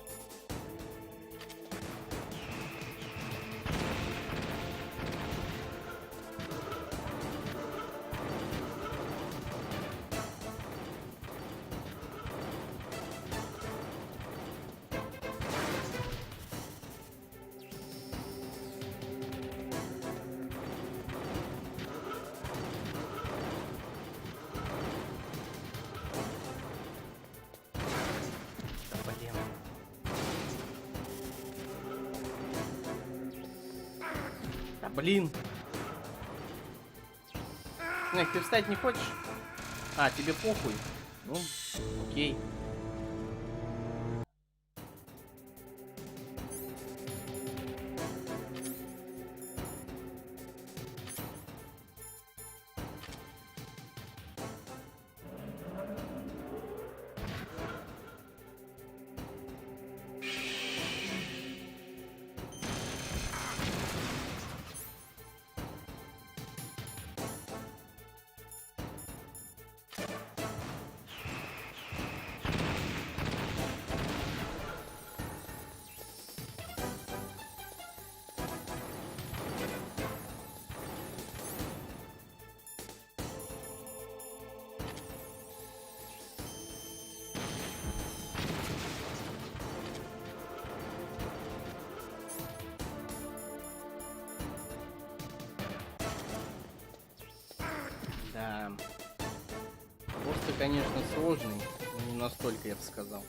Блин. Эх, ты встать не хочешь? А, тебе похуй? Ну, окей. Да. Босс-то, конечно, сложный, но не настолько, я бы сказал.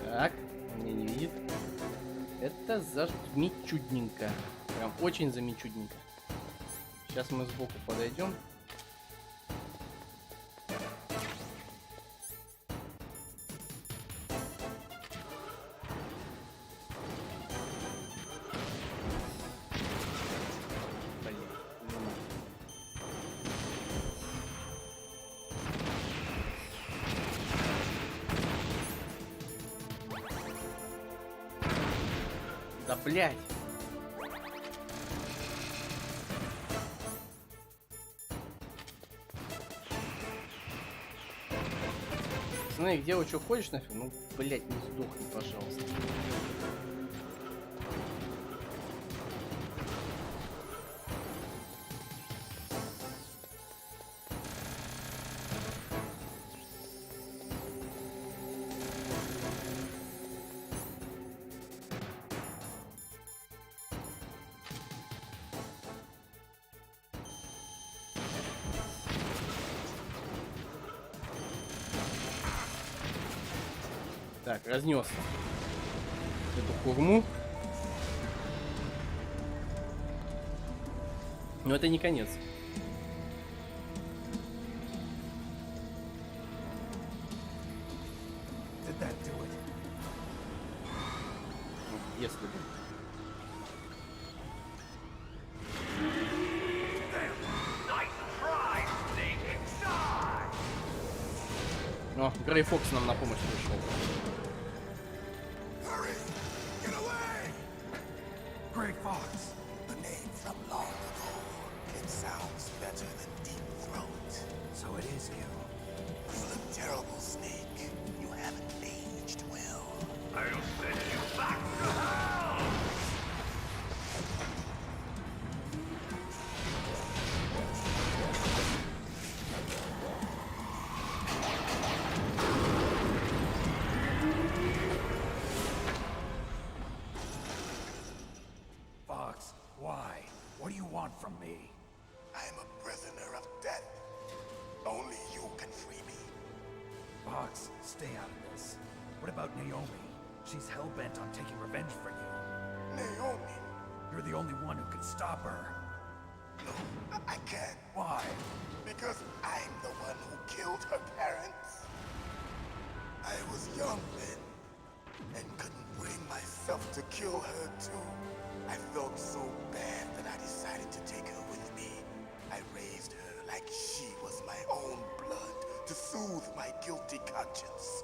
Так, он меня не видит. Это замечудненько. Прям очень замечудненько. Сейчас мы сбоку подойдем. Да блять. Пацаны, где вы что ходишь нафиг? Ну, блять, не сдохни, пожалуйста. Так, разнес эту хурму. Но это не конец. Если бы. О, Грей Фокс нам на помощь пришел. Grey Fox. The name from long ago. It sounds better than Deep Throat. So it is you. You look terrible, Snake. You haven't aged well. I'll send you back to hell! Fox, why? What do you want from me? I'm a prisoner of death. Only you can free me. Fox, stay out of this. What about Naomi? She's hell-bent on taking revenge for you. Naomi? You're the only one who can stop her. No, I can't. Why? Because I'm the one who killed her parents. I was young then, and couldn't bring myself to kill her too. I felt so bad that I decided to take her with me. I raised her like she was my own blood to soothe my guilty conscience.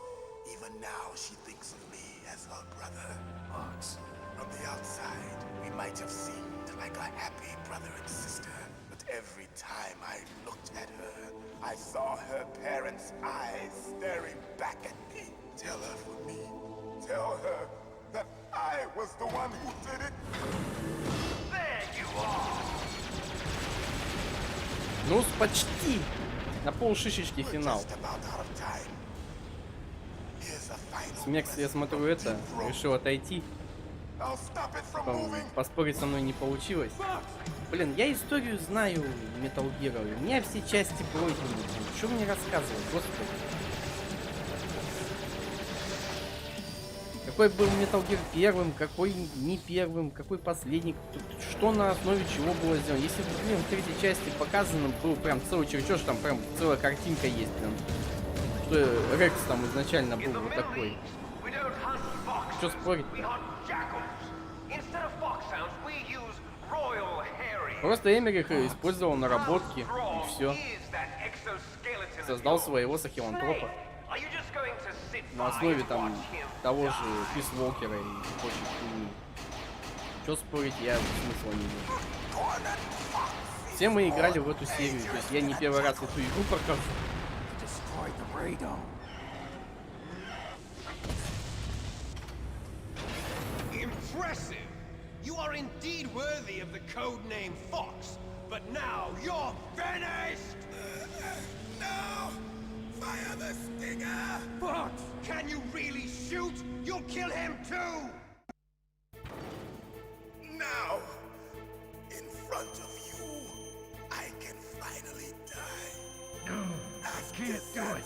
Even now, she thinks of me as her brother. Fox. From the outside, we might have seemed like a happy brother and sister, but every time I looked at her, I saw her parents' eyes staring back at me. Tell her for me. Tell her that I was the one who did it. There you are. Ну, почти. На полшишечки финал. Смекс, я смотрю, решил отойти. Поспорить со мной не получилось. Блин, я историю знаю Metal Gear. У меня все части пройдены. Что мне рассказывать, господи? Какой был Metal Gear первым, какой не первым, какой последний, что на основе чего было сделано. Если, блин, в третьей части показано был прям целый чертеж, там прям целая картинка есть, прям, что Рекс там изначально был вот такой. Что спорить-то? Просто Эмерих использовал наработки, и все. Создал своего сахилантропа. На основе там того же Писвокера и прочих хуйни. Что спорить, я смысла не вижу. Все мы играли в эту серию, то есть я не первый раз эту игру прохожу. Impressive! You are indeed worthy of the code name Fox, but now you're finished! No! Fire the stinger! Fox! Can you really shoot? You'll kill him too! Now, in front of you, I can finally die. No, I can't do it.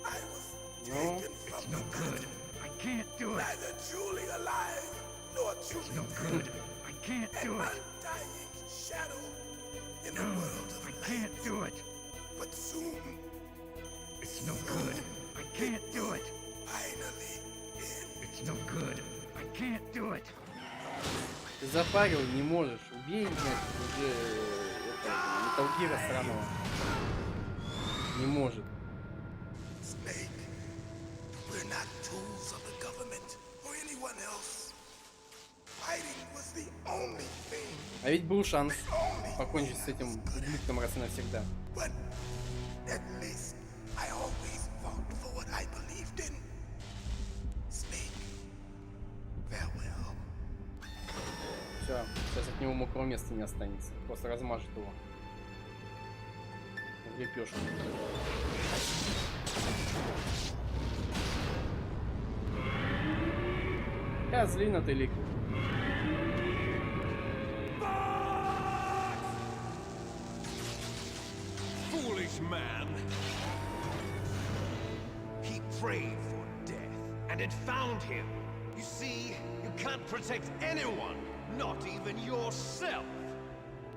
I was taken from the Good. I can't do it. neither truly alive nor truly No good. I can't do an it. undying shadow in a world of I light. can't do it. But soon, It's no good. I can't do it. finally in. It's no good. I can't do it. Ты запарил, не можешь. Убей, блядь, уже это, Metal Gear сраного. Не может. Snake, we're not tools of the government or anyone else. Fighting was the only thing. А ведь был шанс покончить с этим ублюдком раз и навсегда. But at least I always fought for what I believed in. Snake, farewell. Все, сейчас от него мокрого места не останется. Просто размажет его. В лепешку. Козлина ты лик. Foolish man! He prayed for death, and it found him. You see, you can't protect anyone, not even yourself.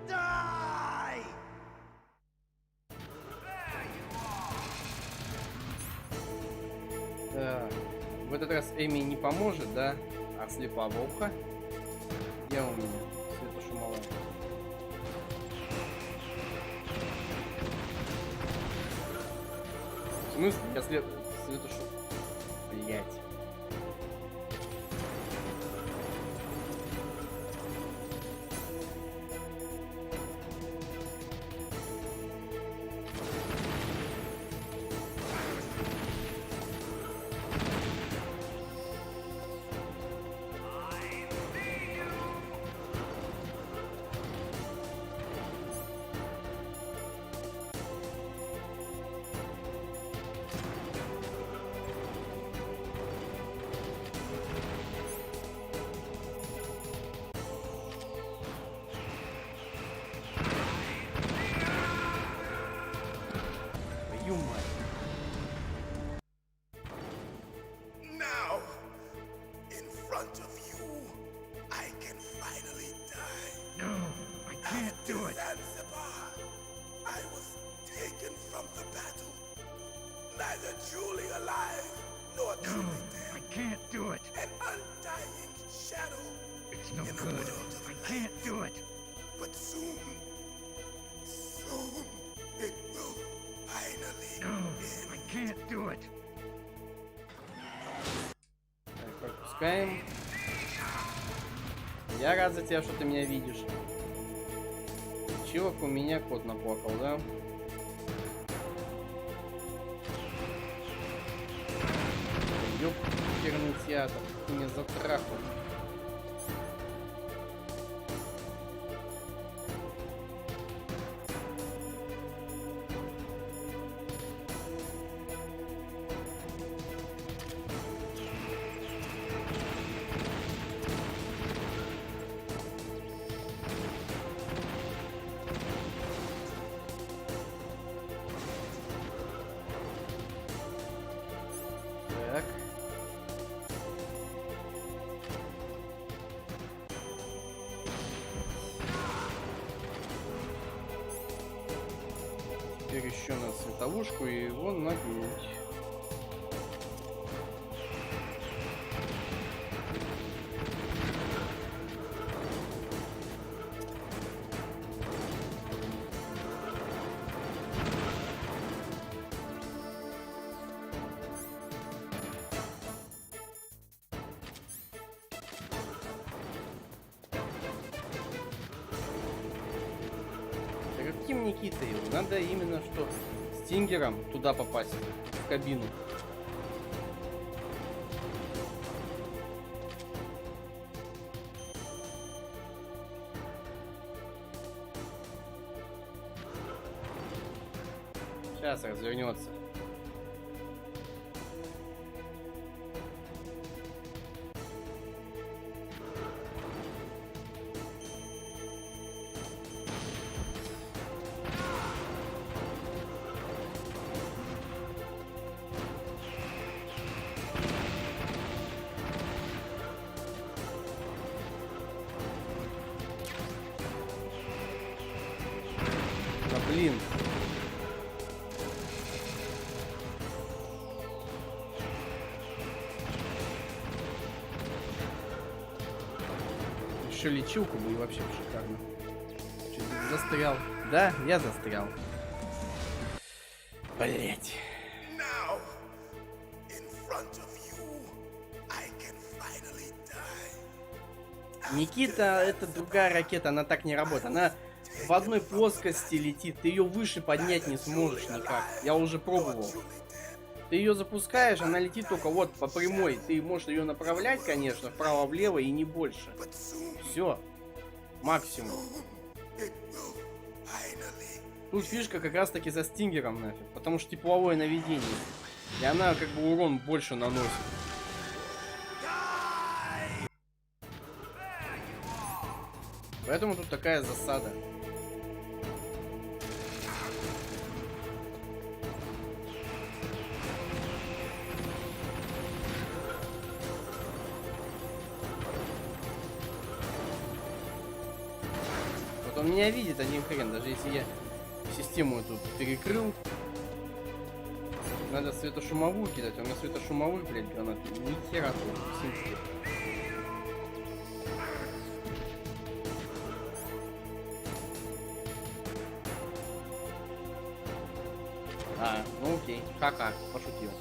Die! Так, в этот раз Эми не поможет, да? А слеповуха? Где у меня? Светошумовая. В смысле? Я светошу... Блять. Neither truly alive, nor truly dead. I can't do it. An undying shadow. It's no in a good. world of I can't do it. But soon, it will finally No, end. I can't do it. Так, пропускаем. Я рад за тебя, что ты меня видишь. Чувак, у меня кот наплакал, да? Ёперный театр, ты меня затрахал. Так. Теперь еще на световушку и его нагнуть. Да каким Никитой его? Надо именно что стингером туда попасть, в кабину. Сейчас развернется. Да блин. Еще лечилку бы и вообще шикарно. Чё-то застрял. Да, я застрял. Блять. Now, in front of you, I can finally die. Никита, это другая ракета, она так не работает. Она в одной плоскости летит. Ты ее выше поднять не сможешь никак. Я уже пробовал. Ты ее запускаешь, она летит только вот по прямой. Ты можешь ее направлять, конечно, вправо-влево и не больше. Все. Максимум. Тут фишка как раз таки за стингером нафиг. Потому что тепловое наведение. И она как бы урон больше наносит. Поэтому тут такая засада. Вот он меня видит один хрен, даже если я систему эту перекрыл. Надо светошумовую кидать, у меня светошумовых, блядь, гранат. Ни хера тут, синский. А, ну окей, ха-ха, пошутил.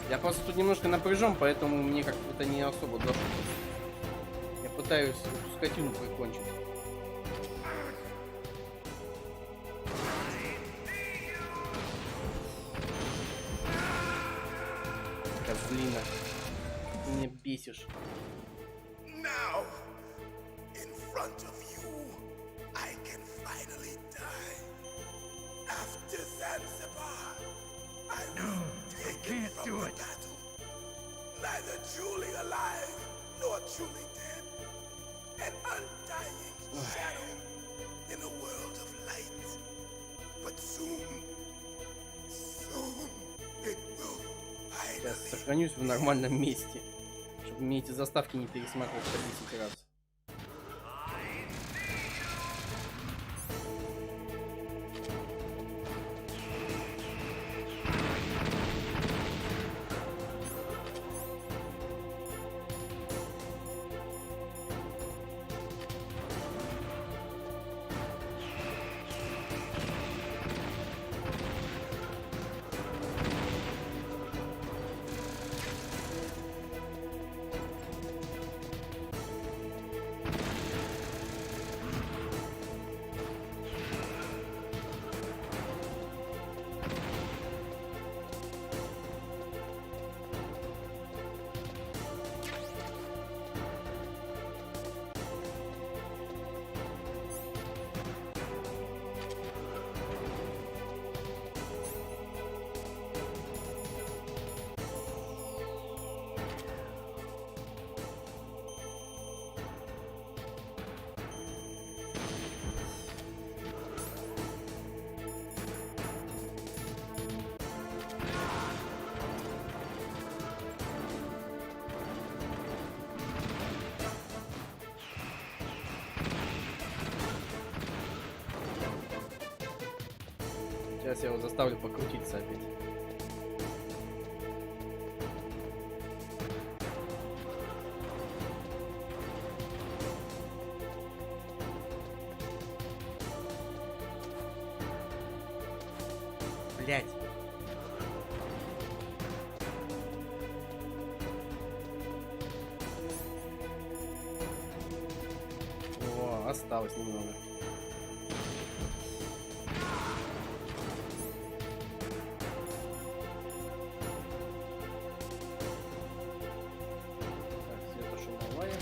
Я просто тут немножко напряжен, поэтому мне как-то это не особо дошло. Я пытаюсь эту скотину прикончить. Козлина. Ты меня бесишь. Now, in front of you, I can finally die. After Zanzibar, I will take it from the battle. Neither truly alive, nor truly dead. An undying shadow in a world of light. But soon it will Сейчас finally. сохранюсь в нормальном месте, чтобы мне эти заставки не пересматривать по 10 раз. заставлю покрутиться опять. Блять. О, осталось немного. Так, светошумовая.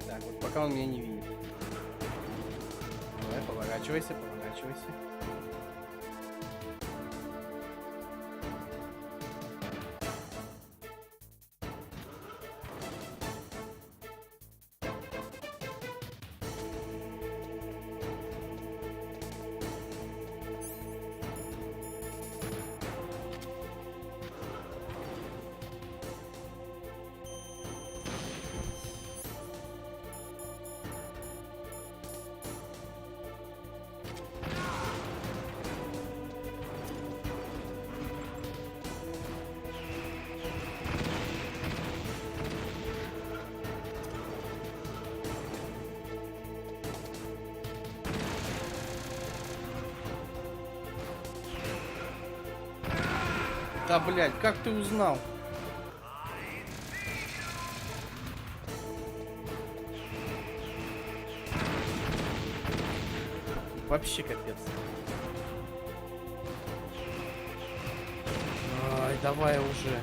Так, вот пока он меня не видит. Давай, поворачивайся, поворачивайся. Да, блядь, как ты узнал? Вообще капец. Ай, давай уже.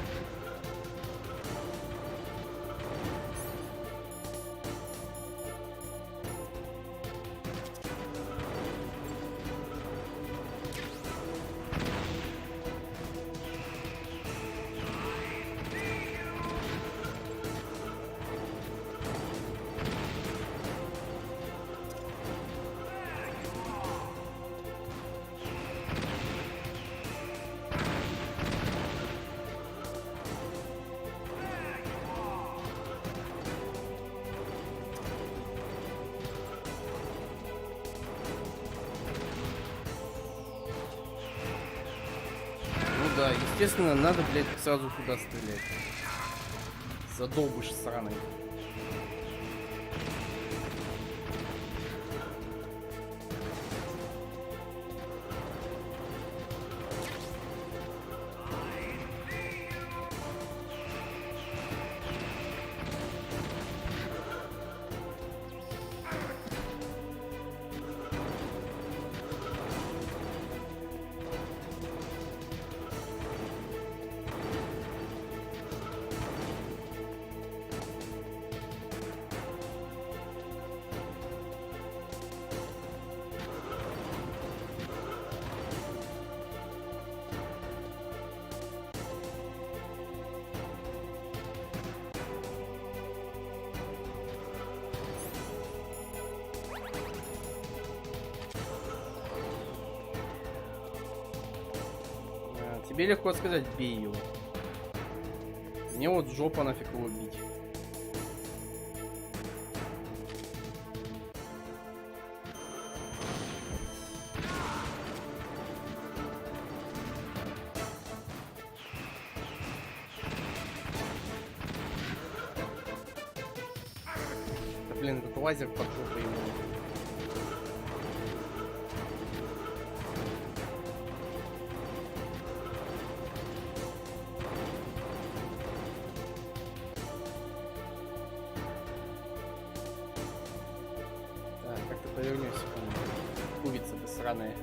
Да, естественно, надо, блядь, сразу туда стрелять. Задолбыш сраный. Тебе легко сказать, бей его. Мне вот жопа нафиг его бить. Да, блин, этот лазер под жопой ему. Повернусь, курица ты сраная.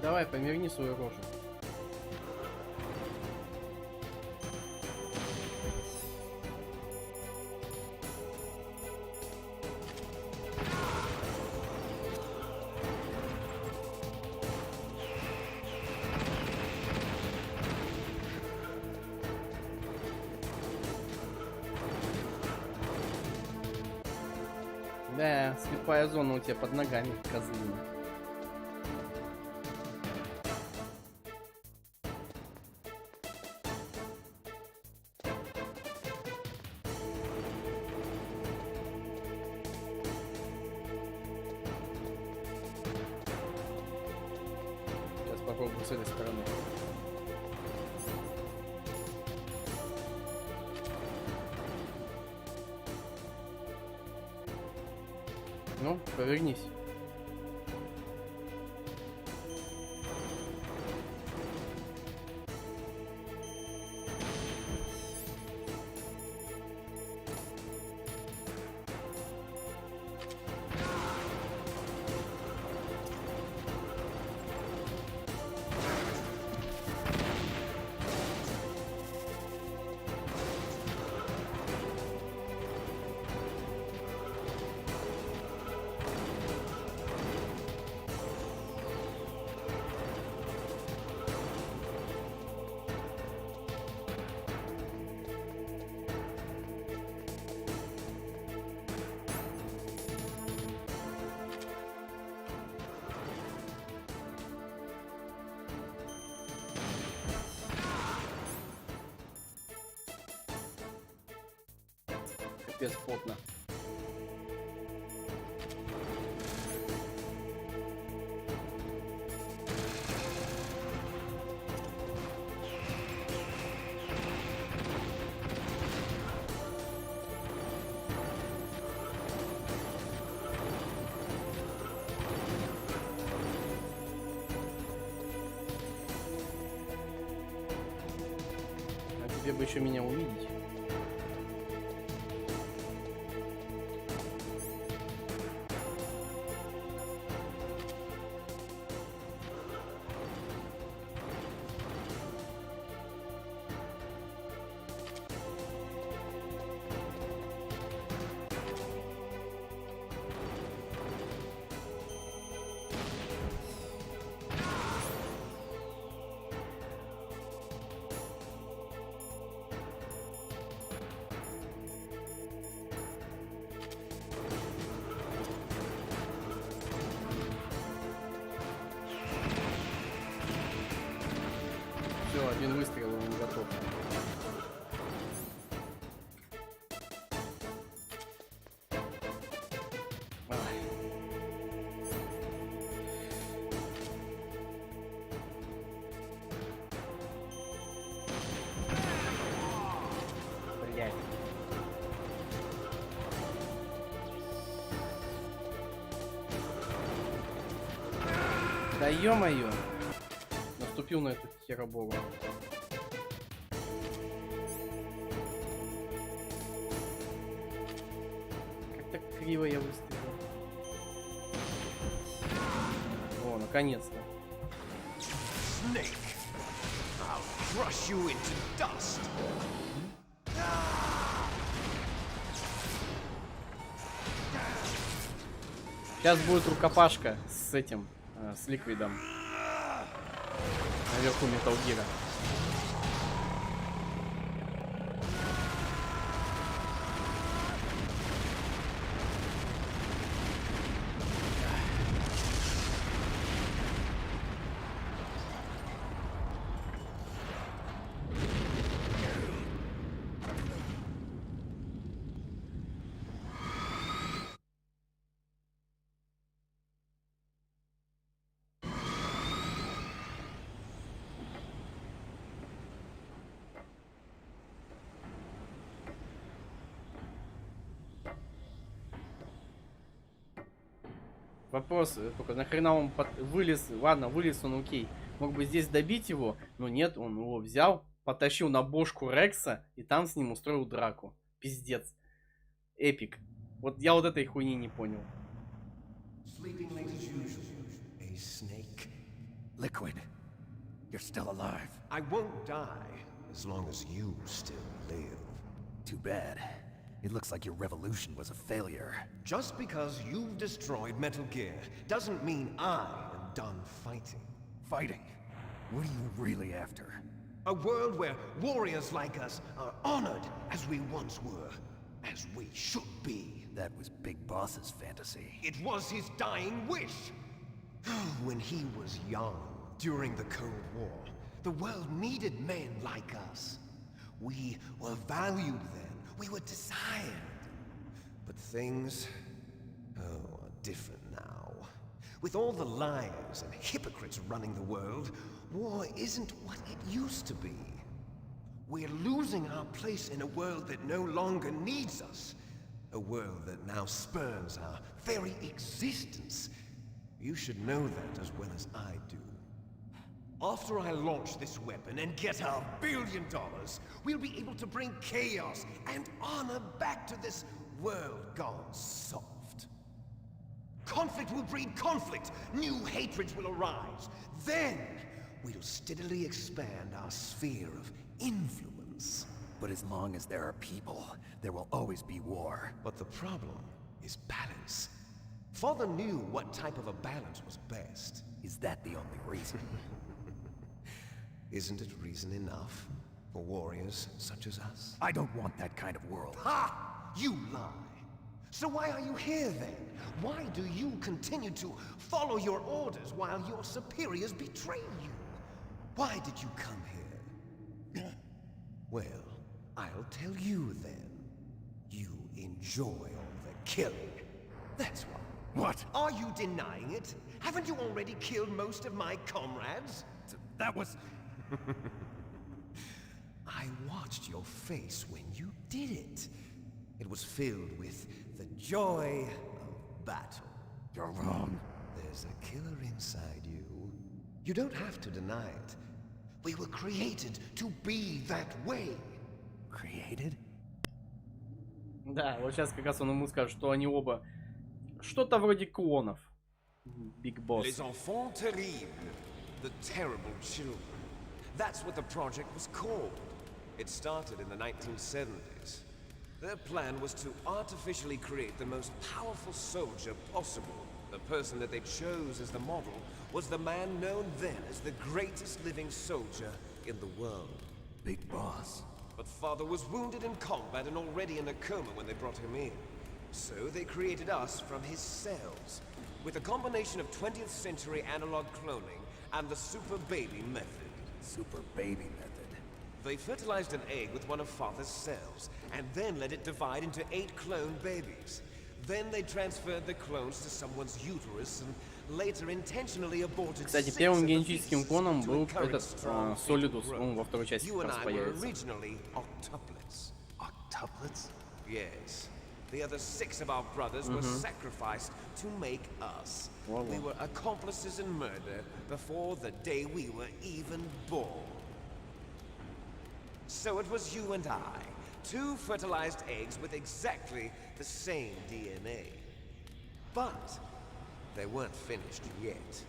Давай, померни свою рожу. Да, слепая зона у тебя под ногами, козлина. Сейчас попробую с этой стороны. Ну, повернись. Капец, плотно. А тебе бы еще меня увидеть. Все, один выстрел, он готов. Ай. Блядь. Да ё-моё! Наступил на эту херобогу. Как так криво я выстрелил. О, наконец-то. Snake, I'll crush you into dust. Сейчас будет рукопашка с этим, с Ликвидом. Наверху Metal Gear. Вопрос только, нахрена он вылез? Ладно, вылез он, окей. Мог бы здесь добить его, но нет, он его взял, потащил на бошку Рекса и там с ним устроил драку. Пиздец. Эпик. Вот я вот этой хуйни не понял. Liquid, you're still alive. I won't die as long as you still live. Too bad. It looks like your revolution was a failure. Just because you've destroyed Metal Gear doesn't mean I am done fighting. Fighting? What are you really after? A world where warriors like us are honored as we once were, as we should be. That was Big Boss's fantasy. It was his dying wish. When he was young, during the Cold War, the world needed men like us. We were valued then. We were desired. But things, are different now. With all the liars and hypocrites running the world, war isn't what it used to be. We're losing our place in a world that no longer needs us. A world that now spurns our very existence. You should know that as well as I do. After I launch this weapon and get our $1 billion, we'll be able to bring chaos and honor back to this world gone soft. Conflict will breed conflict. New hatreds will arise. Then, we'll steadily expand our sphere of influence. But as long as there are people, there will always be war. But the problem is balance. Father knew what type of a balance was best. Is that the only reason? Isn't it reason enough for warriors such as us? I don't want that kind of world. Ha! You lie! So why are you here then? Why do you continue to follow your orders while your superiors betray you? Why did you come here? Well, I'll tell you then. You enjoy all the killing. That's why. What? Are you denying it? Haven't you already killed most of my comrades? That was... I watched your face when you did it. It was filled with the joy of battle. You're wrong. There's a killer inside you. You don't have to deny it. We were created to be that way. Created? Да, вот сейчас как раз он ему скажет, что они оба что-то вроде клонов. Big Boss. Les enfants terribles. The terrible children. That's what the project was called. It started in the 1970s. Their plan was to artificially create the most powerful soldier possible. The person that they chose as the model was the man known then as the greatest living soldier in the world. Big Boss. But Father was wounded in combat and already in a coma when they brought him in. So they created us from his cells, with a combination of 20th century analog cloning and the super baby method. Super baby method. They fertilized an egg with one of Father's cells, and then let it divide into 8 clone babies. Then they transferred the clones to someone's uterus and later intentionally aborted. Кстати, первым генетическим клоном был этот Solidus, он во второй части как раз появится. Originally octuplets. Octuplets? Yes. The other 6 of our brothers were sacrificed to make us. We were accomplices in murder before the day we were even born. So it was you and I, 2 fertilized eggs with exactly the same DNA. But they weren't finished yet.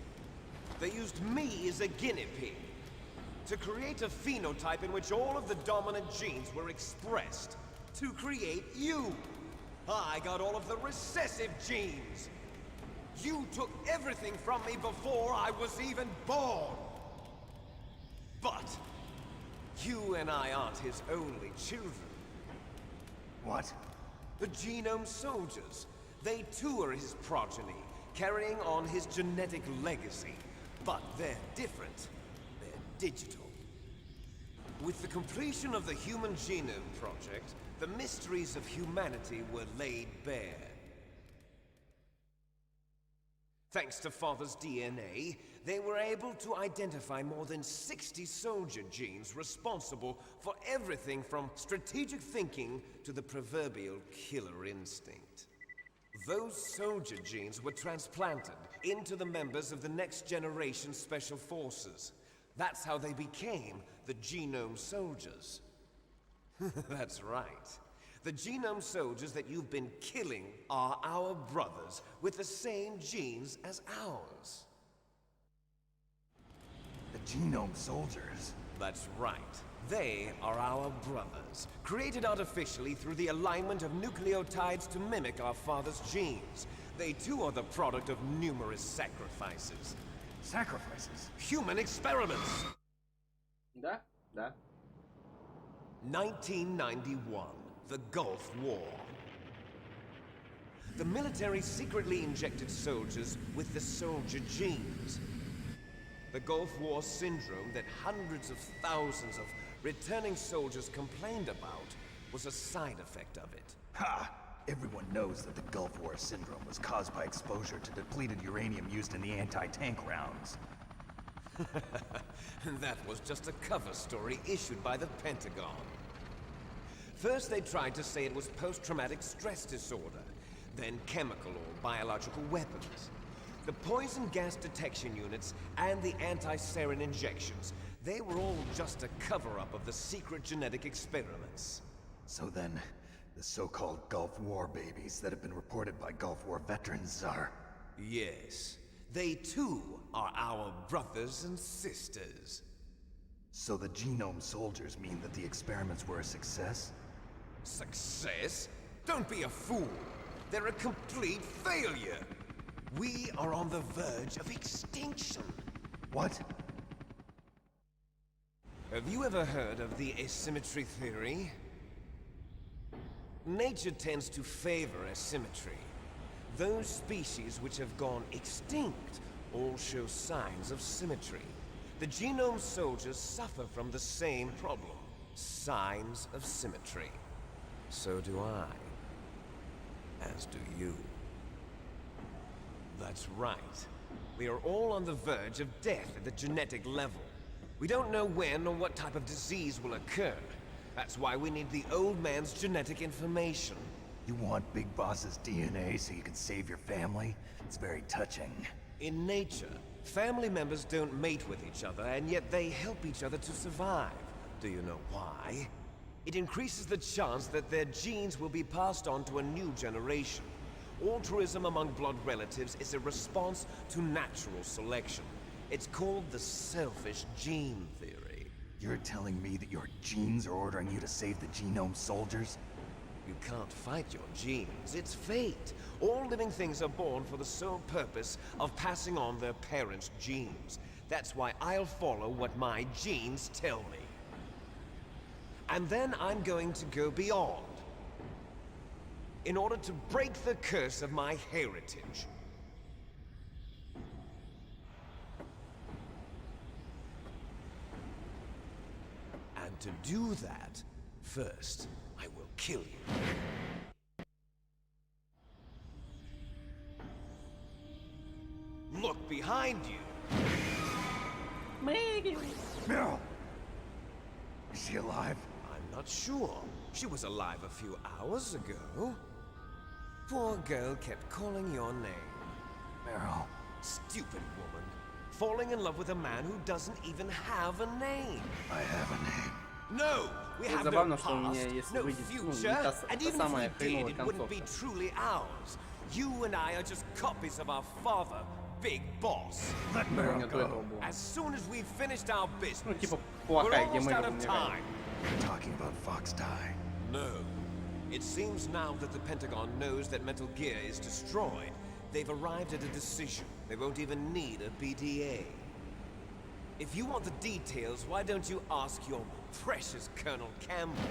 They used me as a guinea pig to create a phenotype in which all of the dominant genes were expressed to create you. I got all of the recessive genes. You took everything from me before I was even born. But you and I aren't his only children. What? The Genome Soldiers. They too are his progeny, carrying on his genetic legacy. But they're different. They're digital. With the completion of the Human Genome Project, the mysteries of humanity were laid bare. Thanks to Father's DNA, they were able to identify more than 60 soldier genes responsible for everything from strategic thinking to the proverbial killer instinct. Those soldier genes were transplanted into the members of the next generation special forces. That's how they became the Genome Soldiers. That's right. The Genome Soldiers that you've been killing are our brothers with the same genes as ours. Genome soldiers? That's right. They are our brothers, created artificially through the alignment of nucleotides to mimic our father's genes. They too are the product of numerous sacrifices. Sacrifices? Human experiments! Да, да. 1991, the Gulf War. The military secretly injected soldiers with the soldier genes. The Gulf War syndrome that hundreds of thousands of returning soldiers complained about was a side effect of it. Ha! Everyone knows that the Gulf War syndrome was caused by exposure to depleted uranium used in the anti-tank rounds. That was just a cover story issued by the Pentagon. First they tried to say it was post-traumatic stress disorder, then chemical or biological weapons. The poison gas detection units and the anti-sarin injections, they were all just a cover-up of the secret genetic experiments. So then, the so-called Gulf War babies that have been reported by Gulf War veterans are... Yes, they too are our brothers and sisters. So the genome soldiers mean that the experiments were a success? Success? Don't be a fool! They're a complete failure! We are on the verge of extinction! What? Have you ever heard of the asymmetry theory? Nature tends to favor asymmetry. Those species which have gone extinct all show signs of symmetry. The genome soldiers suffer from the same problem. Signs of symmetry. So do I. As do you. That's right. We are all on the verge of death at the genetic level. We don't know when or what type of disease will occur. That's why we need the old man's genetic information. You want Big Boss's DNA so you can save your family? It's very touching. In nature, family members don't mate with each other, and yet they help each other to survive. Do you know why? It increases the chance that their genes will be passed on to a new generation. Altruism among blood relatives is a response to natural selection. It's called the selfish gene theory. You're telling me that your genes are ordering you to save the genome soldiers? You can't fight your genes. It's fate. All living things are born for the sole purpose of passing on their parents' genes. That's why I'll follow what my genes tell me. And then I'm going to go beyond. In order to break the curse of my heritage. And to do that, first, I will kill you. Look behind you! Meryl! Is she alive? I'm not sure. She was alive a few hours ago. Poor girl kept calling your name. Meryl. Stupid woman. Falling in love with a man who doesn't even have a name. I have a name. No! We have no Забавно, что у меня, past, если no выйдет, ну, не future, та and even самая if we did, хреновая it wouldn't be концовка. truly ours. You and I are just copies of our father, Big Boss. Let У Meryl меня до этого go. было. As soon as we've finished our Ну, business, типа we're плохая, где almost мы out его of умирали. time. You're talking about Fox Die. No. It seems now that the Pentagon knows that Metal Gear is destroyed. They've arrived at a decision. They won't even need a BDA. If you want the details, why don't you ask your precious Colonel Campbell?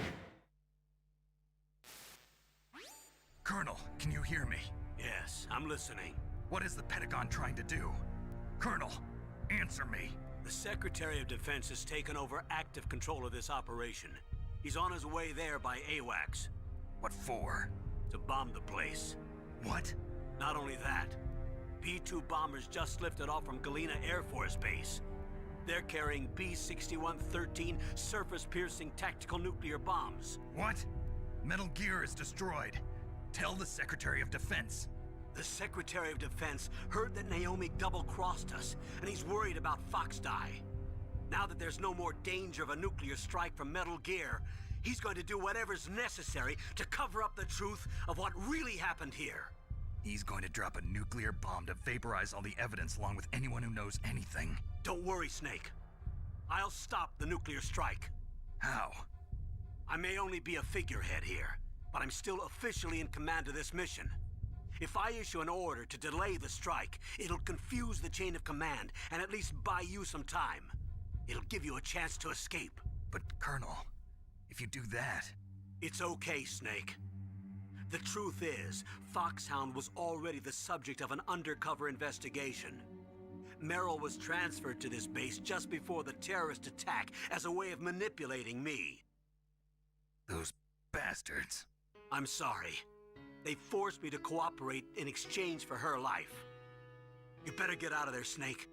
Colonel, can you hear me? Yes, I'm listening. What is the Pentagon trying to do? Colonel, answer me. The Secretary of Defense has taken over active control of this operation. He's on his way there by AWACS. What for? To bomb the place. What? Not only that, B-2 bombers just lifted off from Galena Air Force Base. They're carrying B-6113 surface-piercing tactical nuclear bombs. What? Metal Gear is destroyed. Tell the Secretary of Defense. The Secretary of Defense heard that Naomi double-crossed us, and he's worried about Fox Die. Now that there's no more danger of a nuclear strike from Metal Gear, he's going to do whatever's necessary to cover up the truth of what really happened here. He's going to drop a nuclear bomb to vaporize all the evidence along with anyone who knows anything. Don't worry, Snake. I'll stop the nuclear strike. How? I may only be a figurehead here, but I'm still officially in command of this mission. If I issue an order to delay the strike, it'll confuse the chain of command and at least buy you some time. It'll give you a chance to escape. But, Colonel, if you do that... It's okay, Snake. The truth is, Foxhound was already the subject of an undercover investigation. Merrill was transferred to this base just before the terrorist attack as a way of manipulating me. Those bastards. I'm sorry. They forced me to cooperate in exchange for her life. You better get out of there, Snake.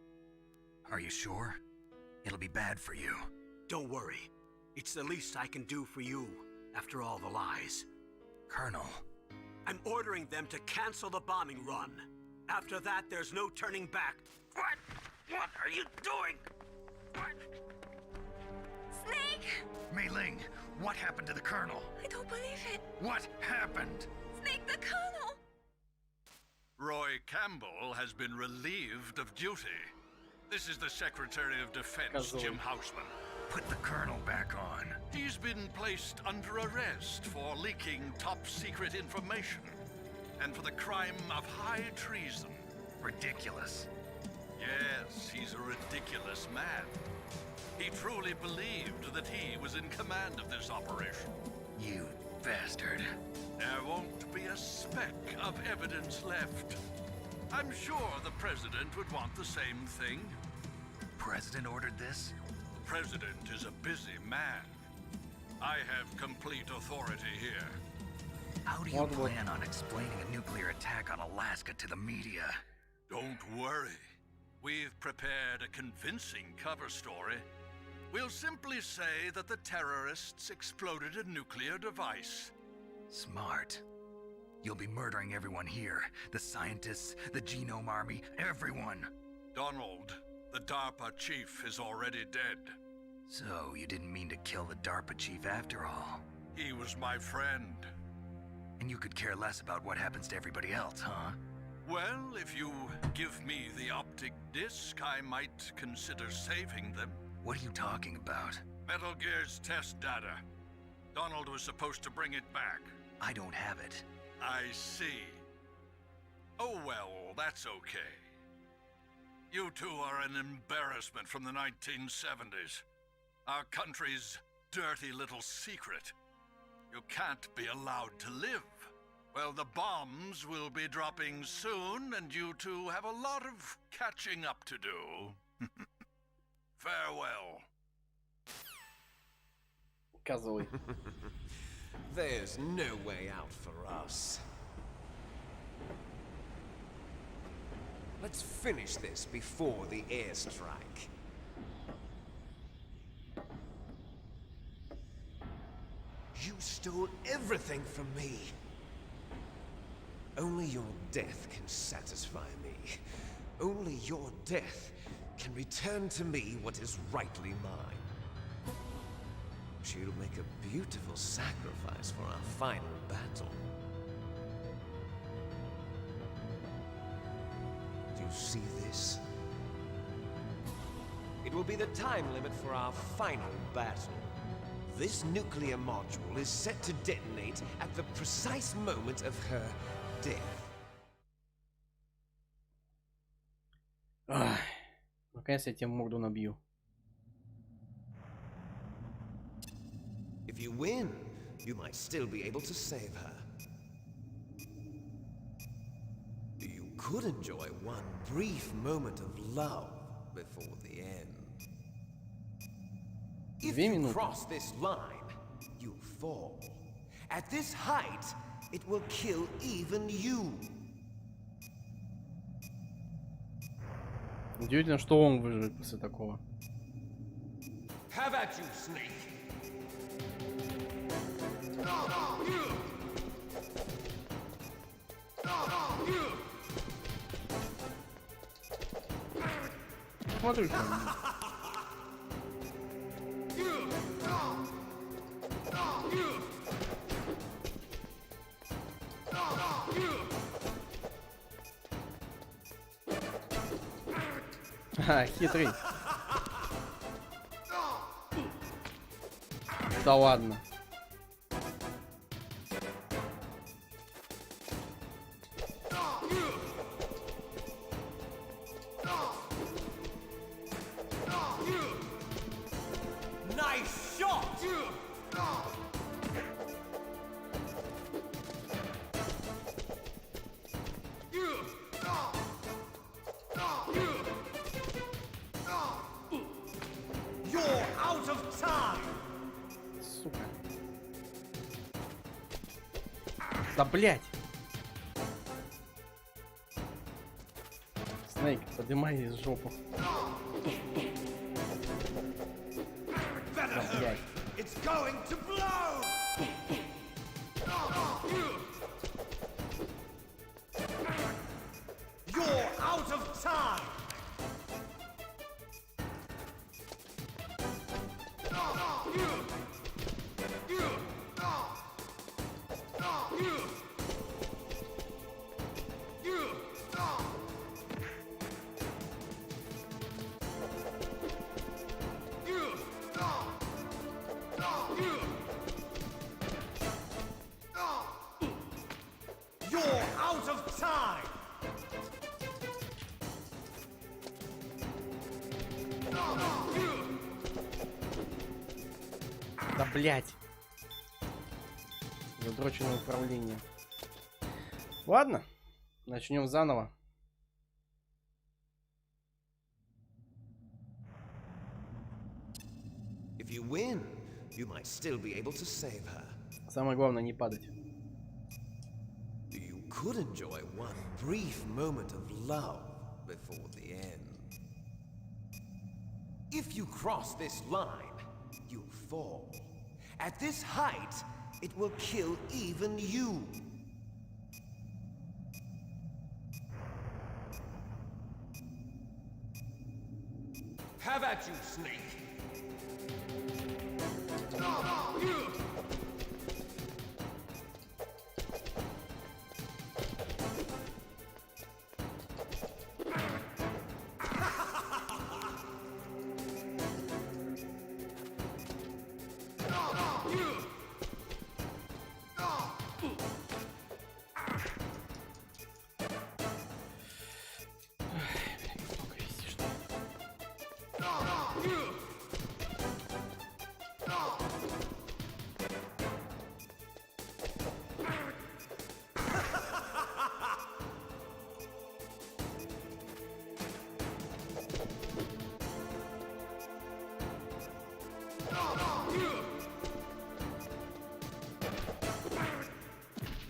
Are you sure? It'll be bad for you. Don't worry. It's the least I can do for you, after all the lies. Colonel. I'm ordering them to cancel the bombing run. After that, there's no turning back. What? What are you doing? What? Snake! Mei Ling, what happened to the Colonel? I don't believe it. What happened? Snake, the Colonel! Roy Campbell has been relieved of duty. This is the Secretary of Defense, Jim Houseman. Put the Colonel back on. He's been placed under arrest for leaking top-secret information and for the crime of high treason. Ridiculous. Yes, he's a ridiculous man. He truly believed that he was in command of this operation. You bastard. There won't be a speck of evidence left. I'm sure the President would want the same thing. President ordered this? The President is a busy man. I have complete authority here. How do you plan on explaining a nuclear attack on Alaska to the media? Don't worry. We've prepared a convincing cover story. We'll simply say that the terrorists exploded a nuclear device. Smart. You'll be murdering everyone here. The scientists, the Genome Army, everyone. Donald, the DARPA chief, is already dead. So, you didn't mean to kill the DARPA chief after all? He was my friend. And you could care less about what happens to everybody else, huh? Well, if you give me the optic disc, I might consider saving them. What are you talking about? Metal Gear's test data. Donald was supposed to bring it back. I don't have it. I see. Oh well, that's okay. You two are an embarrassment from the 1970s. Our country's dirty little secret. You can't be allowed to live. Well, the bombs will be dropping soon, and you two have a lot of catching up to do. Farewell. Козлы. There's no way out for us. Let's finish this before the airstrike. You stole everything from me. Only your death can satisfy me. Only your death can return to me what is rightly mine. She'll make a beautiful sacrifice for our final battle. Do you see this? It will be the time limit for our final battle. This nuclear module is set to detonate at the precise moment of her death. Ах, наконец я тебе морду набью. If you win, you might still be able to save her. You could enjoy one brief moment of love before the end. If you cross this line, you fall. At this height, it will kill even you. Удивительно, что он выживет после такого. Have at you, Snake. Смотри, что он. Ха, хитрый. Да ладно. Nice shot! You're out of time! Сука. Да блять. Снейк, поднимай жопу. Да блять. It's going to blow! You're out of time! You're out of time! Да блять. Задроченное управление. Ладно, начнем заново. If you win, you might still be able to save her. Самое главное не падать. You could enjoy one brief moment of love before the end. If you cross this line, you'll fall. At this height, it will kill even you. Have at you, Snake.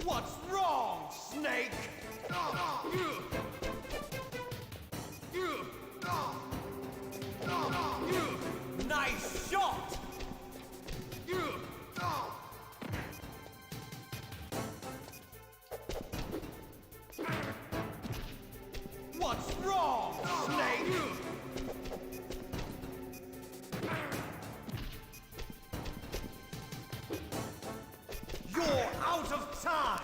What's wrong, Snake? Nice shot! What's wrong, Snake? You're out of time!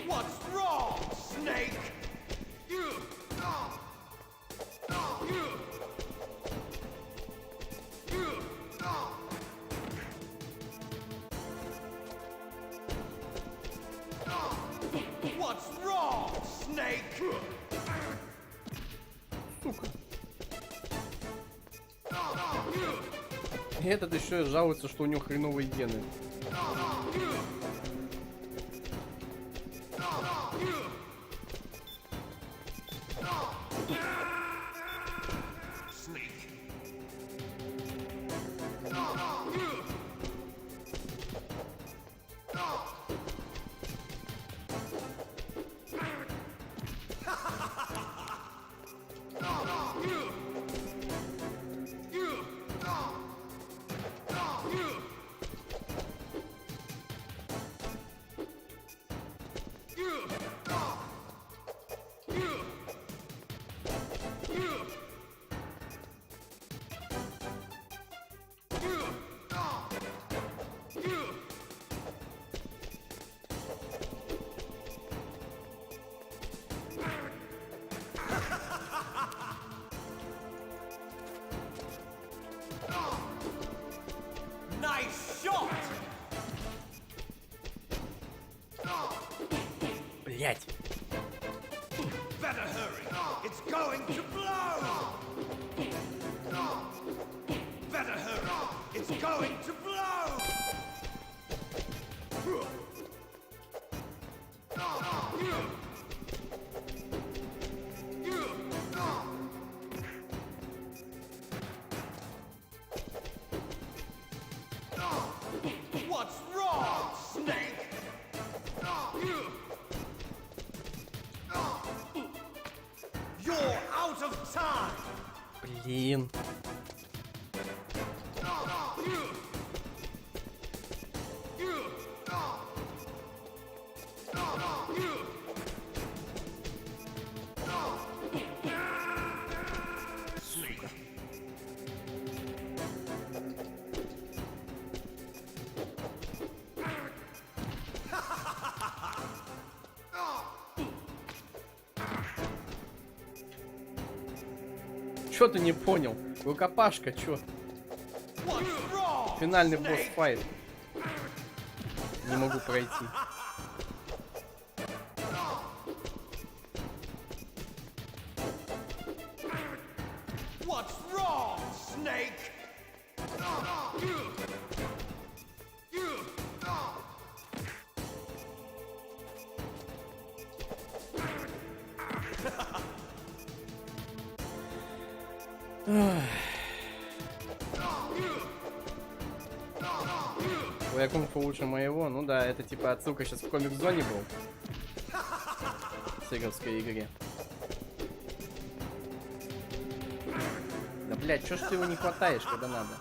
What's wrong, Snake? What's wrong, Snake? Сука. И этот еще жалуется, что у него хреновые гены. Блять. Better hurry. It's going to blow. Better hurry. It's going to blow. What's wrong, Snake? You're out of time. Блин. Чё ты не понял? Рукопашка, чё? Финальный босс-файт. Не могу пройти. What's wrong, Snake? Твоя кунг-фу лучше моего. Ну да, это типа отсылка сейчас в комик-зоне был. В сеговской игре. Да блять, чё ж ты его не хватаешь, когда надо?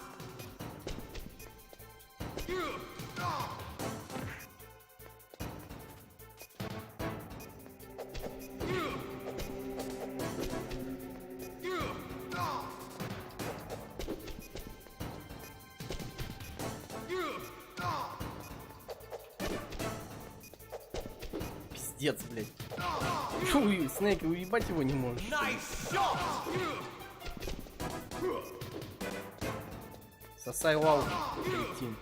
Пиздец, блядь. Фу, Снейк, уебать его не можешь. Сосай лау, кретин.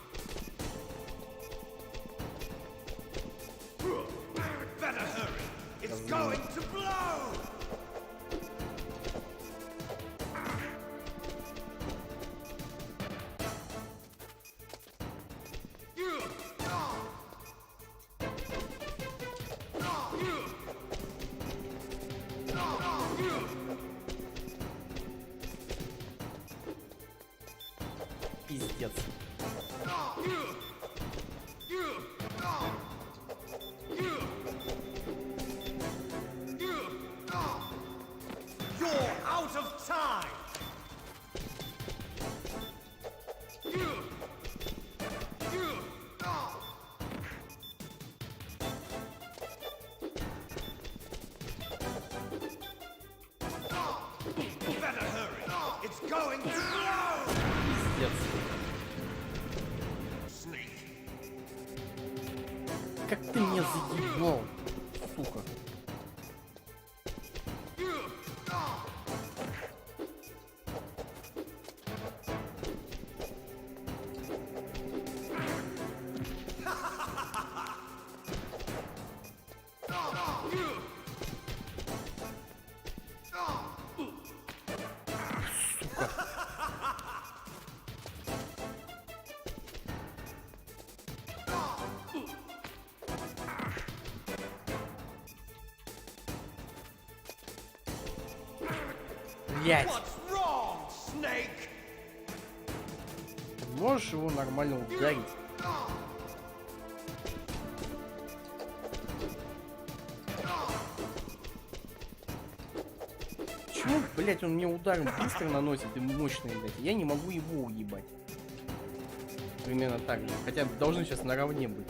Пиздец. You're out of time. Better hurry. It's going to blow. Пиздец. Как ты меня заебал, сука. Блять. Можешь его нормально ударить? Почему, блять, он мне удар быстро наносит и мощный, блять? Я не могу его уебать. Примерно так же. Хотя должны сейчас наравне быть.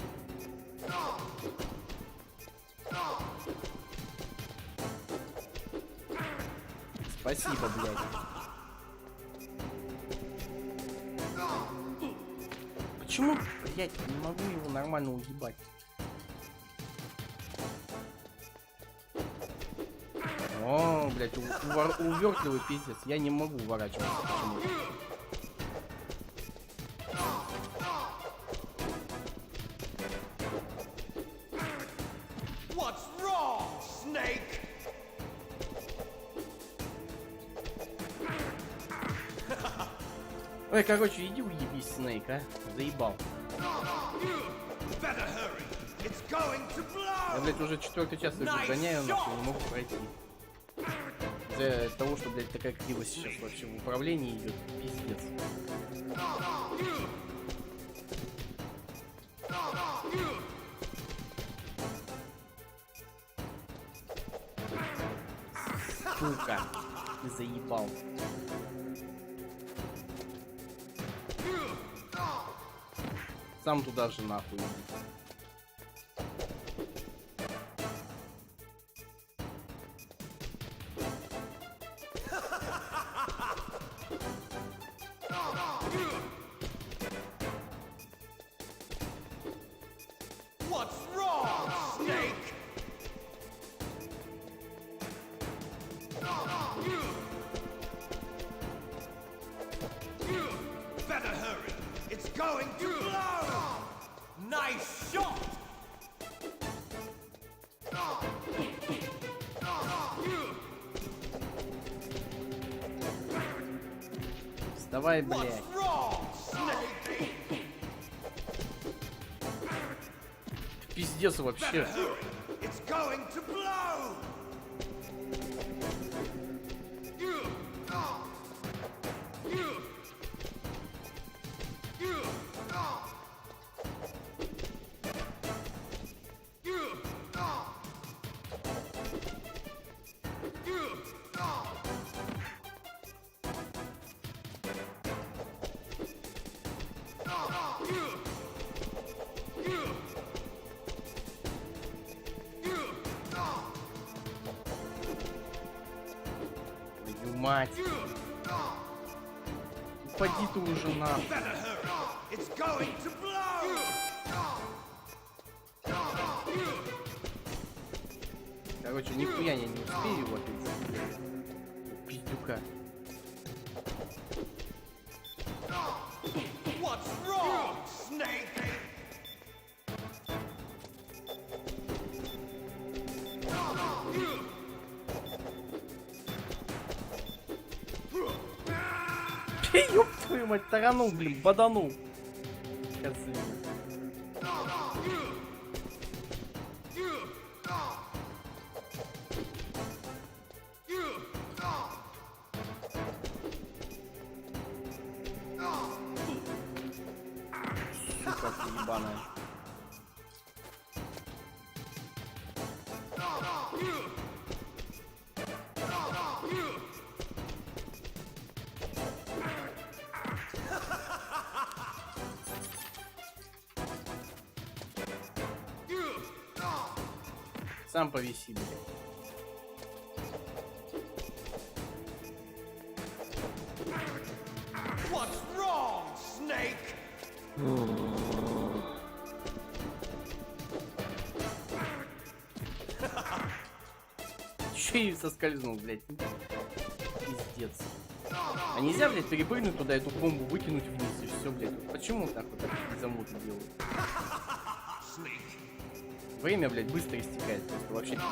Спасибо, блядь. Почему, блядь, не могу его нормально уебать? О, блядь, увертливый пиздец. Я не могу уворачиваться почему-то. Ой, короче, иди уебись, Снейк, а? Заебал. Я, блядь, уже 4-й час его гоняю, нахуй, не могу пройти. Из-за того, что, блядь, такая кривость сейчас вообще в управлении идет. Пиздец. Сука, ты заебал. Сам туда же нахуй. What's wrong, Snake? Better hurry. It's going to blow. Nice shot. Вставай, блядь. What's wrong, Snake? Пиздец вообще. It's going to blow. Твою мать. Упади ты уже нахуй. It's going to blow. Короче, нихуя я не успею его опять. Пиздюка. What's wrong, Snake? Ёб твою мать, таранул, блин, боданул. Козлина. Сука ты ебаная. Сам повиси, блядь. What's wrong, Snake? Че и соскользнул, блядь. Пиздец. А нельзя, блядь, перепрыгнуть туда, эту бомбу выкинуть вниз и все, блядь. Почему так вот так замуты делают? Время, блядь, быстро истекает, просто вообще пиздец.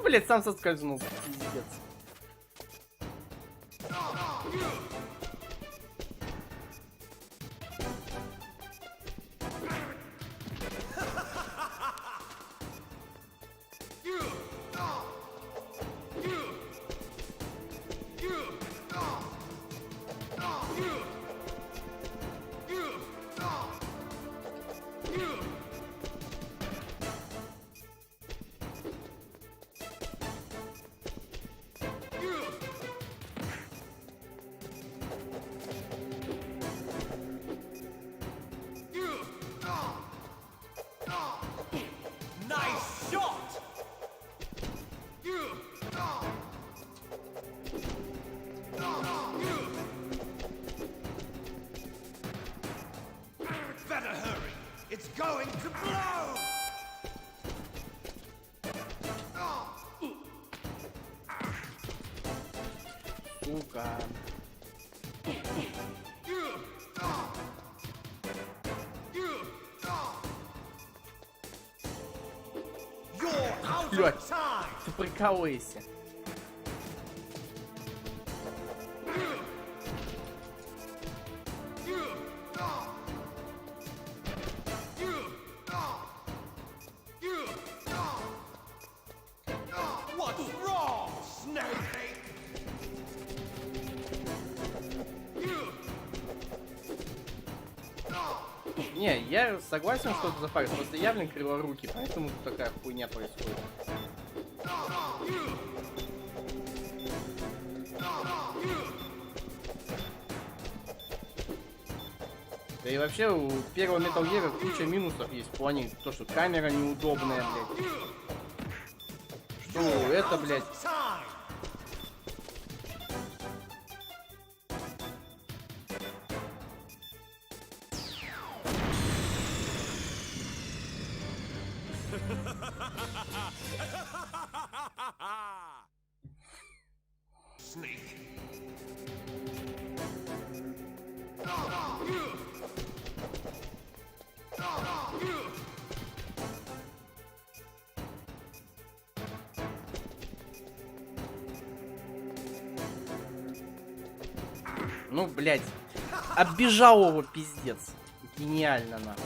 Блядь, сам соскользнул. Пиздец. Рука. Блядь, ты прикалываешься. Не, я согласен, что это запарится, просто я, блин, криворукий, поэтому тут такая хуйня происходит. Да и вообще у первого Metal Gear куча минусов есть в плане то, что камера неудобная, блядь. Что это, блядь. Ну, блядь. Оббежал его, пиздец. Гениально, нахуй.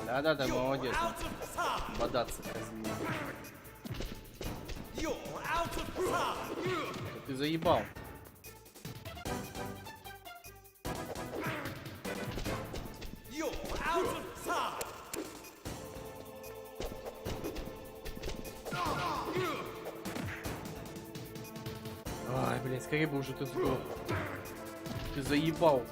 Да-да-да, молодец. Бодаться, козлина. Ты заебал. Ай, блядь, скорее бы уже ты сдох. Ты заебал.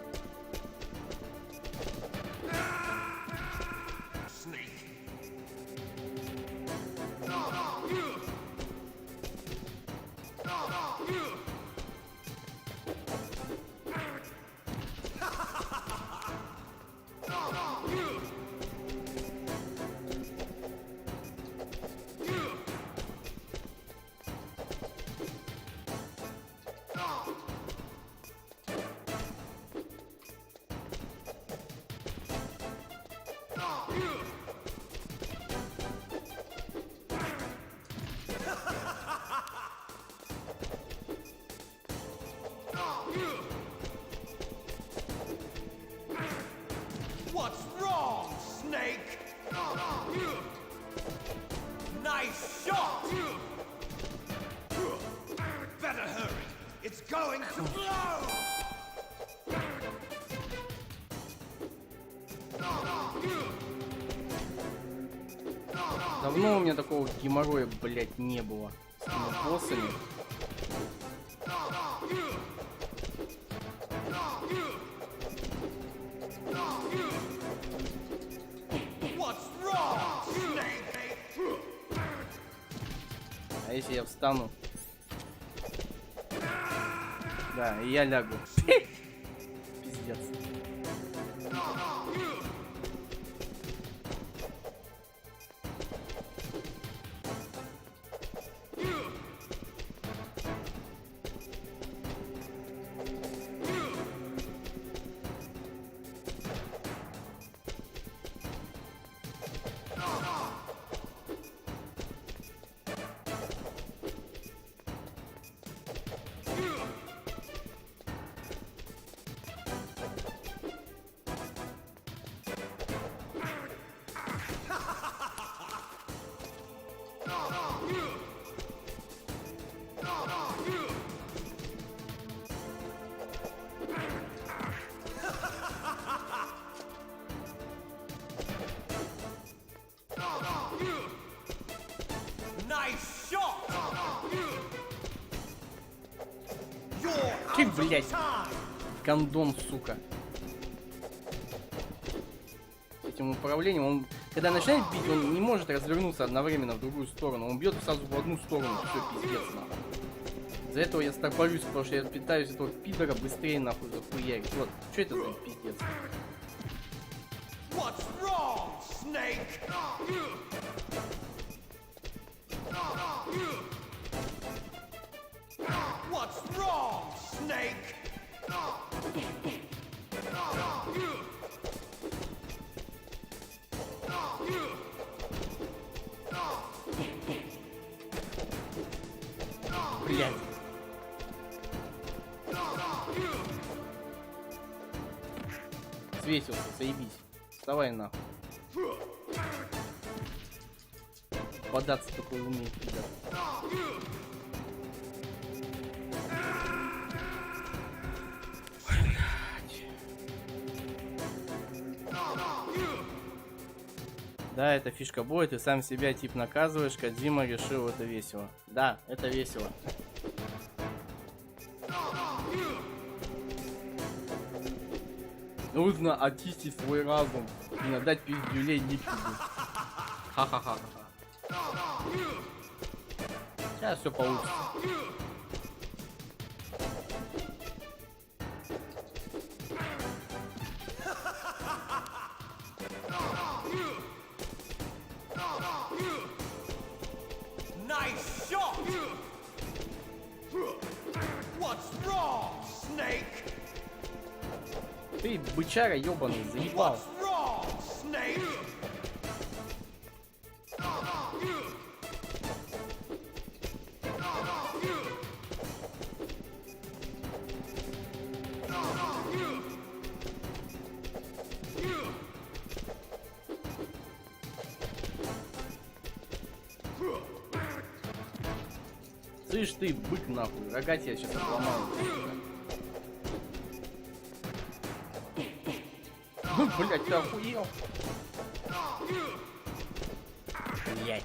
What's wrong, Snake? Nice shot! Better hurry. It's going to blow! Давно у меня такого геморроя, блядь, не было с этими боссами. А если я встану? Да, и я лягу. Пиздец. Блять. Гондон, сука. С этим управлением, он, когда начинает бить, он не может развернуться одновременно в другую сторону. Он бьет сразу в одну сторону. Все, пиздец, нахуй. Из-за этого я стопорюсь, потому что я пытаюсь этого пидора быстрее нахуй захуярить. Вот, что это за пиздец? What's wrong, Snake? What's wrong, Snake? Блядь. Свесился, заебись. Вставай нахуй. Податься такой умеет, пидор. Да, это фишка боя, ты сам себя тип наказываешь, Кодзима решил, это весело. Да, это весело. Нужно очистить свой разум и надать пиздюлей Никиду. Ха-ха-ха. Сейчас все получится. Nice shot! What's wrong, Snake? Ты бычара ёбаный, заебал. What's wrong, Snake? Слышь ты, бык нахуй, рога тебя сейчас обломаю. Ну, блядь, ты охуел? Блядь.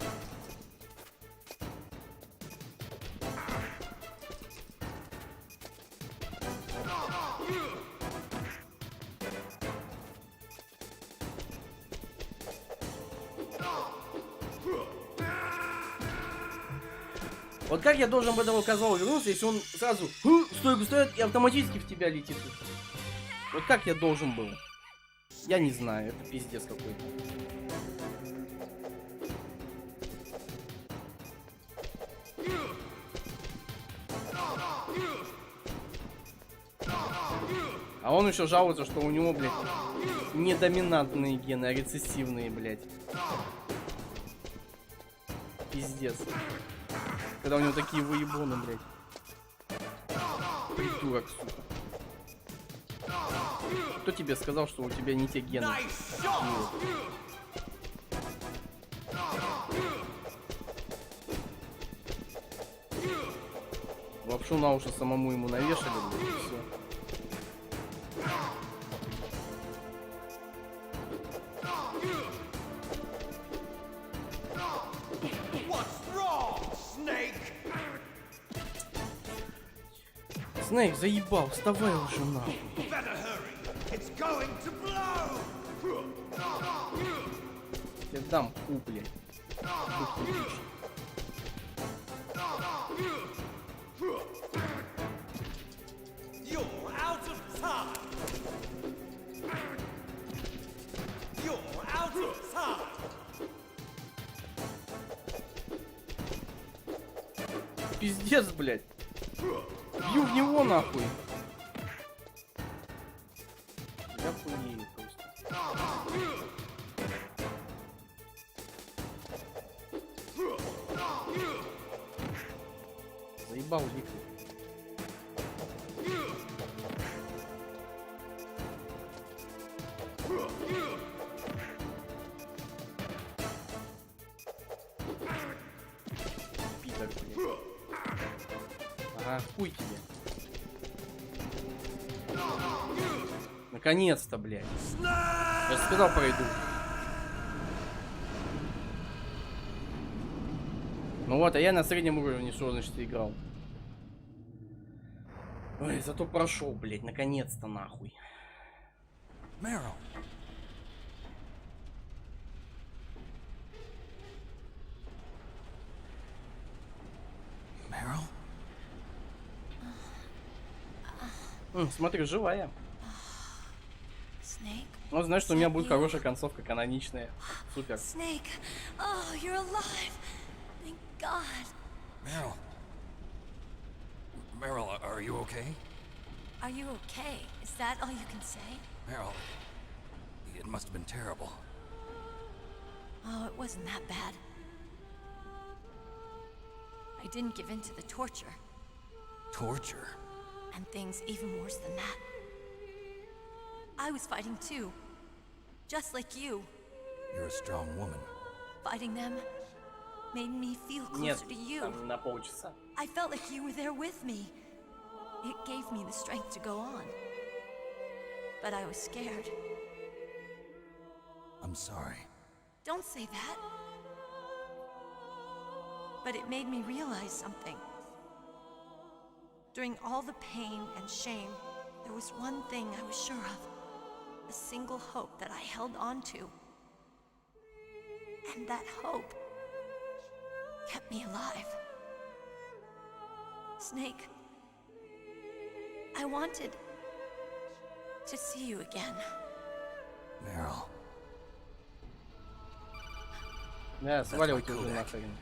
Вот как я должен в этого козла вернуться, если он сразу стойку стоит и автоматически в тебя летит? Вот как я должен был? Я не знаю, это пиздец какой-то. А он еще жалуется, что у него, блядь, не доминантные гены, а рецессивные, блядь. Пиздец. Когда у него такие выебоны, блядь. Придурок, сука. Кто тебе сказал, что у тебя не те гены? Лапшу на уши самому ему навешали, блядь, и все. Снейк, заебал, вставай уже нахуй. Я дам ху, блядь. Пиздец, блядь. Бью в него нахуй. Я хуею просто. Заебал ликвид. Питер, блядь. Ага, хуй тебе. Наконец-то, блядь. Я же сказал, пройду. Ну вот, а я на среднем уровне что, значит, играл. Ой, зато прошел, блядь, наконец-то нахуй. Meryl. Смотри, живая. Snake? Ну, знаешь, что у меня будет хорошая концовка, каноничная. Супер. Snake! Oh, you're alive! Thank God! Meryl. Meryl, are you okay? Are you okay? Is that all you can say? Meryl, it must have been terrible. Oh, it wasn't that bad. I didn't give in to the torture. Torture? And things even worse than that. I was fighting too. Just like you. You're a strong woman. Fighting them made me feel Нет, closer to you. там на полчаса. I felt like you were there with me. It gave me the strength to go on. But I was scared. I'm sorry. Don't say that. But it made me realize something. During all the pain and shame, there was one thing I was sure of. A single hope that I held on to. And that hope kept me alive. Snake, I wanted to see you again. Meryl. Да, сваливайте уже нахрен.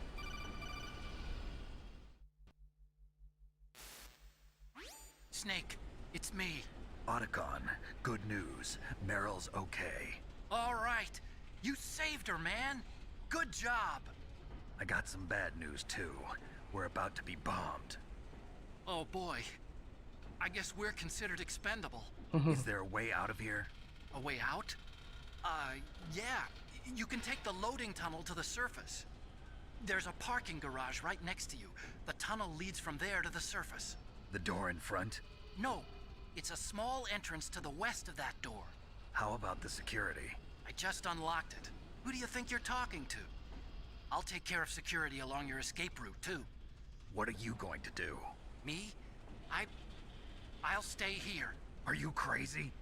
Snake, it's me. Otacon, good news. Meryl's okay. All right. You saved her, man. Good job. I got some bad news too. We're about to be bombed. Oh boy. I guess we're considered expendable. Is there a way out of here? A way out? Yeah. You can take the loading tunnel to the surface. There's a parking garage right next to you. The tunnel leads from there to the surface. The door in front? No. It's a small entrance to the west of that door. How about the security? I just unlocked it. Who do you think you're talking to? I'll take care of security along your escape route, too. What are you going to do? Me? I'll stay here. Are you crazy?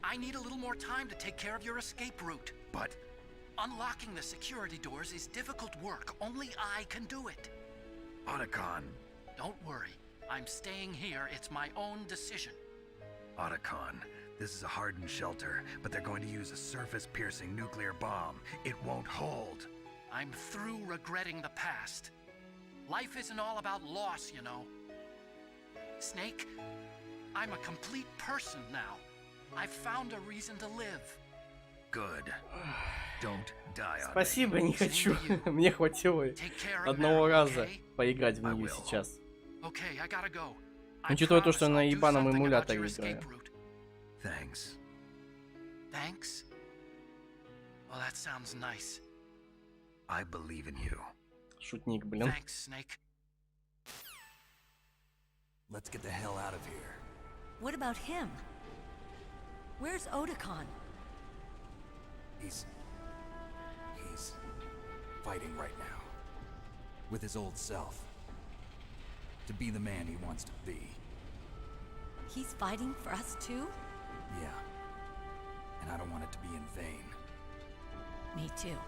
I need a little more time to take care of your escape route. But... Unlocking the security doors is difficult work. Only I can do it. Otacon. Don't worry. I'm staying here. It's my own decision. Otacon, this is a hardened shelter, but they're going to use a surface-piercing nuclear bomb. It won't hold. I'm through regretting the past. Life isn't all about loss, you know. Snake, I'm a complete person now. I've found a reason to live. Good. Don't die on me. Спасибо, не хочу. Мне хватило одного раза поиграть в нее сейчас. Учитывая то, что я на ебаном эмуляторе играю. Thanks. Thanks? Well, that sounds nice. I believe in you. Шутник, блин. Thanks, Snake. Let's get the hell out of here. What about him? Where's Otacon? He's fighting right now. With his old self. To be the man he wants to be. He's fighting for us too? Yeah. And I don't want it to be in vain. Me too.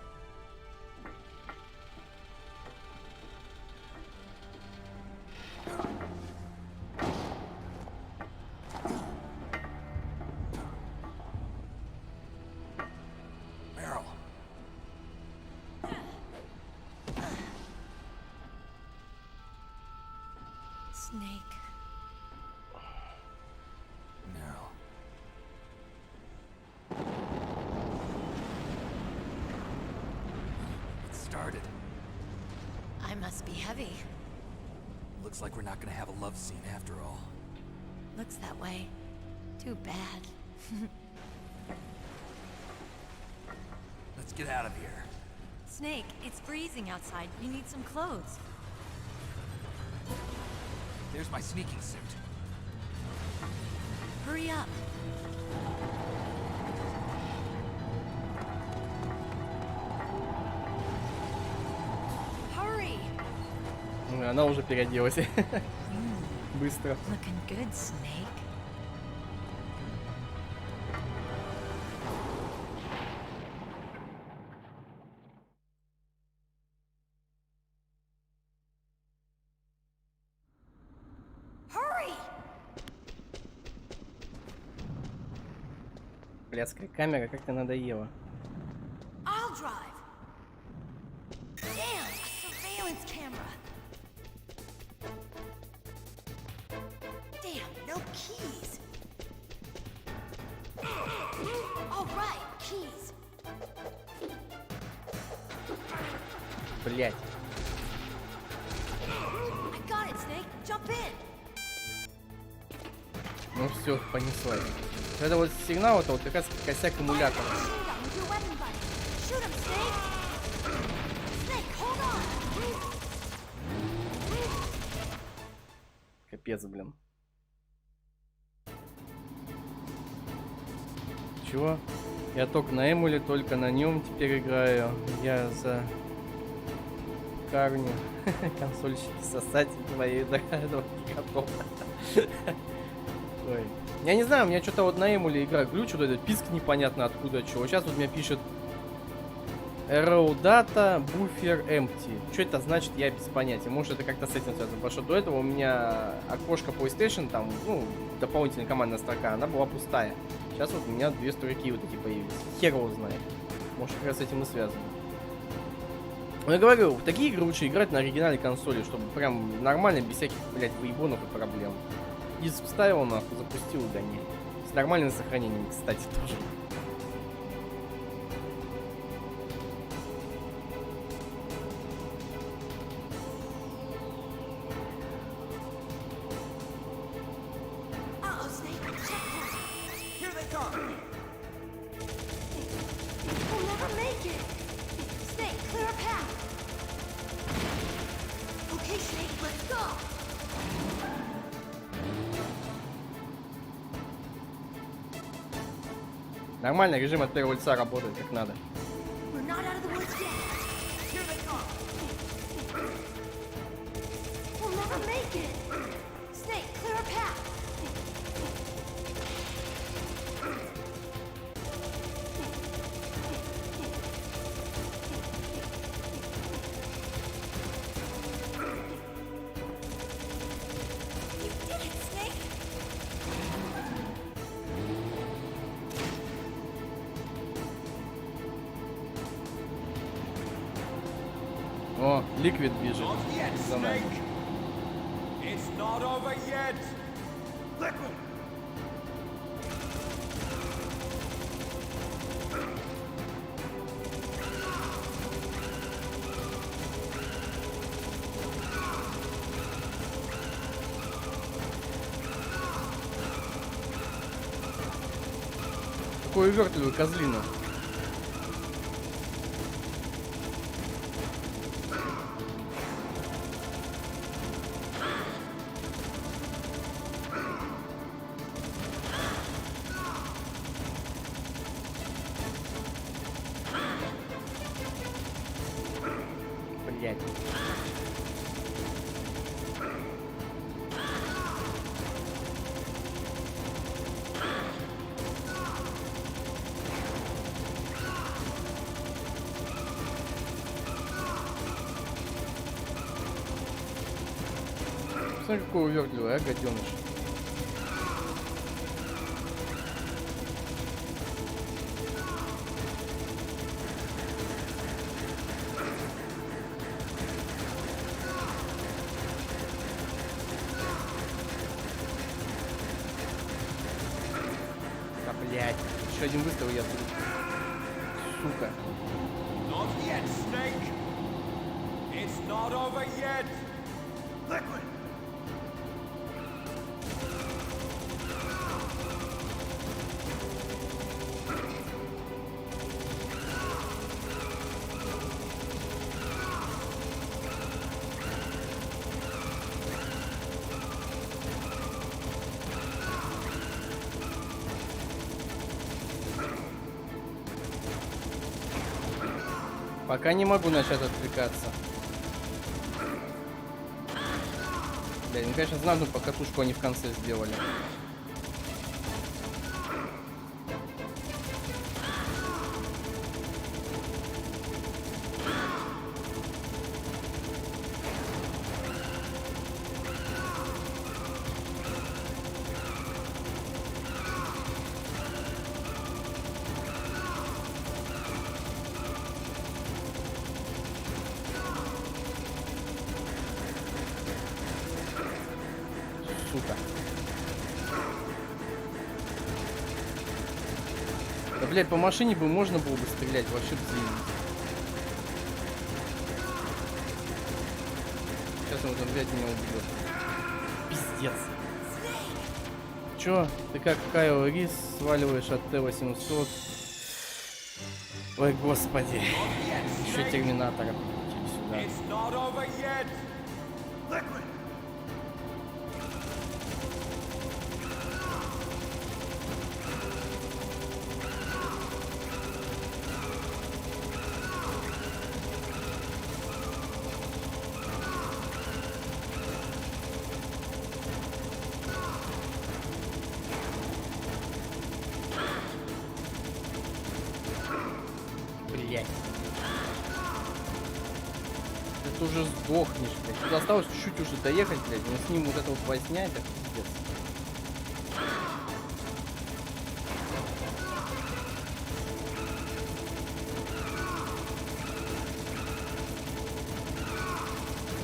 Meryl. Snake. Meryl. It started. I must be heavy. Looks like we're not gonna have a love scene after all. Looks that way. Too bad. Let's get out of here. Snake, it's freezing outside. You need some clothes. There's my sneaking suit. Hurry up. Hurry! Она уже переоделась. быстро. Looking good, Snake. Блядская камера как-то надоела. I'll drive. Damn, a surveillance camera. Damn, no keys. All right, keys. Блять. I got it, Snake. Jump in. Ну все, понеслась. Это вот сигнал, это вот как раз косяк аккумулятора. Капец, блин. Чего? Я только на эмуле, только на нем теперь играю. Я за карню. Консольщики сосать твои догадки готов. Ой. Я не знаю, у меня что-то вот на эмуле игра глючит, вот этот писк непонятно откуда чего. Сейчас вот меня пишет Arrow Data Buffer Empty. Что это значит, я без понятия. Может, это как-то с этим связано. Потому что до этого у меня окошко PlayStation, там, ну, дополнительная командная строка, она была пустая. Сейчас вот у меня две строки вот эти появились. Хер его знает. Может, как раз с этим и связано. Но я говорю, в такие игры лучше играть на оригинальной консоли, чтобы прям нормально, без всяких, блядь, выебонов и проблем. Диск вставил, нахуй, запустил и гоняй. С нормальным сохранением, кстати, тоже. Нормально, режим от первого лица работает как надо. О, Ликвид бежит за нами. It's not over yet. Liquid. Какую увертливую козлину. Блять. Смотри, какой увертливый, а, гаденыш. А, блядь, еще один выстрел я тут. Сука. Not yet, Snake. It's not over yet. Liquid. Пока не могу начать отвлекаться. Блядь, ну конечно знатную покатушку они в конце сделали. Сука. Да, блядь, по машине бы можно было бы стрелять, вообще бы заебись. Сейчас он там, блядь, меня убьет. Пиздец. Чё? Ты как Кайл Рис сваливаешь от Т-800? Ой, господи. Еще Терминатора прикрутили сюда. Блять. Ты уже сдохнешь, блядь. Тут осталось чуть-чуть уже доехать, блядь. Но с ним вот это вот возня, это пиздец.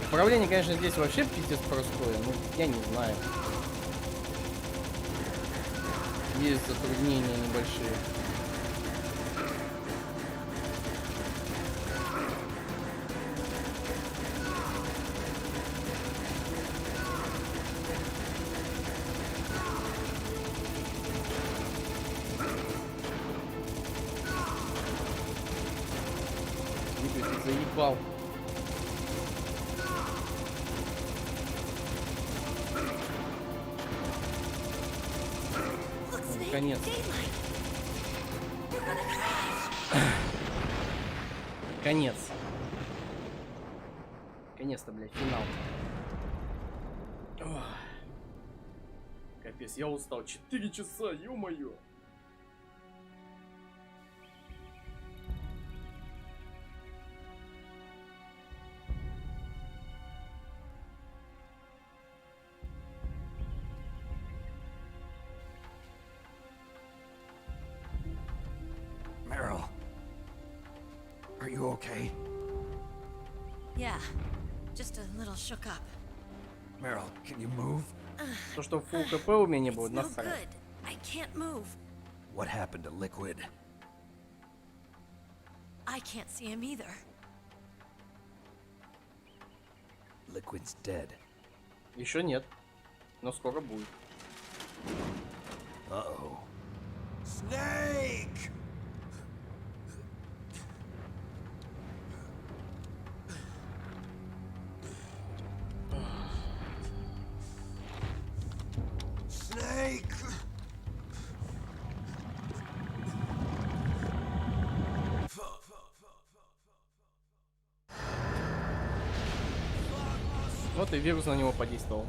Управление, конечно, здесь вообще пиздец простое, но я не знаю. Есть затруднения небольшие. Ты заебал. Наконец. Конец. Наконец-то, блядь, финал. Ох. Капец, я устал. 4 часа, ё-моё. Meryl, are you okay? Yeah, just a little shook up. Meryl, can you move? То, что фулл КП у меня не будет, No насрать. good. I can't move. What happened to Liquid? I can't see him either. Liquid's dead. Еще нет, но скоро будет. Uh-oh. Snake! Snake! Вот и вирус на него подействовал.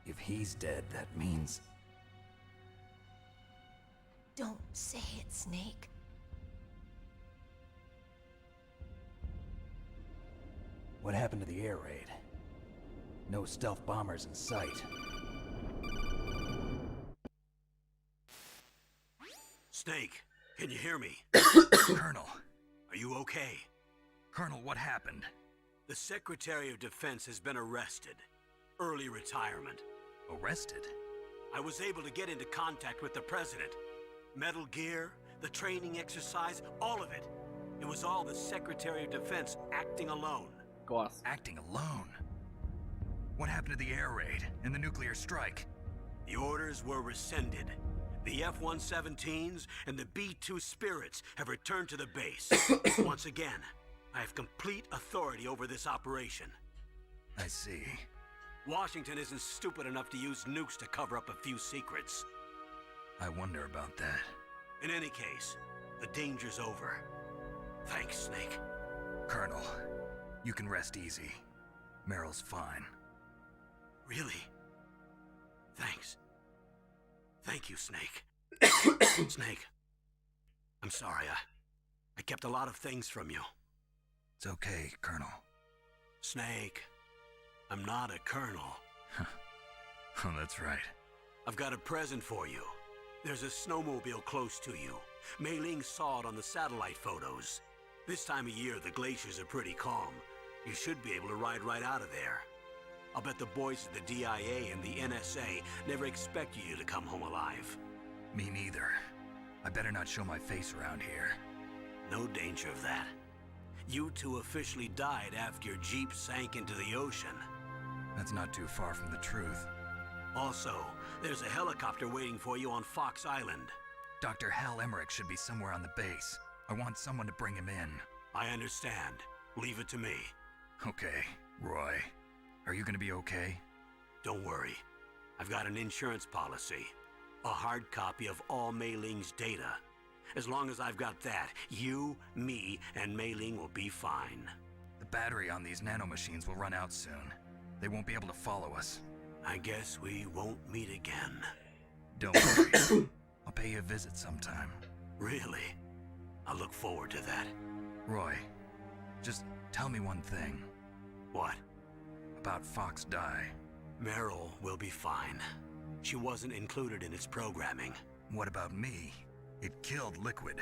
If he's dead, that means... Don't say it, Snake. What happened to the air raid? No stealth bombers in sight. Snake, can you hear me? Colonel. Are you okay? Colonel, what happened? The Secretary of Defense has been arrested. Early retirement. Arrested? I was able to get into contact with the President. Metal Gear, the training exercise, all of it. It was all the Secretary of Defense acting alone. Класс. Acting alone? What happened to the air raid and the nuclear strike? The orders were rescinded. The F-117s and the B-2 Spirits have returned to the base. Once again, I have complete authority over this operation. I see. Washington isn't stupid enough to use nukes to cover up a few secrets. I wonder about that. In any case, the danger's over. Thanks, Snake. Colonel, you can rest easy. Meryl's fine. Really? Thanks. Thank you, Snake. Snake, I'm sorry. I kept a lot of things from you. It's okay, Colonel. Snake, I'm not a colonel. Oh, that's right. I've got a present for you. There's a snowmobile close to you. Mei Ling saw it on the satellite photos. This time of year, the glaciers are pretty calm. You should be able to ride right out of there. I'll bet the boys at the DIA and the NSA never expected you to come home alive. Me neither. I better not show my face around here. No danger of that. You two officially died after your Jeep sank into the ocean. That's not too far from the truth. Also, there's a helicopter waiting for you on Fox Island. Dr. Hal Emmerich should be somewhere on the base. I want someone to bring him in. I understand. Leave it to me. Okay, Roy. Are you gonna be okay? Don't worry. I've got an insurance policy. A hard copy of all Mei Ling's data. As long as I've got that, you, me, and Mei Ling will be fine. The battery on these nanomachines will run out soon. They won't be able to follow us. I guess we won't meet again. Don't worry. I'll pay you a visit sometime. Really? I look forward to that. Roy, just tell me one thing. What? About Fox Die. Meryl will be fine. She wasn't included in its programming. What about me? It killed Liquid.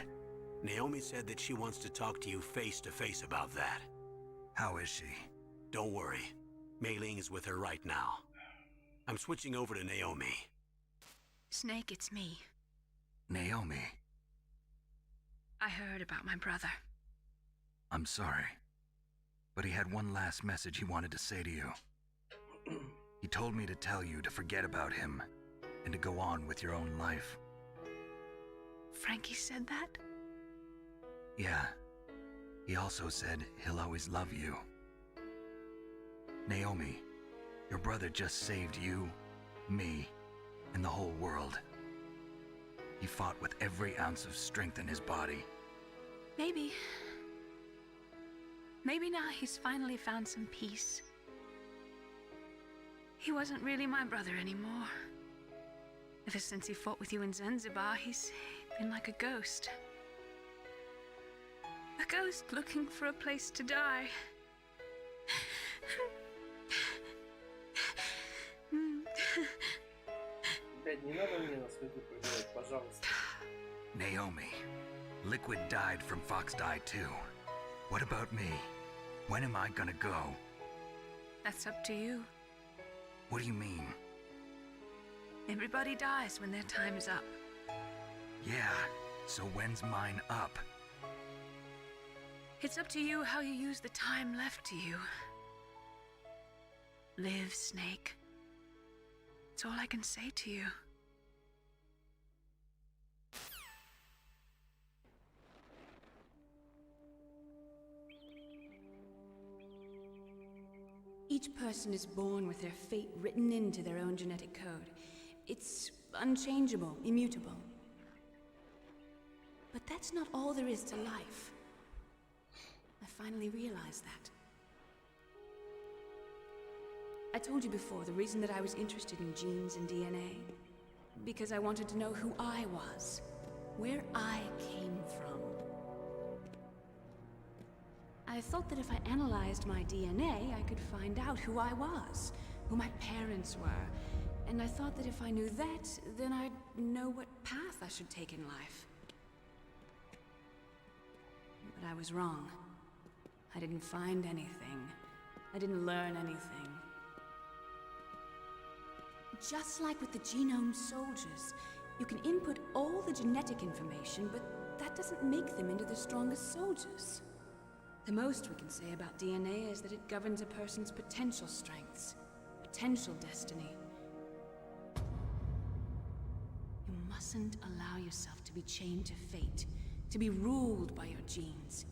Naomi said that she wants to talk to you face to face about that. How is she? Don't worry. Mei Ling is with her right now. I'm switching over to Naomi. Snake, it's me. Naomi. I heard about my brother. I'm sorry. But he had one last message he wanted to say to you. He told me to tell you to forget about him and to go on with your own life. Frankie said that? Yeah. He also said he'll always love you. Naomi, your brother just saved you, me, and the whole world. He fought with every ounce of strength in his body. Maybe now he's finally found some peace. He wasn't really my brother anymore. Ever since he fought with you in Zanzibar, he's been like a ghost. A ghost looking for a place to die. Naomi, Liquid died from Fox Die too. What about me? When am I gonna go? That's up to you. What do you mean? Everybody dies when their time is up. Yeah, so when's mine up? It's up to you how you use the time left to you. Live, Snake. That's all I can say to you. Each person is born with their fate written into their own genetic code. It's unchangeable, immutable. But that's not all there is to life. I finally realized that. I told you before the reason that I was interested in genes and DNA. Because I wanted to know who I was, where I came from. I thought that if I analyzed my DNA, I could find out who I was, who my parents were, and I thought that if I knew that, then I'd know what path I should take in life. But I was wrong. I didn't find anything. I didn't learn anything. Just like with the genome soldiers, you can input all the genetic information, but that doesn't make them into the strongest soldiers. The most we can say about DNA is that it governs a person's potential strengths, potential destiny. mustn't allow yourself to be chained to fate, to be ruled by your genes.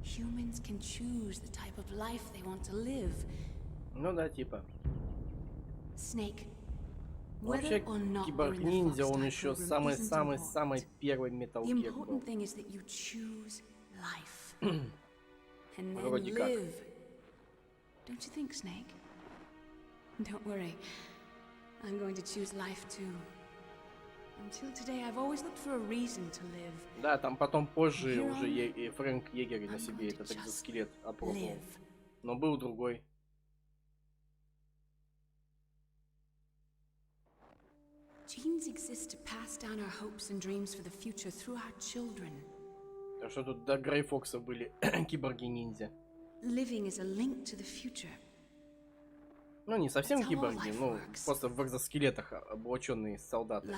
Humans can choose the type of life they want to live. Ну да, типа. Snake. Вообще, киборг-ниндзя, он еще самый-самый-самый первый Metal Gear был. Вроде как. Don't you think, Snake? Don't worry. I'm going to choose life too. Until today, I've always looked for a reason to live. Да, там потом позже уже Фрэнк Егер на себе этот экзоскелет опробовал. Но был другой. Genes exist to pass down our hopes and dreams for the future through our children. Так что тут до Грей Фокса были киборги-ниндзя. Living is a link to the future. Ну, не совсем киборги, ну, просто в экзоскелетах облаченные солдаты.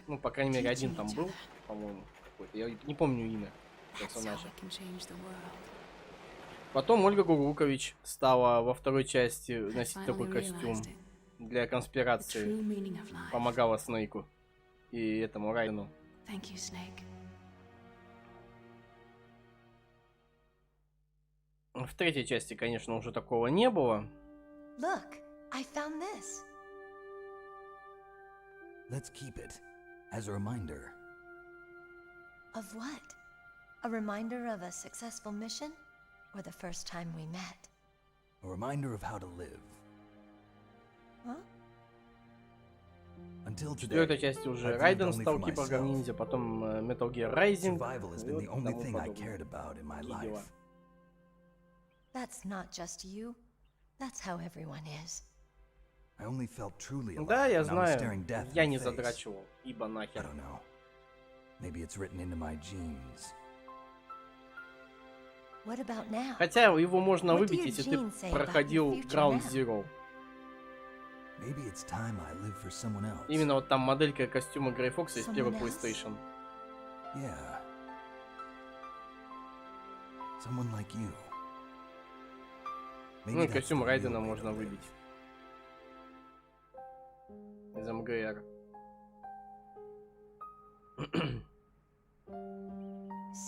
Ну, по крайней мере, один там был, по-моему, какой-то. Я не помню имя персонажа. Потом Ольга Гурукович стала во второй части носить такой костюм для конспирации. Помогала Снейку и этому Райдену. В третьей части, конечно, уже такого не было. Look, I found this. Let's keep it as a reminder. Of what? A reminder of a successful mission? Or the first time we met? A reminder of how to live. Huh? В четвертой части уже Райден стал киборгом-ниндзя, потом Metal Gear Rising. That's not just you. That's how everyone is. Да, я знаю. Я не задрачивал, ибо нахер. Хотя его можно выбить, если ты проходил Ground Zero. Именно вот там моделька костюма Грей Фокса из первой PlayStation. Ну и костюм Райдена можно выбить. Из МГР.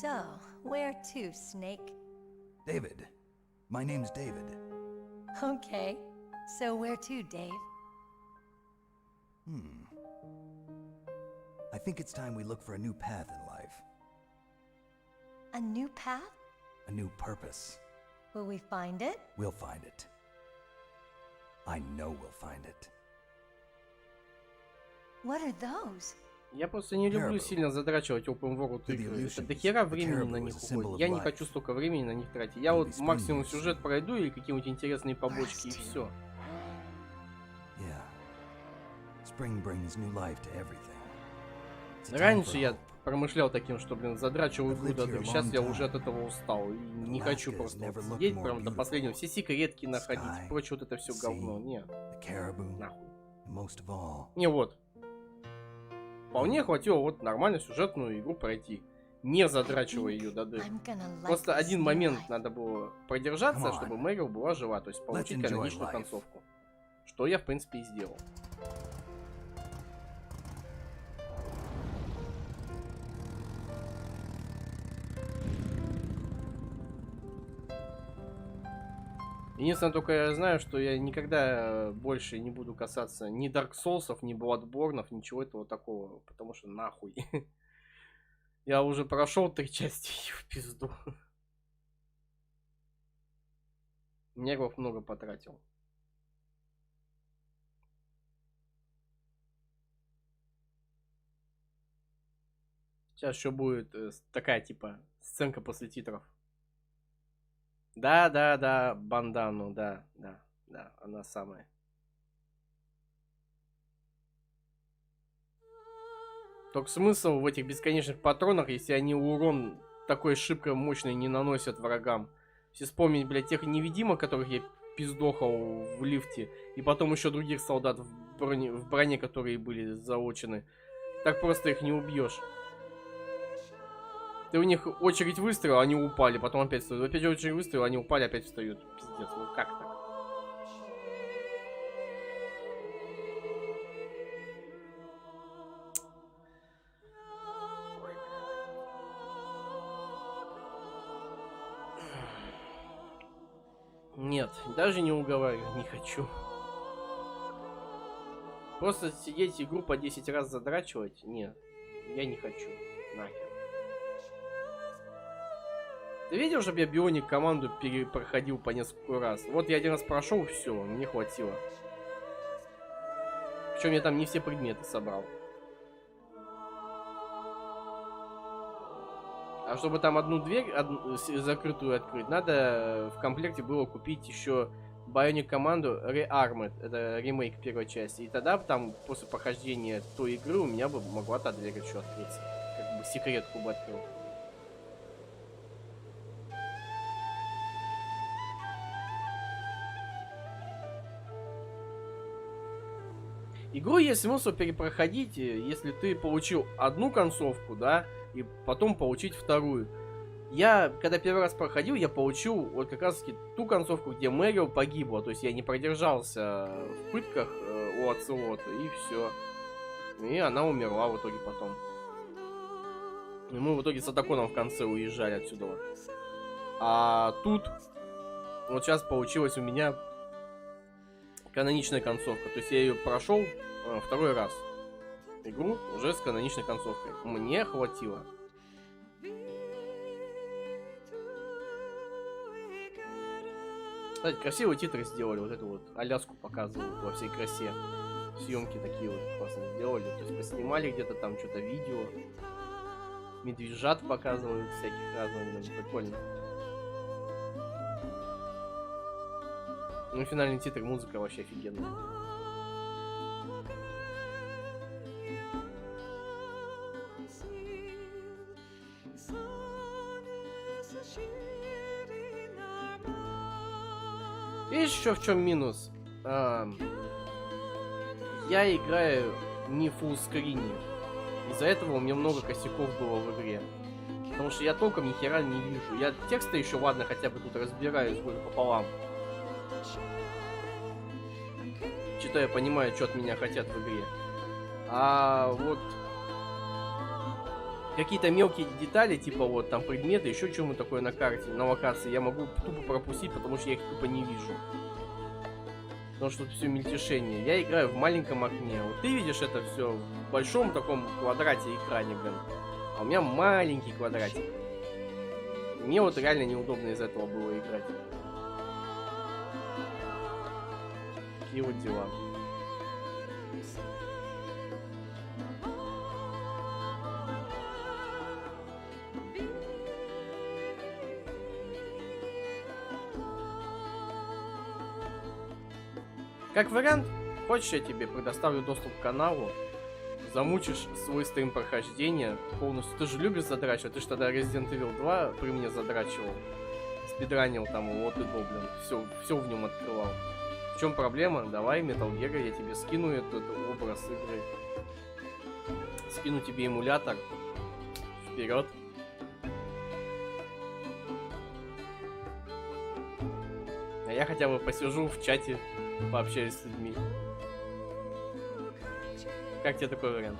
So, where to, Snake? David. My name's David. Okay. So where to, Dave? I think it's time we look for a new path in life. A new path? A new purpose. Will we find it? We'll find it. I know we'll find it. What are those? Я просто не люблю сильно задрачивать open world игры. Это дохера времени на них уходит. Я не хочу столько времени на них тратить. Я вот максимум сюжет пройду или какие-нибудь интересные побочки и все. Раньше я промышлял таким, что, блин, задрачивал игру до дыр. Сейчас я уже от этого устал. И не хочу просто вот сидеть прям до последнего. Все секретки находить и прочее вот это все говно. Не. Нахуй. Не, вот. Вполне хватило вот нормальную сюжетную игру пройти. Не задрачивая ее до дыр. Просто один момент надо было продержаться, чтобы Мэрил была жива. То есть получить каноничную концовку. Что я, в принципе, и сделал. Единственное, только я знаю, что я никогда больше не буду касаться ни Dark Souls'ов, ни Bloodborne'ов, ничего этого такого, потому что нахуй. Я уже прошел 3 части и в пизду. Нервов много потратил. Сейчас еще будет такая типа сценка после титров. Да, бандану, да, она самая. Только смысл в этих бесконечных патронах, если они урон такой шибко мощный не наносят врагам. Если вспомнить, блядь, тех невидимых, которых я пиздохал в лифте, и потом еще других солдат в броне, которые были заочены. Так просто их не убьешь. Ты у них очередь выстрела, они упали, потом опять встают. Опять очередь выстрела, они упали, опять встают. Пиздец, ну как так? Нет, даже не уговариваю, не хочу. Просто сидеть игру по 10 раз задрачивать? Нет, я не хочу. Нахер. Ты видел, чтобы я Бионик команду перепроходил по несколько раз? Вот я один раз прошел, все, мне хватило. Причем я там не все предметы собрал. А чтобы там одну дверь закрытую открыть, надо в комплекте было купить еще Bionic команду Rearmed. Это ремейк первой части. И тогда там после прохождения той игры у меня бы могла та дверь еще открыться. Как бы секретку бы открыл. Игру есть смысл перепроходить, если ты получил одну концовку, да, и потом получить вторую. Я, когда первый раз проходил, я получил вот как раз таки ту концовку, где Мэрил погибла. То есть я не продержался в пытках у Оцелота, и все. И она умерла в итоге потом. И мы в итоге с Атаконом в конце уезжали отсюда. А тут вот сейчас получилась у меня каноничная концовка. То есть я ее прошел второй раз. Игру уже с каноничной концовкой. Мне хватило. Кстати, красивые титры сделали. Вот эту вот Аляску показывают во всей красе. Съемки такие вот классно сделали. То есть поснимали где-то там что-то видео. Медвежат показывают всяких разных. Прикольно. Ну, финальный титр, музыка вообще офигенная. Видишь, еще в чем минус? Я играю не в фуллскрине. Из-за этого у меня много косяков было в игре. Потому что я толком ни хера не вижу. Я тексты еще, ладно, хотя бы тут разбираюсь горы пополам. Что-то я понимаю, что от меня хотят в игре. А вот какие-то мелкие детали, типа вот там предметы, еще чему такое на карте, на локации, я могу тупо пропустить, потому что я их тупо не вижу. Потому что тут все мельтешение. Я играю в маленьком окне. Вот ты видишь это все в большом таком квадрате экране, блин. А у меня маленький квадратик. Мне вот реально неудобно из этого было играть. Такие вот дела. Как вариант, хочешь, я тебе предоставлю доступ к каналу, замучишь свой стрим прохождения полностью. Ты же любишь задрачивать, ты же тогда Resident Evil 2 при мне задрачивал, спидранил там вот и блин, все в нем открывал. В чем проблема? Давай, Metal Gear, я тебе скину этот образ игры. Скину тебе эмулятор. Вперед. А я хотя бы посижу в чате, пообщаюсь с людьми. Как тебе такой вариант?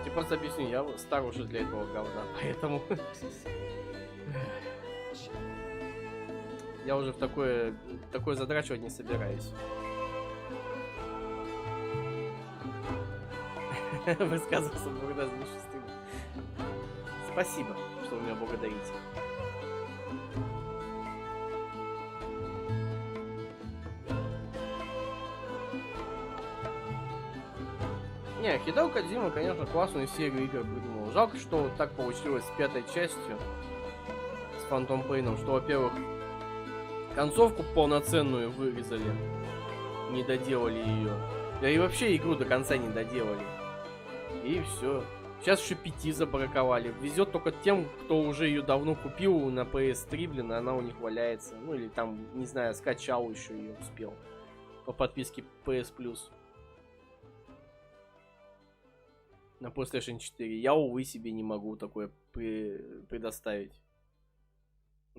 Тебе просто объясню, я стар уже для этого говна, поэтому... Я уже в такое задрачивать не собираюсь. Высказываться благодарность стрим. Спасибо, что вы меня благодарите. Не, Хидео Кодзима, конечно, классную серию игр придумал. Жалко, что вот так получилось с пятой частью, с Phantom Pain, что, во-первых, концовку полноценную вырезали, не доделали ее. Да и вообще игру до конца не доделали. И все. Сейчас еще 5 забраковали. Везет только тем, кто уже ее давно купил на PS3, блин, и она у них валяется. Ну или там, не знаю, скачал еще ее, успел. По подписке PS Plus. На PlayStation 4. Я, увы, себе не могу такое предоставить.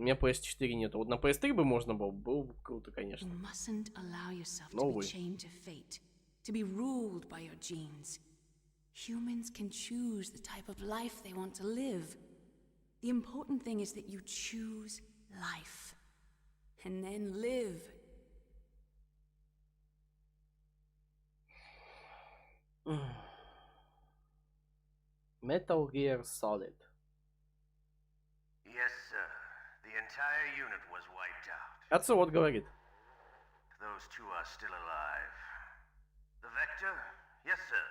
У меня PS4 нету. Вот на PS3 бы можно было бы круто, конечно. You mustn't allow yourself No to be way. chained to fate, to be ruled by your genes. Humans can choose the type of life they want to live. The important thing is that you choose life. And then live. Metal Gear Solid. Yes, sir. The entire unit was wiped out. Отцу вот говорит. Those two are still alive. The Vector? Yes, sir.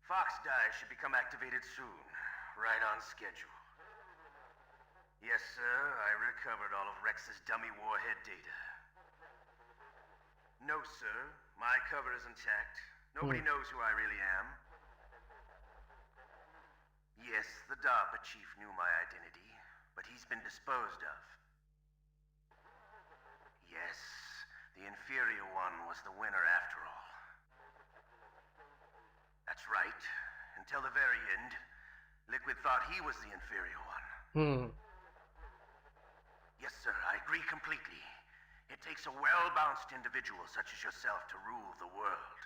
Fox Die should become activated soon. Right on schedule. Yes, sir. I recovered all of Rex's dummy warhead data. No, sir. My cover is intact. Nobody knows who I really am. Yes, the DARPA chief knew my identity, but he's been disposed of. Yes, the inferior one was the winner after all. That's right. Until the very end, Liquid thought he was the inferior one. Yes, sir, I agree completely. It takes a well-balanced individual such as yourself to rule the world.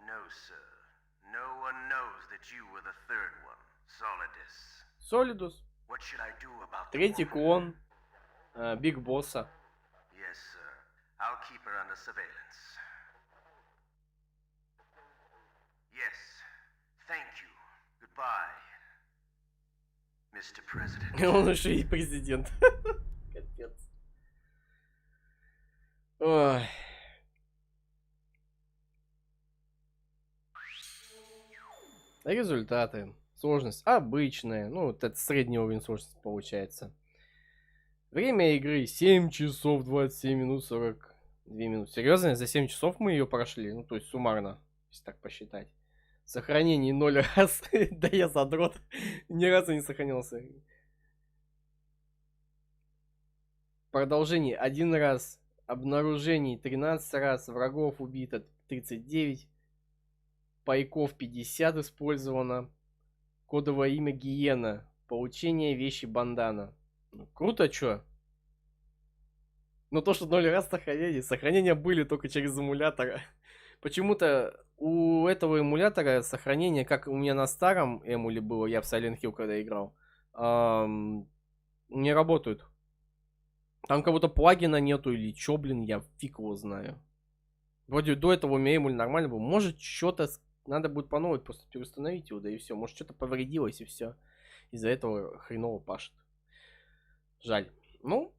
No, sir. No one knows that you were the third one, Solidus. Солидус. What should I do about the Третий woman? клон Биг Босса. Yes, sir. I'll keep her under surveillance. Yes. Thank you. Goodbye, Mr. President. Он еще и президент. Капец. Ой. Результаты. Сложность обычная. Ну, вот это средний уровень сложности получается. Время игры 7 часов 27 минут 42 минуты. Серьезно? За 7 часов мы ее прошли? Ну, то есть суммарно, если так посчитать. Сохранение 0 раз. Да я задрот. Ни разу не сохранился. Продолжение 1 раз. Обнаружений 13 раз. Врагов убито 39. Пайков 50 использовано. Кодовое имя Гиена. Получение вещи бандана. Ну, круто, чё? Но то, что 0 раз сохранения. Сохранения были только через эмулятор. Почему-то у этого эмулятора сохранение, как у меня на старом эмуле было, я в Silent Hill когда играл, не работают. Там как будто плагина нету или чё, блин, я фиг его знаю. Вроде до этого у меня эмуль нормально был. Может, что-то надо будет по новой просто переустановить его, да и все. Может, что-то повредилось и все. Из-за этого хреново пашет. Жаль. Ну,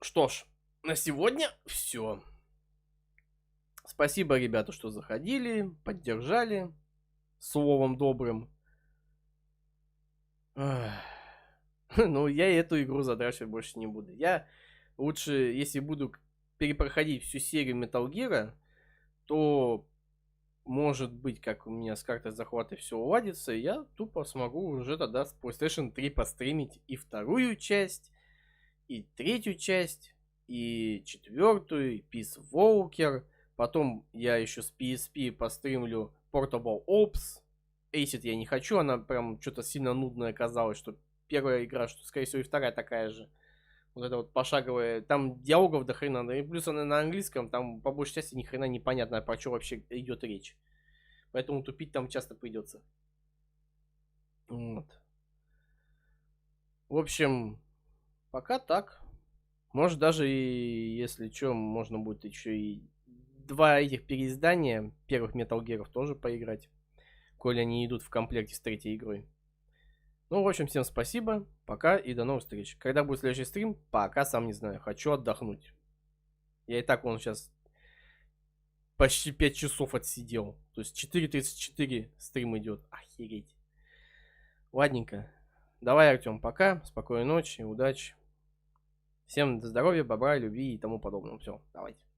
что ж, на сегодня все. Спасибо, ребята, что заходили, поддержали словом добрым. Ну, я эту игру задрачивать больше не буду. Я лучше, если буду перепроходить всю серию Metal Gear, то, может быть, как у меня с картой захвата все уладится, я тупо смогу уже тогда с PlayStation 3 постримить и вторую часть, и третью часть, и четвертую, и Peace Walker. Потом я еще с PSP постримлю Portable Ops. Acid я не хочу, она прям что-то сильно нудная оказалась, что первая игра, что, скорее всего, и вторая такая же. Вот это вот пошаговая. Там диалогов до хрена. И плюс она на английском, там по большей части ни хрена непонятно, про что вообще идет речь. Поэтому тупить там часто придется. Вот. В общем, пока так. Может, даже и, если что, можно будет еще и 2 этих переиздания первых Metal Gear'ов тоже поиграть. Коли они идут в комплекте с третьей игрой. Ну, в общем, всем спасибо. Пока и до новых встреч. Когда будет следующий стрим, пока сам не знаю. Хочу отдохнуть. Я и так вон сейчас почти 5 часов отсидел. То есть 4:34 стрим идет. Охереть. Ладненько. Давай, Артем, пока. Спокойной ночи, удачи. Всем здоровья, бобра, любви и тому подобного. Все, давайте.